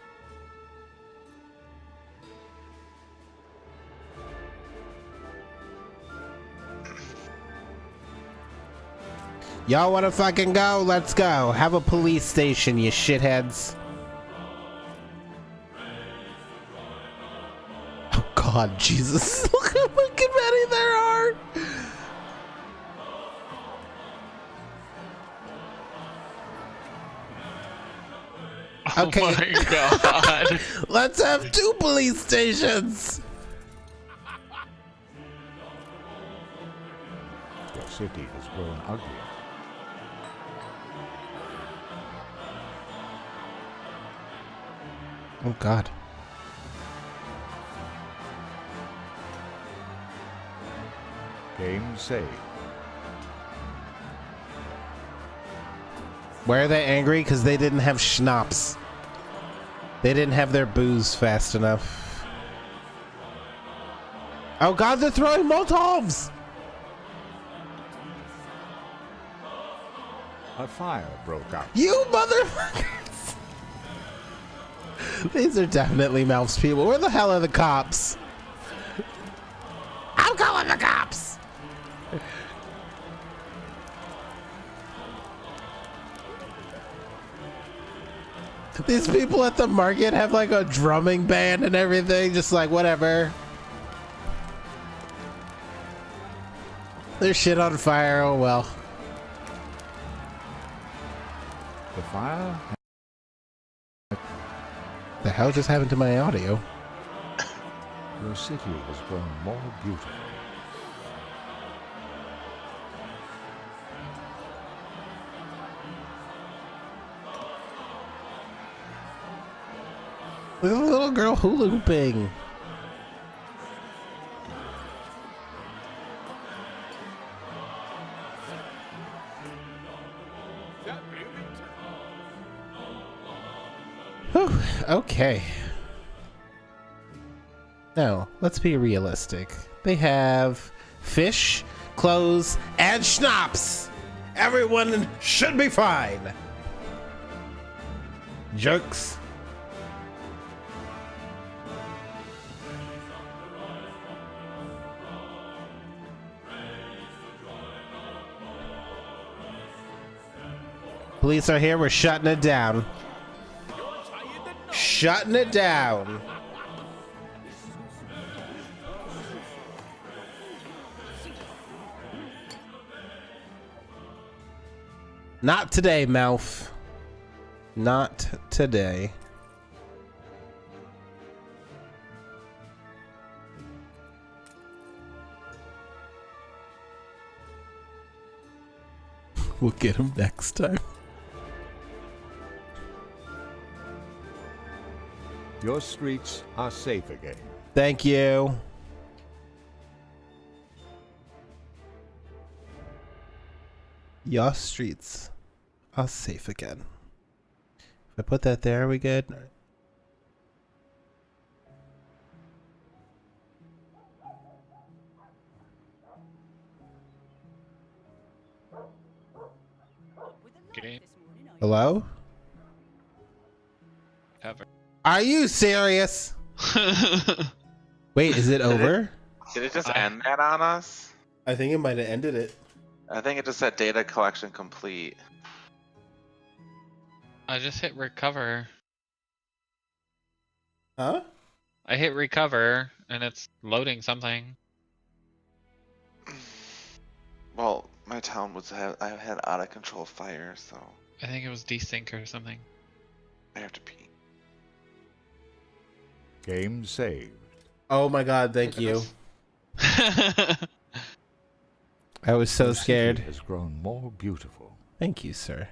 Y'all wanna fucking go? Let's go. Have a police station, you shitheads. Oh God, Jesus. Look how fucking many there are. Okay. Oh my God. Let's have 2 police stations. Your city has grown uglier. Oh God. Game saved. Why are they angry? Because they didn't have schnapps. They didn't have their booze fast enough. Oh god, they're throwing Molotovs! A fire broke out. You motherfuckers! These are definitely Melf's people. Where the hell are the cops? I'm calling the cops! These people at the market have like a drumming band and everything, just like whatever. There's shit on fire, oh well. The fire? The hell just happened to my audio? Your city has grown more beautiful. Look at the little girl hula hooping. Whew, okay. Now, let's be realistic. They have fish, clothes, and schnapps. Everyone should be fine. Jerks. Police are here. We're shutting it down. Shutting it down. Not today, Melf. Not today. We'll get him next time. Your streets are safe again. Thank you. Your streets are safe again. If I put that there, are we good? Okay. Hello? Are you serious? Wait, is it over? Did it just end that on us? I think it might have ended it. I think it just said data collection complete. I just hit recover. Huh? I hit recover and it's loading something. Well, my town I had out of control fire, so I think it was desync or something. I have to pee. Game saved. Oh my god, thank you. I was so scared. Has grown more beautiful. Thank you, sir.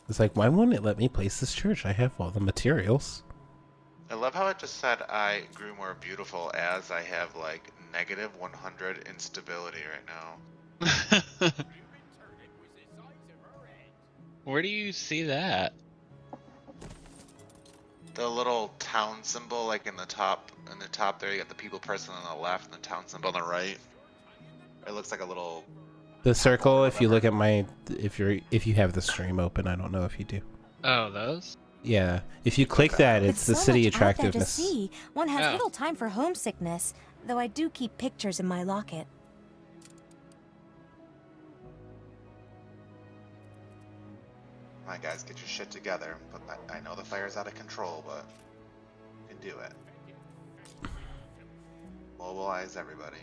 It's like, why won't it let me place this church? I have all the materials. I love how it just said I grew more beautiful as I have like negative 100 instability right now. Where do you see that? The little town symbol, like in the top there, you got the people person on the left and the town symbol on the right. It looks like a little. The circle, if you look at my, if you have the stream open, I don't know if you do. Oh, those? Yeah, if you click that, it's the so city much out there attractiveness. to see. One has little time for homesickness, though I do keep pictures in my locket. Alright guys, get your shit together. But I know the fire's out of control, but you can do it. Mobilize everybody.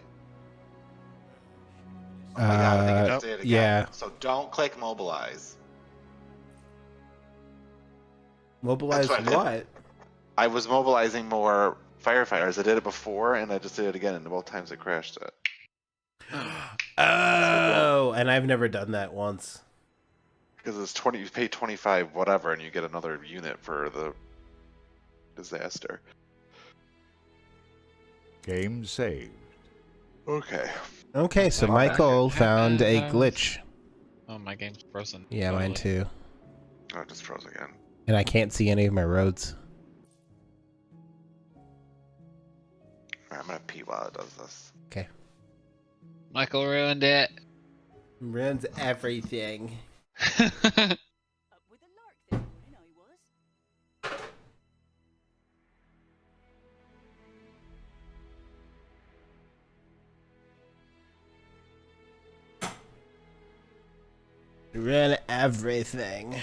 Oh my god, I think I just did it again. Yeah. So don't click mobilize. Mobilize That's what what? I was mobilizing more firefighters. I did it before, and I just did it again, and both times it crashed it. Oh, and I've never done that once. Because it's 20, you pay 25 whatever, and you get another unit for the disaster. Game saved. Okay. Okay, so Oh, Michael that found a happens. glitch. Oh, my game's frozen. Yeah, mine too. Oh, it just froze again. And I can't see any of my roads. Alright, I'm gonna pee while it does this. Okay. Michael ruined it. Ruins everything. Up with a lark this morning, I was. Ruin everything.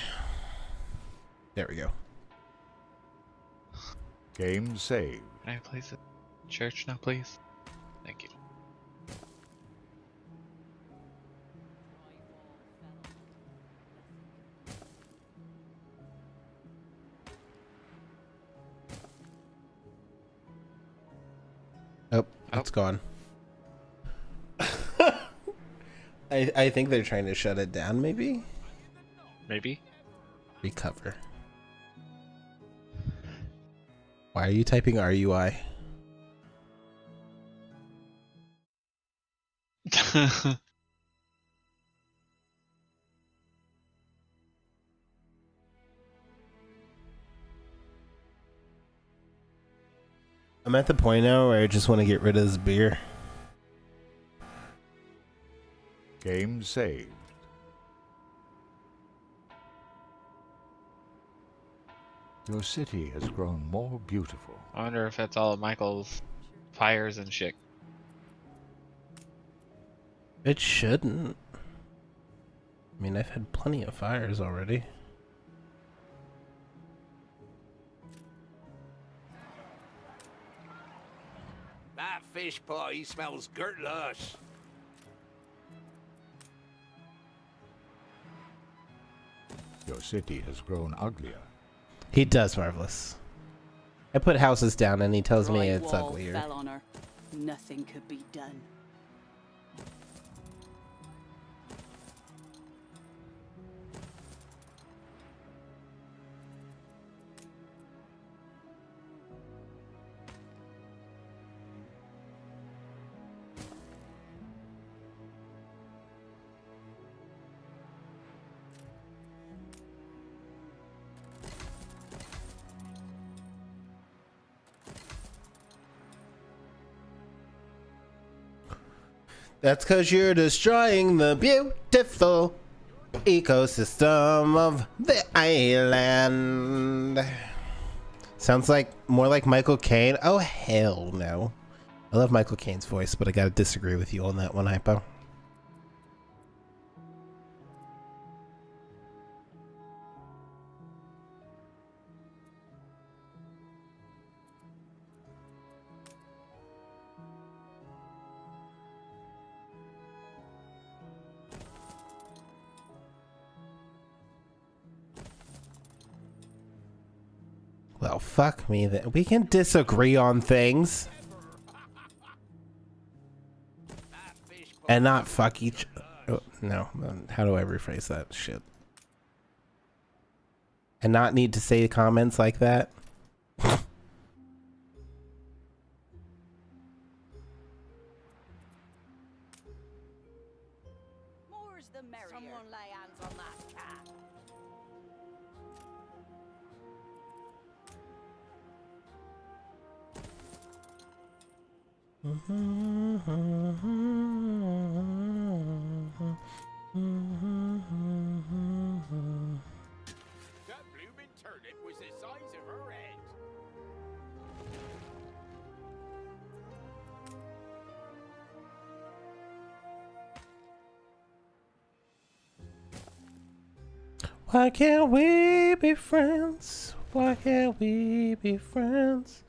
There we go. Game saved. Can I place it in church now, please? Thank you. Oh, it's gone. I think they're trying to shut it down, maybe? Maybe. Recover. Why are you typing RUI? I'm at the point now where I just want to get rid of this beer. Game saved. Your city has grown more beautiful. I wonder if that's all of Michael's fires and shit. It shouldn't. I mean, I've had plenty of fires already. That fish pie smells gurtlush. Your city has grown uglier. He does, Marvelous. I put houses down and he tells me it's Drywall uglier. fell on her. Nothing could be done. That's because you're destroying the beautiful ecosystem of the island. Sounds like more like Michael Caine. Oh, hell no. I love Michael Caine's voice, but I gotta disagree with you on that one, Hypo. Well, fuck me then. We can disagree on things. And not fuck each... Oh, no. How do I rephrase that shit? And not need to say comments like that? More's the merrier. Someone lay hands on that cat. That bloomin' turnip was the size of her head. Why can't we be friends? Why can't we be friends?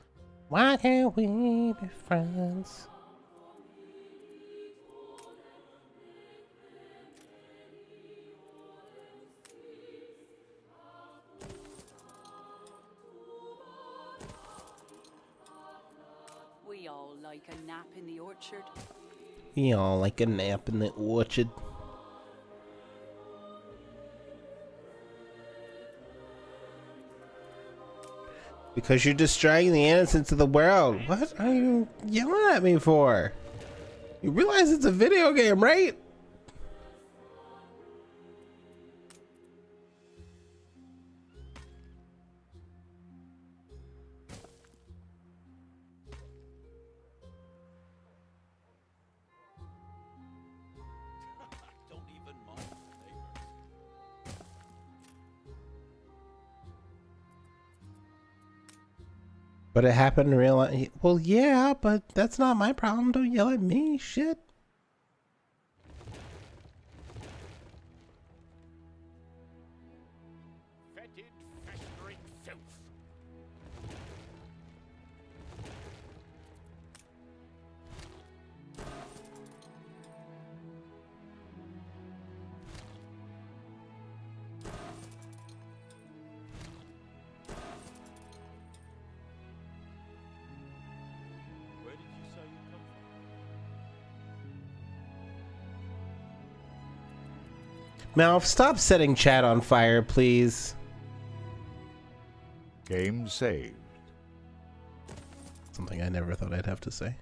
Why can't we be friends? We all like a nap in the orchard. Y'all like a nap in the orchard. Because you're destroying the innocence of the world. What are you yelling at me for? You realize it's a video game, right? Don't even mind the neighbors. But it happened in real life. Well, yeah, but that's not my problem. Don't yell at me. Shit. Fetid, festering filth. Where did you say you come from? Malf, stop setting chat on fire, please. Game saved. Something I never thought I'd have to say.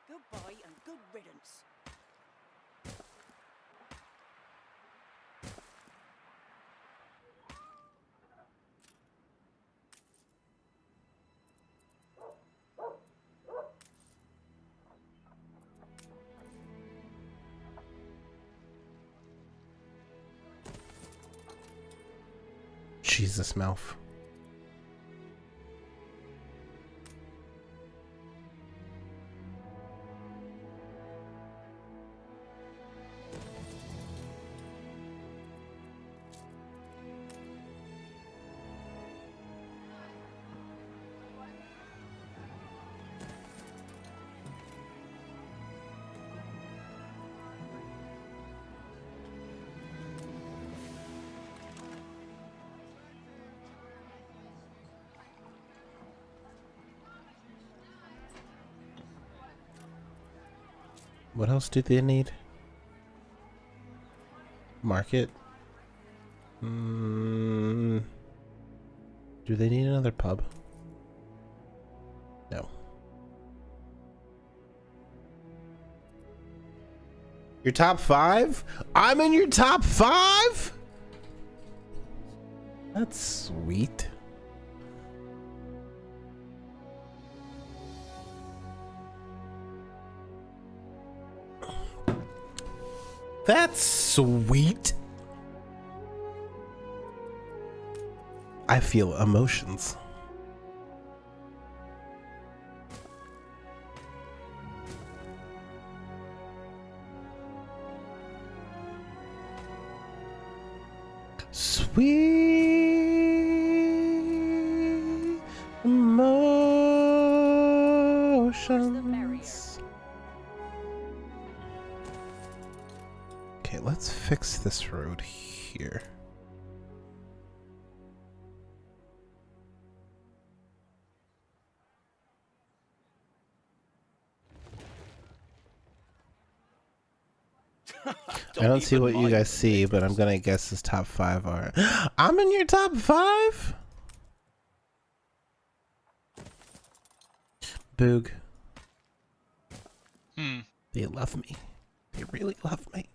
Goodbye and good riddance. Jesus, Malf. What else do they need? Market. Do they need another pub? No. Your top 5? I'm in your top 5? That's sweet. That's sweet. I feel emotions. Sweet emotions. Okay, let's fix this road here. I don't see what you guys see, but I'm gonna guess this top 5 are. I'm in your top 5? Boog. They love me. They really love me.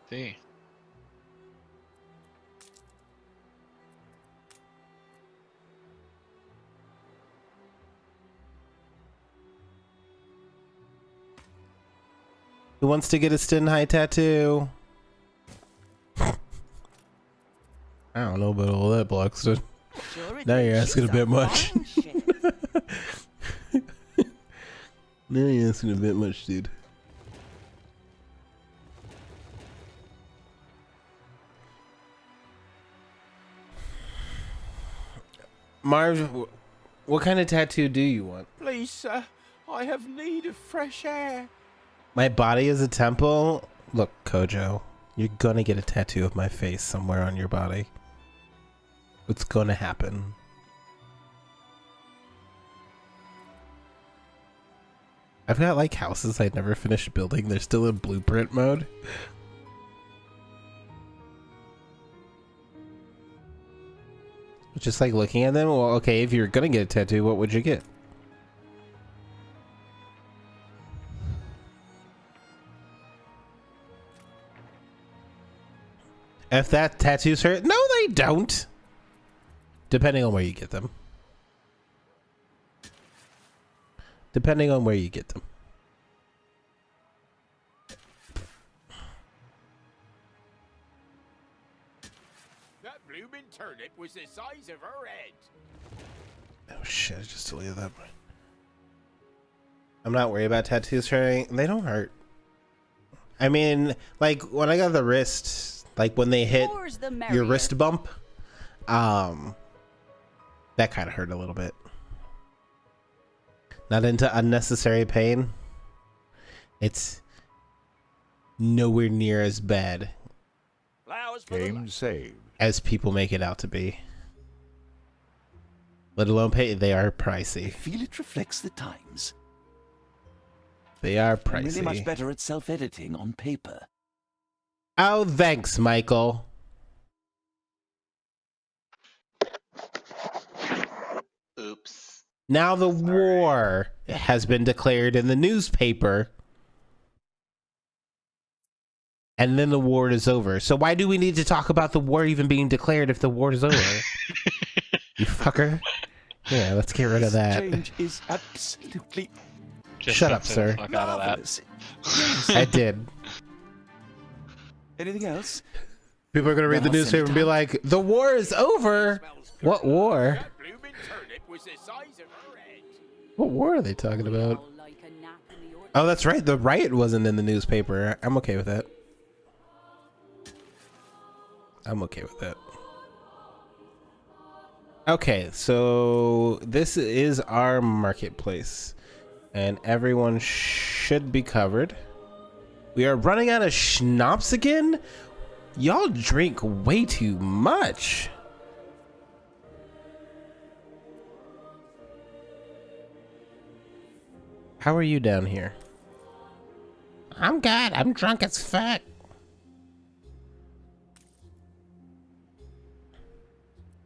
See. Who wants to get a Stin High tattoo? I don't know about all that, Blackstin. Sure Now you're is. asking a She's bit much. fine ship. Now you're asking a bit much, dude. Marv, what kind of tattoo do you want? Please, sir, I have need of fresh air. My body is a temple? Look, Kojo, you're gonna get a tattoo of my face somewhere on your body. It's gonna happen. I've got like houses I never finished building. They're still in blueprint mode. Just like looking at them. Well, okay, if you're gonna get a tattoo, what would you get? If that tattoos hurt, no, they don't. Depending on where you get them. Depending on where you get them. That blooming turnip was the size of her head. Oh shit, I just deleted that. I'm not worried about tattoos hurting. They don't hurt. I mean, like when I got the wrist, like when they hit your wrist bump, that kind of hurt a little bit. Not into unnecessary pain. It's nowhere near as bad Game saved. as people make it out to be. Let alone pay. They are pricey. I feel it reflects the times. They are I'm really pricey. much better at self-editing on paper. Oh, thanks, Michael. Oops. Now the war has been declared in the newspaper. And then the war is over. So why do we need to talk about the war even being declared if the war is over? You fucker. Yeah, let's get rid of that. Change is absolutely Shut up, sir. Fuck out of that. marvelous. I did. Anything else? People are going to read the Then I'll newspaper send and it be like, the war is over. What war? That blooming turnip was the size of her head. What war are they talking about? Oh, that's right. The riot wasn't in the newspaper. I'm okay with that. I'm okay with that. Okay, so this is our marketplace. And everyone should be covered. We are running out of schnapps again? Y'all drink way too much. How are you down here? I'm good. I'm drunk as fuck.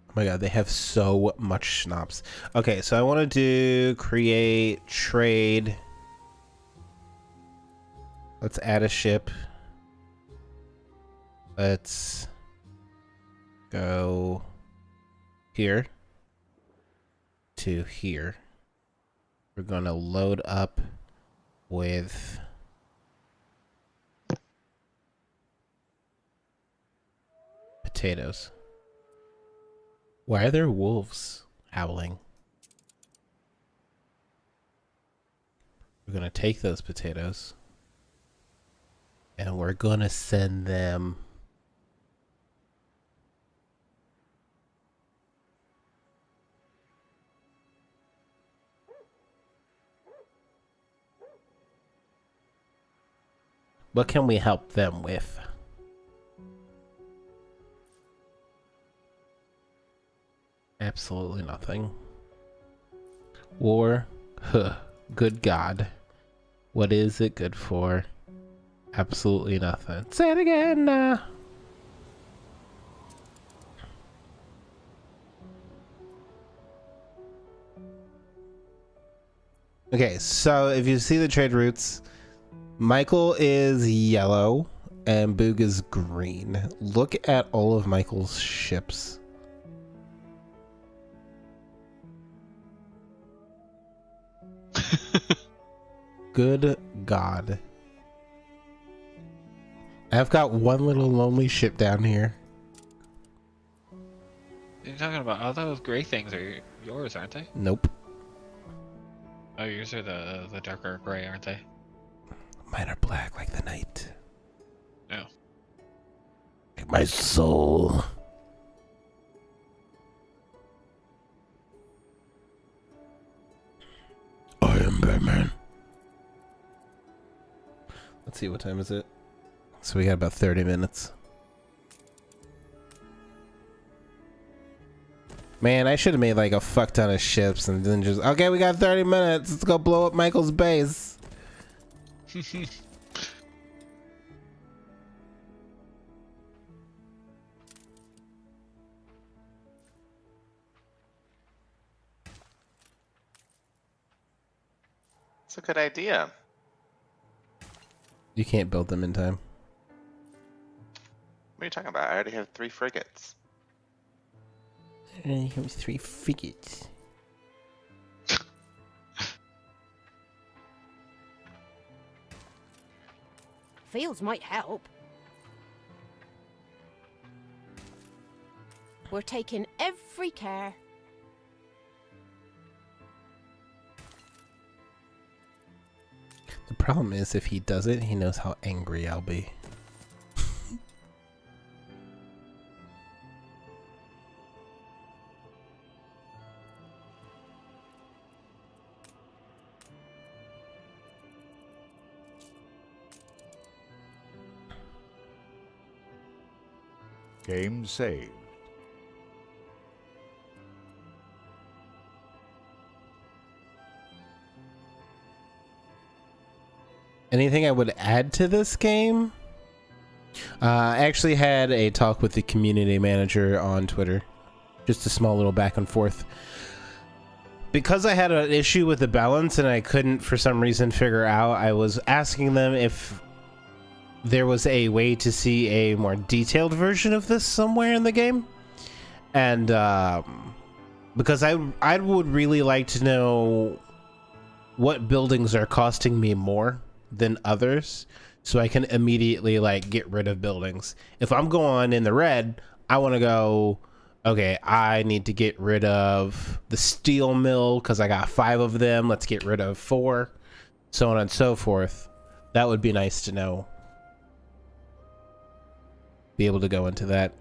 Oh my god, they have so much schnapps. Okay, so I want to do create trade. Let's add a ship. Let's go here to here. We're going to load up with potatoes. Why are there wolves howling? We're going to take those potatoes and we're going to send them what can we help them with? Absolutely nothing. War? Huh. Good God. What is it good for? Absolutely nothing. Say it again. Okay, so if you see the trade routes, Michael is yellow and Boog is green. Look at all of Michael's ships. Good God. I've got one little lonely ship down here. What are you talking about? All those gray things are yours, aren't they? Nope. Oh, yours are the darker gray, aren't they? Mine are black like the night. No. Like my soul. I am Batman. Let's see, what time is it? So we got about 30 minutes. Man, I should have made like a fuck ton of ships and then just, okay, we got 30 minutes. Let's go blow up Michael's base. It's a good idea. You can't build them in time. What are you talking about? I already have 3 frigates. I have 3 frigates. Fields might help. We're taking every care. The problem is, if he does it, he knows how angry I'll be. Game saved. Anything I would add to this game? I actually had a talk with the community manager on Twitter. Just a small little back and forth. Because I had an issue with the balance and I couldn't for some reason figure out, I was asking them if there was a way to see a more detailed version of this somewhere in the game. And because I would really like to know what buildings are costing me more than others, so I can immediately like get rid of buildings. If I'm going in the red, I want to go, okay, I need to get rid of the steel mill because I got 5 of them. Let's get rid of 4, so on and so forth. That would be nice to know. Be able to go into that.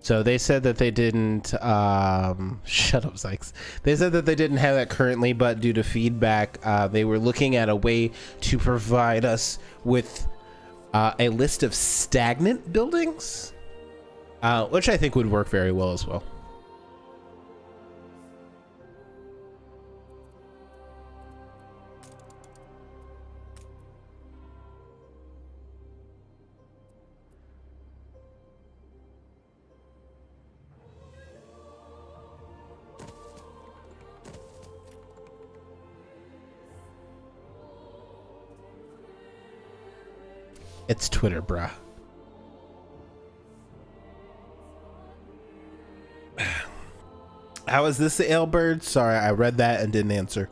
So they said that they didn't shut up, Sykes. They said that they didn't have that currently, but due to feedback, they were looking at a way to provide us with a list of stagnant buildings, which I think would work very well as well. It's Twitter, bruh. How is this the Ailbird? Sorry, I read that and didn't answer.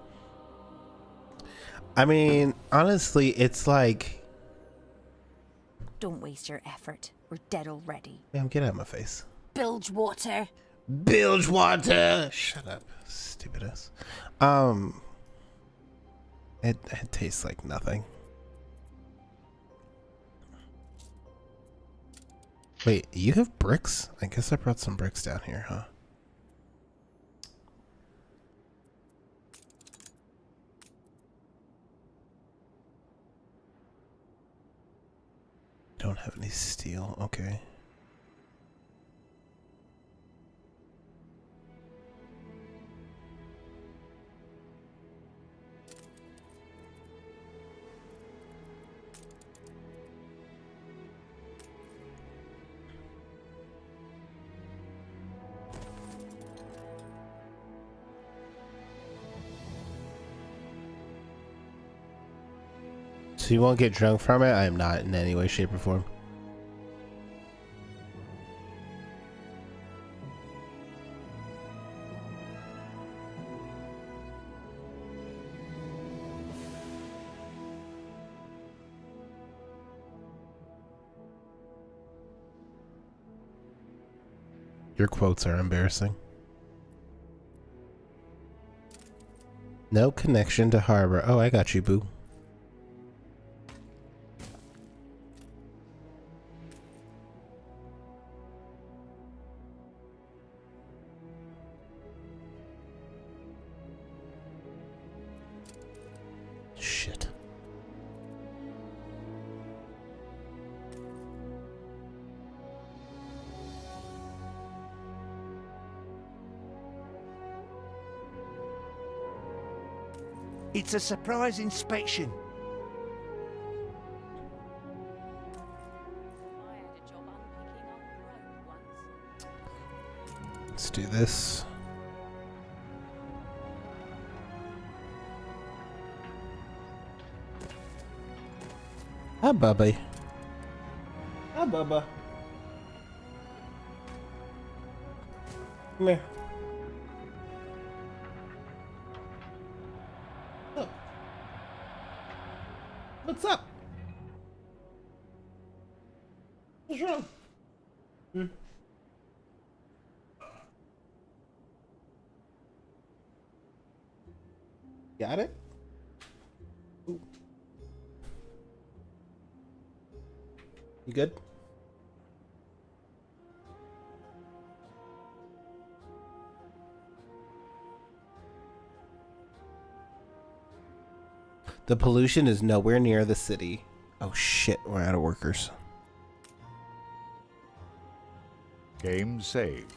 I mean, honestly, it's like... Don't waste your effort. We're dead already. Damn, get out of my face. Bilge water. Bilge water! Shut up, stupid ass. It tastes like nothing. Wait, you have bricks? I guess I brought some bricks down here, huh? Don't have any steel, okay. So you won't get drunk from it? I am not in any way, shape, or form. Your quotes are embarrassing. No connection to harbor. Oh, I got you, boo. Shit. It's a surprise inspection. Let's do this. Hi, Bubby. Hi, Bubba. Come here. Look. What's up? What's wrong? Got it? Ooh. You good? The pollution is nowhere near the city. Oh shit, we're out of workers. Game saved.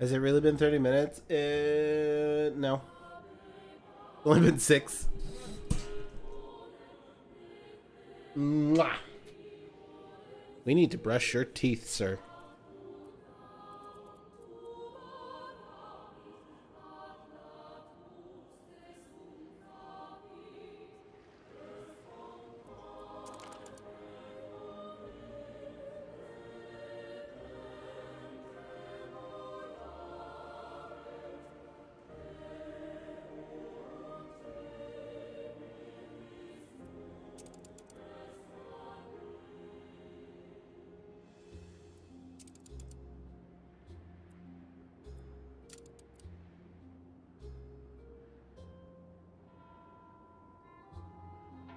Has it really been 30 minutes? No. It's only been 6. Mwah. We need to brush your teeth, sir.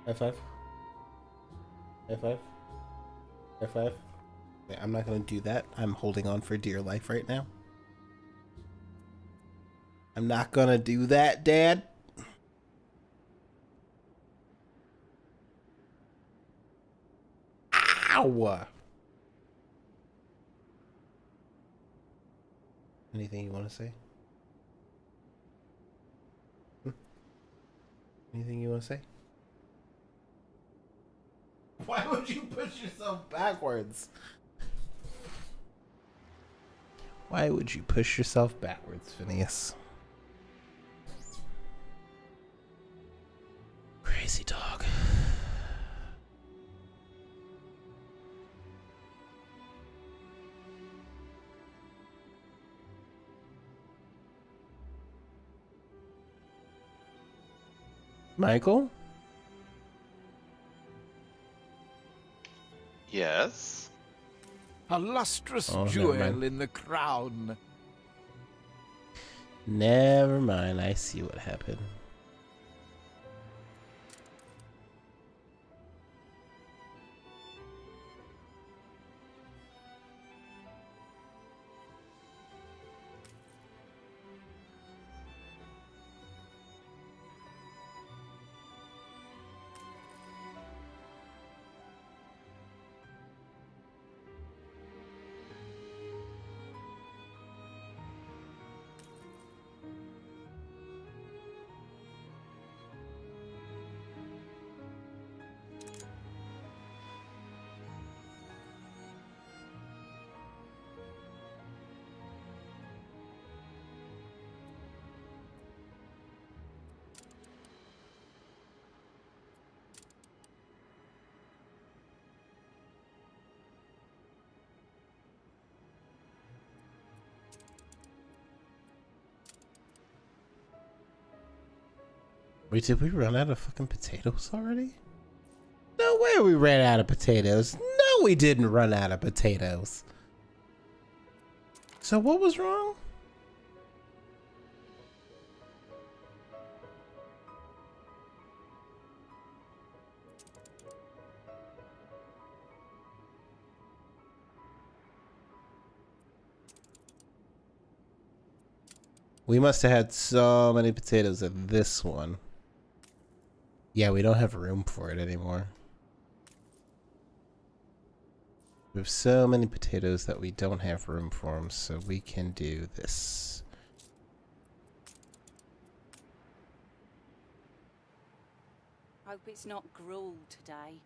High five. High five. High five. Okay, I'm not going to do that. I'm holding on for dear life right now. I'm not going to do that, Dad. Ow! Anything you want to say? Anything you want to say? Why would you push yourself backwards? Why would you push yourself backwards, Phineas? Crazy dog. Michael? Yes. A lustrous Oh, never jewel mind. in the crown. Never mind. I see what happened. Wait, did we run out of fucking potatoes already? No way we ran out of potatoes. No, we didn't run out of potatoes. So what was wrong? We must have had so many potatoes at this one. Yeah, we don't have room for it anymore. We have so many potatoes that we don't have room for them, so we can do this. Hope it's not gruel today.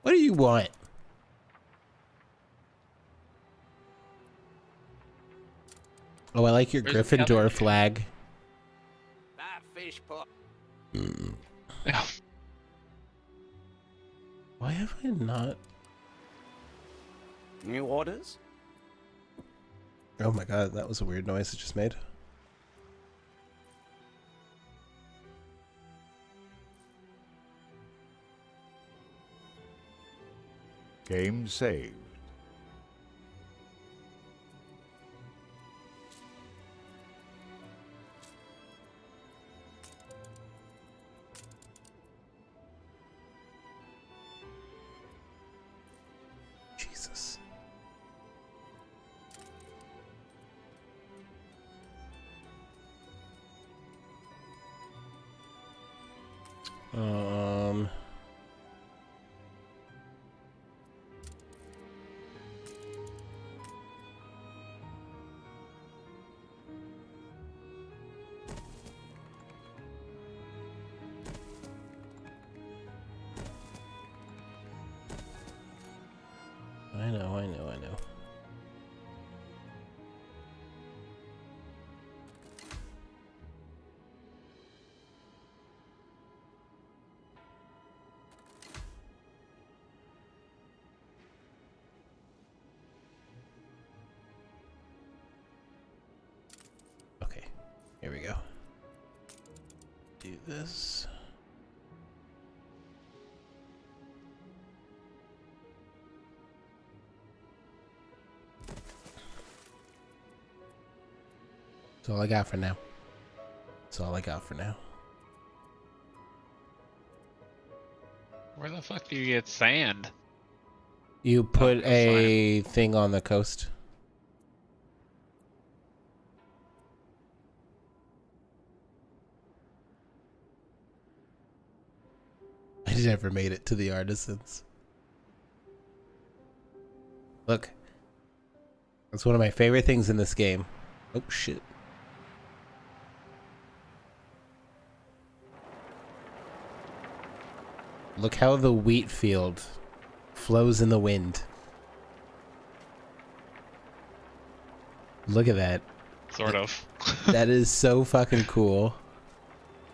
What do you want? Oh, I like your Where's the Gryffindor other- flag. That fish pot. Why have I not? New orders? Oh my god, that was a weird noise it just made. Game saved. Jesus. Um. I know. Okay, here we go. Do this. That's all I got for now. That's all I got for now. Where the fuck do you get sand? You put that's a thing on the coast. I never made it to the artisans. Look. That's one of my favorite things in this game. Oh shit. Look how the wheat field flows in the wind. Look at that. Sort of. That is so fucking cool.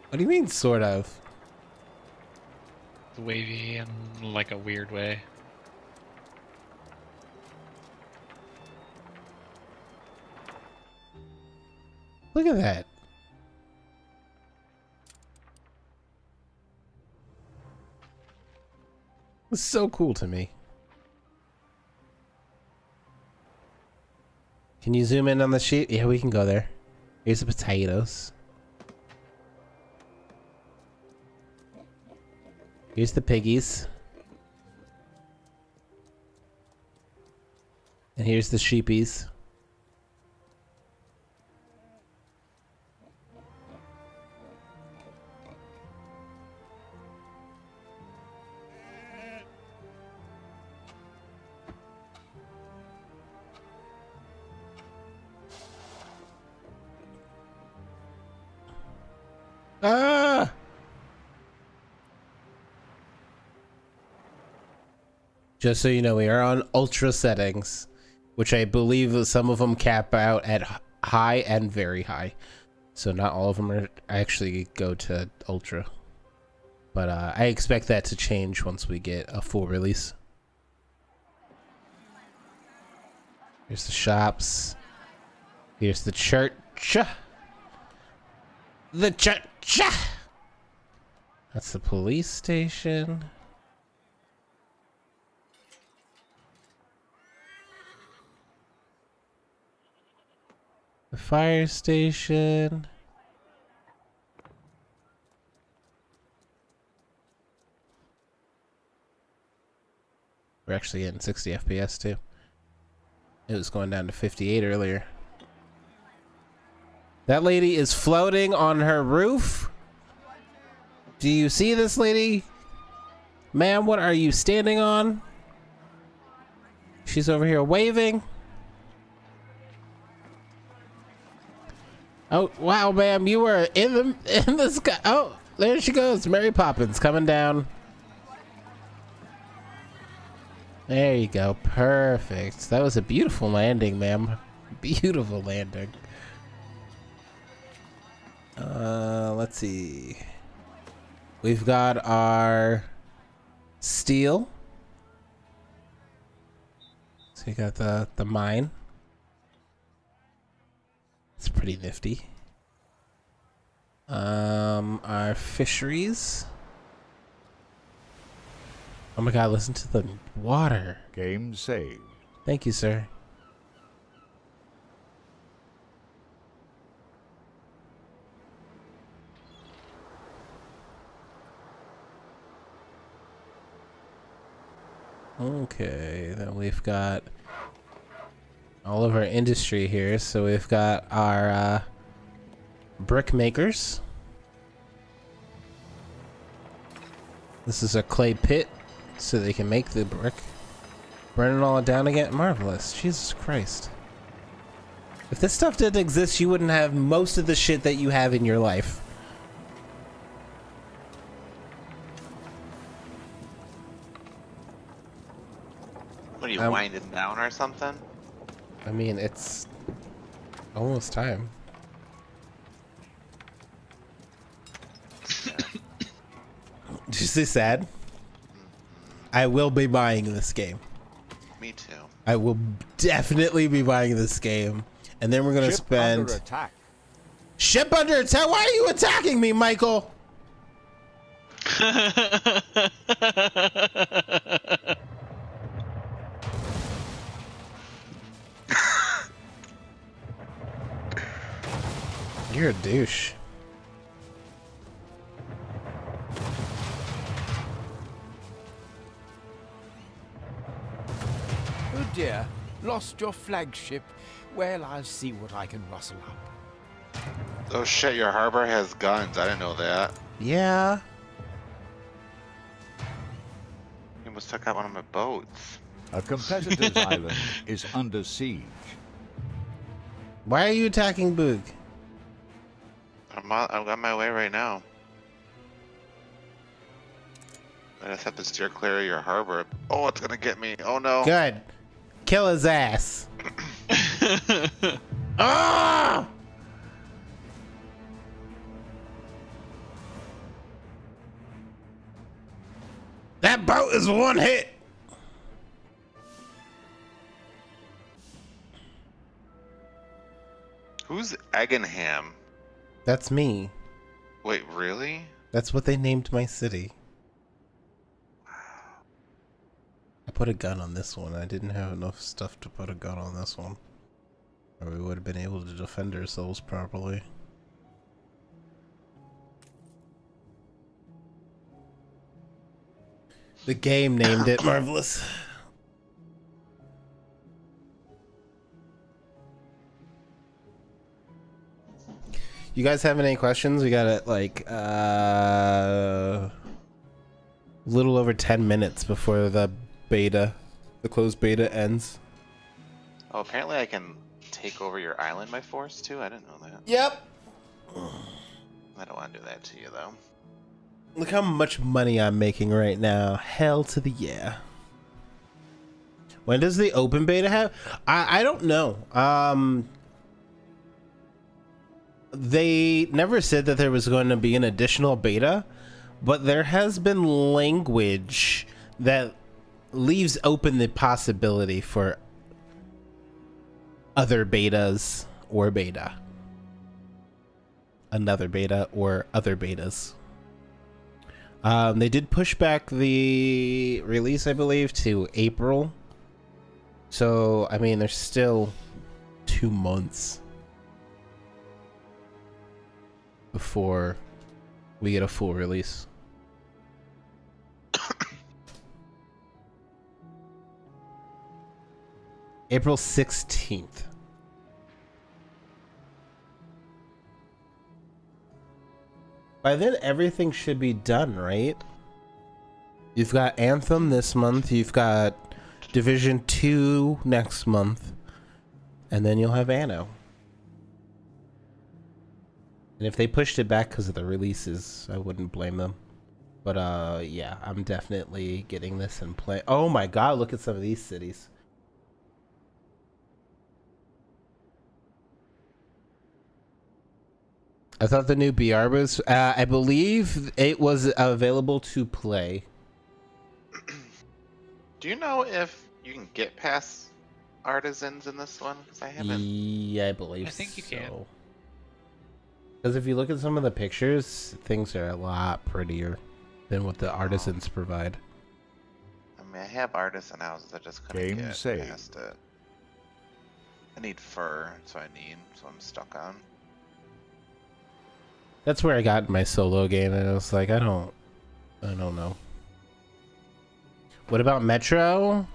What do you mean, sort of? Wavy in like a weird way. Look at that. It's so cool to me. Can you zoom in on the sheet? Yeah, we can go there. Here's the potatoes. Here's the piggies. And here's the sheepies. Ah! Just so you know, we are on ultra settings, which I believe some of them cap out at high and very high. So not all of them are actually go to ultra. But I expect that to change once we get a full release. Here's the shops. Here's the church. The church. That's the police station. The fire station. We're actually getting 60 FPS too. It was going down to 58 earlier. That lady is floating on her roof. Do you see this lady? Ma'am, what are you standing on? She's over here waving. Oh, wow, ma'am, you were in the sky. Oh, there she goes. Mary Poppins coming down. There you go. Perfect. That was a beautiful landing, ma'am. Beautiful landing. Let's see. We've got our steel. So we got the mine. It's pretty nifty. Our fisheries. Oh my god, listen to the water. Game saved. Thank you, sir. Okay, then we've got all of our industry here. So we've got our brick makers. This is a clay pit, so they can make the brick. Burning all down again. Marvelous. Jesus Christ. If this stuff didn't exist, you wouldn't have most of the shit that you have in your life. What are you, winding down or something? I mean, it's almost time. Did you say sad? I will be buying this game. Me too. I will definitely be buying this game. And then we're going to spend... Under attack. Ship under attack? Why are you attacking me, Michael? You're a douche. Oh dear, lost your flagship. Well, I'll see what I can rustle up. Oh shit, your harbor has guns. I didn't know that. Yeah. You almost took out one of my boats. A competitor's island is under siege. Why are you attacking Boog? I'm on my way right now. I just have to steer clear of your harbor. Oh, it's gonna get me. Oh no. Good. Kill his ass. Ah! That boat is one hit. Who's Eggenham? That's me. Wait, really? That's what they named my city. I put a gun on this one. I didn't have enough stuff to put a gun on this one, or we would have been able to defend ourselves properly. The game named it. Marvelous. You guys have any questions? We got it like little over 10 minutes before the closed beta ends. Oh, apparently I can take over your island by force too? I didn't know that. Yep. I don't want to do that to you though. Look how much money I'm making right now. Hell to the yeah. When does the open beta have? I don't know. They never said that there was going to be an additional beta, but there has been language that leaves open the possibility for other betas or beta. Another beta or other betas. They did push back the release, I believe, to April. So, I mean, there's still 2 months before we get a full release. April 16th. By then, everything should be done, right? You've got Anthem this month. You've got Division 2 next month. And then you'll have Anno. And if they pushed it back because of the releases, I wouldn't blame them. But, yeah, I'm definitely getting this and play. Oh my god, look at some of these cities. I thought the new BR was, I believe it was available to play. Do you know if you can get past artisans in this one? Because I haven't. Yeah, I believe so. I think you can. Because if you look at some of the pictures, things are a lot prettier than what the artisans provide. I mean, I have artisan houses. I just couldn't get past it. I need fur, so I'm stuck on. That's where I got my solo game, and I was like, I don't know. What about Metro?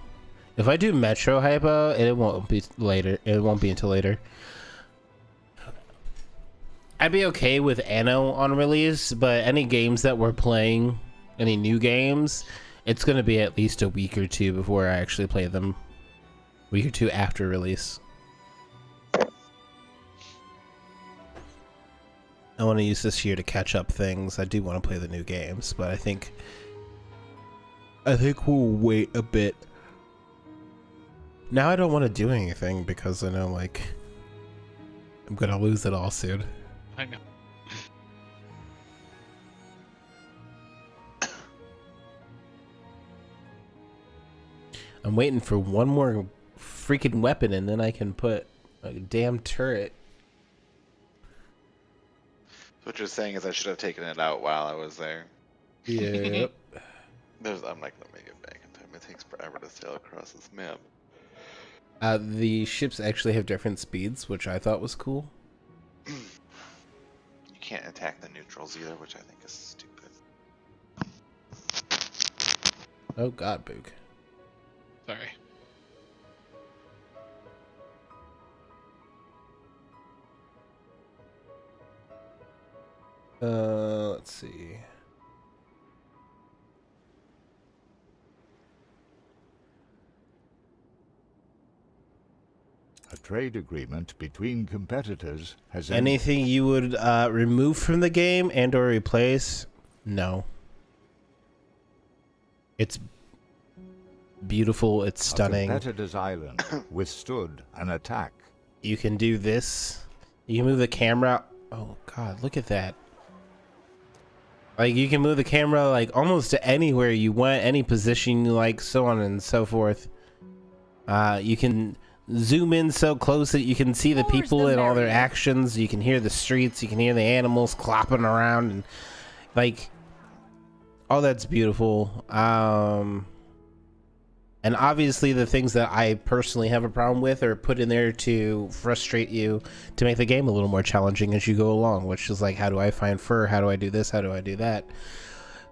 If I do Metro Hypo, it won't be later. It won't be until later. I'd be okay with Anno on release, but any games that we're playing, any new games, it's gonna be at least a week or two before I actually play them. A week or two after release. I want to use this year to catch up things. I do want to play the new games, but I think we'll wait a bit. Now I don't want to do anything because I know, like, I'm gonna lose it all soon. I know. I'm waiting for one more freaking weapon, and then I can put a damn turret. What you're saying is I should have taken it out while I was there. Yep. I'm not gonna make it back in time. It takes forever to sail across this map. The ships actually have different speeds, which I thought was cool. You can't attack the neutrals either, which I think is stupid. Oh god, Boog. Sorry. Let's see. A trade agreement between competitors has Anything you would remove from the game and or replace? No. It's beautiful, it's stunning. A competitor's island withstood an attack. You can do this. You can move the camera. Oh god, look at that. Like, you can move the camera, like, almost to anywhere you want, any position you like, so on and so forth. You can zoom in so close that you can see the people and all their actions. You can hear the streets, you can hear the animals clopping around, and, like, all that's beautiful. And obviously the things that I personally have a problem with are put in there to frustrate you, to make the game a little more challenging as you go along, which is like, how do I find fur? How do I do this? How do I do that?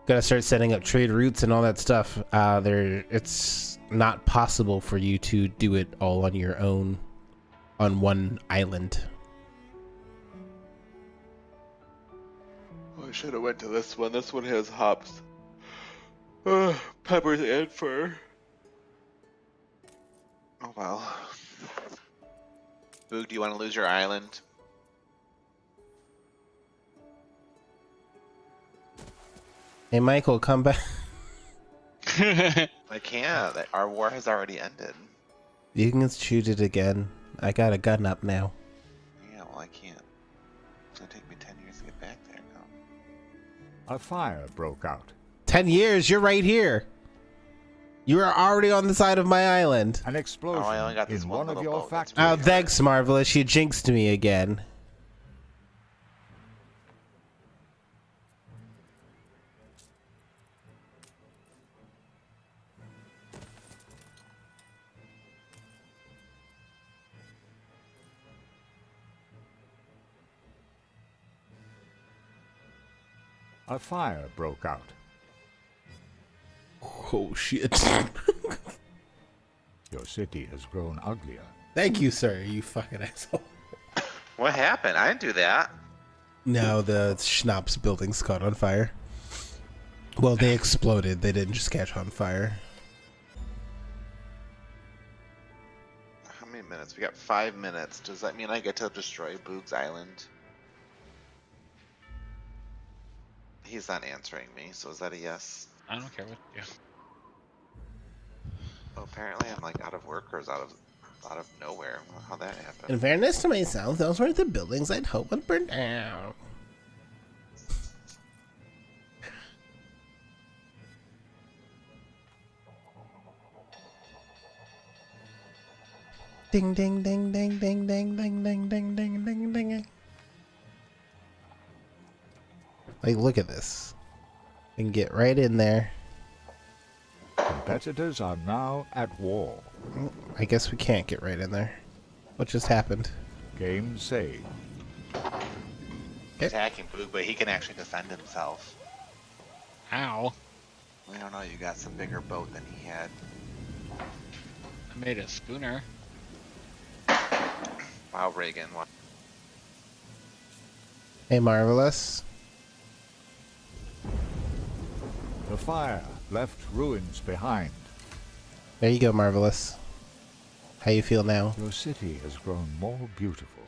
Gotta start setting up trade routes and all that stuff. It's not possible for you to do it all on your own on one island. Oh, I should have went to this one. This one has hops, peppers, and fur. Oh well. Boog, do you want to lose your island? Hey Michael, come back. I can't. Our war has already ended. You can shoot it again. I got a gun up now. Yeah, well I can't. It's gonna take me 10 years to get back there now. A fire broke out. 10 years? You're right here. You are already on the side of my island. An explosion I only got this in one one of little your boat. That's factories. Oh, thanks, Marvelous. You jinxed me again. A fire broke out. Oh, shit. Your city has grown uglier. Thank you, sir, you fucking asshole. What happened? I didn't do that. No, the Schnapps buildings caught on fire. Well, they exploded. They didn't just catch on fire. How many minutes? We got 5 minutes. Does that mean I get to destroy Boog's Island? He's not answering me, so is that a yes? I don't care what you do. Well, apparently I'm like out of work or is out of nowhere. How'd that happen? In fairness to myself, those were the buildings I'd hope would burn down. Ding ding ding ding ding ding ding ding ding ding ding ding. Like, look at this. We can get right in there. Competitors are now at war. I guess we can't get right in there. What just happened? Game saved. Attacking Boog, but he can actually defend himself. Ow. We don't know, you got some bigger boat than he had. I made a schooner. Wow, Reagan. Wow. Hey, Marvelous. The fire left ruins behind. There you go, Marvelous. How you feel now? Your city has grown more beautiful.